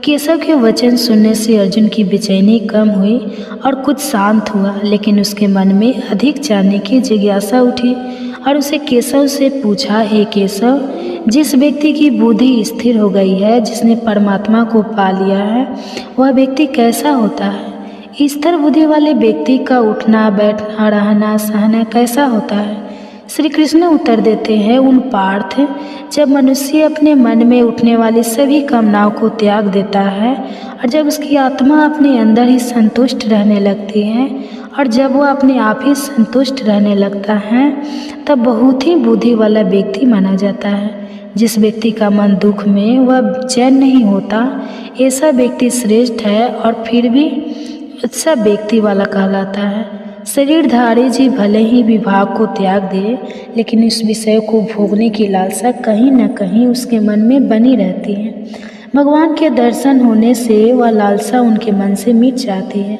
केशव के वचन सुनने से अर्जुन की बेचैनी कम हुई और कुछ शांत हुआ, लेकिन उसके मन में अधिक जानने की जिज्ञासा उठी और उसे केशव से पूछा, हे केशव, जिस व्यक्ति की बुद्धि स्थिर हो गई है, जिसने परमात्मा को पा लिया है, वह व्यक्ति कैसा होता है? स्थिर बुद्धि वाले व्यक्ति का उठना बैठना रहना सहना कैसा होता है? श्री कृष्ण उत्तर देते हैं, उन पार्थ, जब मनुष्य अपने मन में उठने वाली सभी कामनाओं को त्याग देता है और जब उसकी आत्मा अपने अंदर ही संतुष्ट रहने लगती है और जब वह अपने आप ही संतुष्ट रहने लगता है, तब बहुत ही बुद्धि वाला व्यक्ति माना जाता है। जिस व्यक्ति का मन दुख में वह चैन नहीं होता, ऐसा व्यक्ति श्रेष्ठ है और फिर भी अच्छा व्यक्ति वाला कहलाता है। शरीरधारी जीव भले ही विभाग को त्याग दे, लेकिन इस विषय को भोगने की लालसा कहीं न कहीं उसके मन में बनी रहती है। भगवान के दर्शन होने से वह लालसा उनके मन से मिट जाती है।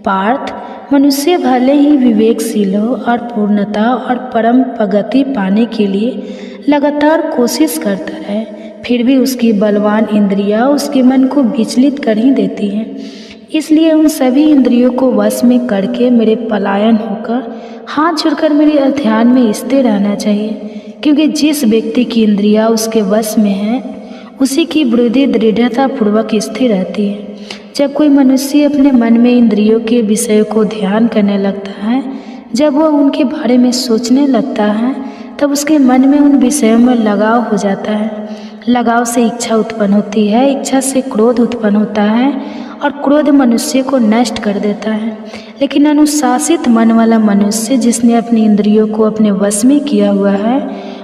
पार्थ, मनुष्य भले ही विवेकशील हो और पूर्णता और परम प्रगति पाने के लिए लगातार कोशिश करता रहे, फिर भी उसकी बलवान इंद्रियां उसके मन को विचलित कर ही देती हैं। इसलिए उन सभी इंद्रियों को वश में करके मेरे पलायन होकर हाथ जोड़कर मेरे ध्यान में स्थिर रहना चाहिए, क्योंकि जिस व्यक्ति की इंद्रियां उसके वश में है, उसी की बुद्धि दृढ़ता पूर्वक स्थिर रहती है। जब कोई मनुष्य अपने मन में इंद्रियों के विषयों को ध्यान करने लगता है, जब वह उनके बारे में सोचने लगता है, तब उसके मन में उन विषयों में लगाव हो जाता है। लगाव से इच्छा उत्पन्न होती है, इच्छा से क्रोध उत्पन्न होता है और क्रोध मनुष्य को नष्ट कर देता है। लेकिन अनुशासित मन वाला मनुष्य, जिसने अपनी इंद्रियों को अपने वश में किया हुआ है,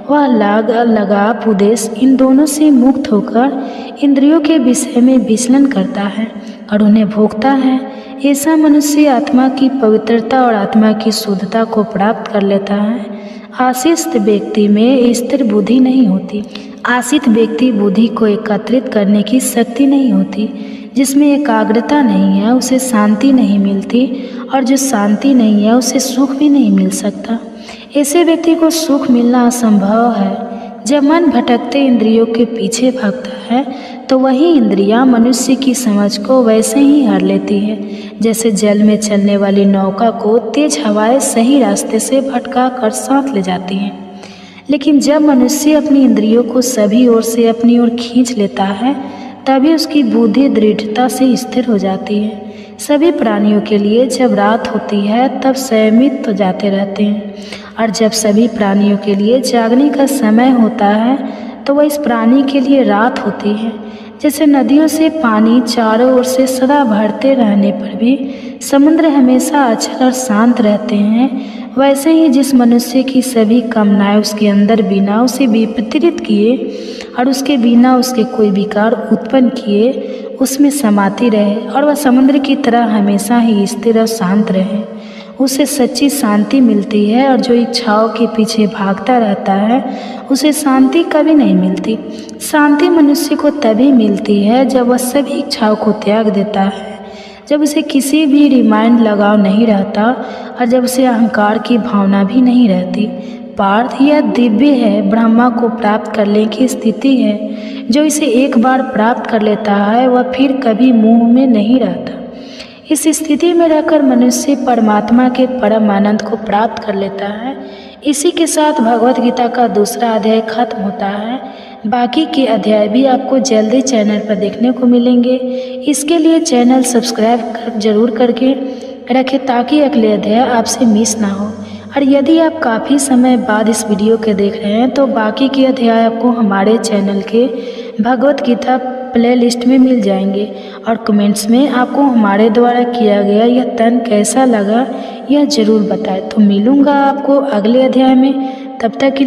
वह लगाव उद्देश्य इन दोनों से मुक्त होकर इंद्रियों के विषय में विचलन करता है और उन्हें भोगता है। ऐसा मनुष्य आत्मा की पवित्रता और आत्मा की शुद्धता को प्राप्त कर लेता है। आशित व्यक्ति में स्थिर बुद्धि नहीं होती। आशित व्यक्ति बुद्धि को एकत्रित करने की शक्ति नहीं होती। जिसमें एकाग्रता नहीं है उसे शांति नहीं मिलती, और जो शांति नहीं है उसे सुख भी नहीं मिल सकता। ऐसे व्यक्ति को सुख मिलना असंभव है। जब मन भटकते इंद्रियों के पीछे भागता है, तो वही इंद्रियां मनुष्य की समझ को वैसे ही हर लेती है, जैसे जल में चलने वाली नौका को तेज हवाएं सही रास्ते से भटका कर साथ ले जाती हैं। लेकिन जब मनुष्य अपनी इंद्रियों को सभी ओर से अपनी ओर खींच लेता है, तभी उसकी बुद्धि दृढ़ता से स्थिर हो जाती है। सभी प्राणियों के लिए जब रात होती है तब संयमित तो जाते रहते हैं, और जब सभी प्राणियों के लिए जागने का समय होता है तो वह इस प्राणी के लिए रात होती है। जैसे नदियों से पानी चारों ओर से सदा भरते रहने पर भी समुद्र हमेशा अचल और शांत रहते हैं, वैसे ही जिस मनुष्य की सभी कामनाएं उसके अंदर बिना उसे विपरीत किए और उसके बिना उसके कोई विकार उत्पन्न किए उसमें समाती रहे, और वह समुद्र की तरह हमेशा ही स्थिर और शांत रहे, उसे सच्ची शांति मिलती है। और जो इच्छाओं के पीछे भागता रहता है उसे शांति कभी नहीं मिलती। शांति मनुष्य को तभी मिलती है जब वह सभी इच्छाओं को त्याग देता है, जब उसे किसी भी रिमाइंड लगाव नहीं रहता, और जब उसे अहंकार की भावना भी नहीं रहती। पार्थ, यह दिव्य है, ब्रह्मा को प्राप्त करने की स्थिति है। जो इसे एक बार प्राप्त कर लेता है वह फिर कभी मुंह में नहीं रहता। इस स्थिति में रहकर मनुष्य परमात्मा के परम आनंद को प्राप्त कर लेता है। इसी के साथ भगवत गीता का दूसरा अध्याय खत्म होता है। बाकी के अध्याय भी आपको जल्दी चैनल पर देखने को मिलेंगे। इसके लिए चैनल सब्सक्राइब जरूर करके रखें ताकि अगले अध्याय आपसे मिस ना हो। और यदि आप काफ़ी समय बाद इस वीडियो के देख रहे हैं तो बाकी के अध्याय आपको हमारे चैनल के भगवत गीता प्लेलिस्ट में मिल जाएंगे, और कमेंट्स में आपको हमारे द्वारा किया गया यह तन कैसा लगा यह ज़रूर बताएं। तो मिलूँगा आपको अगले अध्याय में, तब तक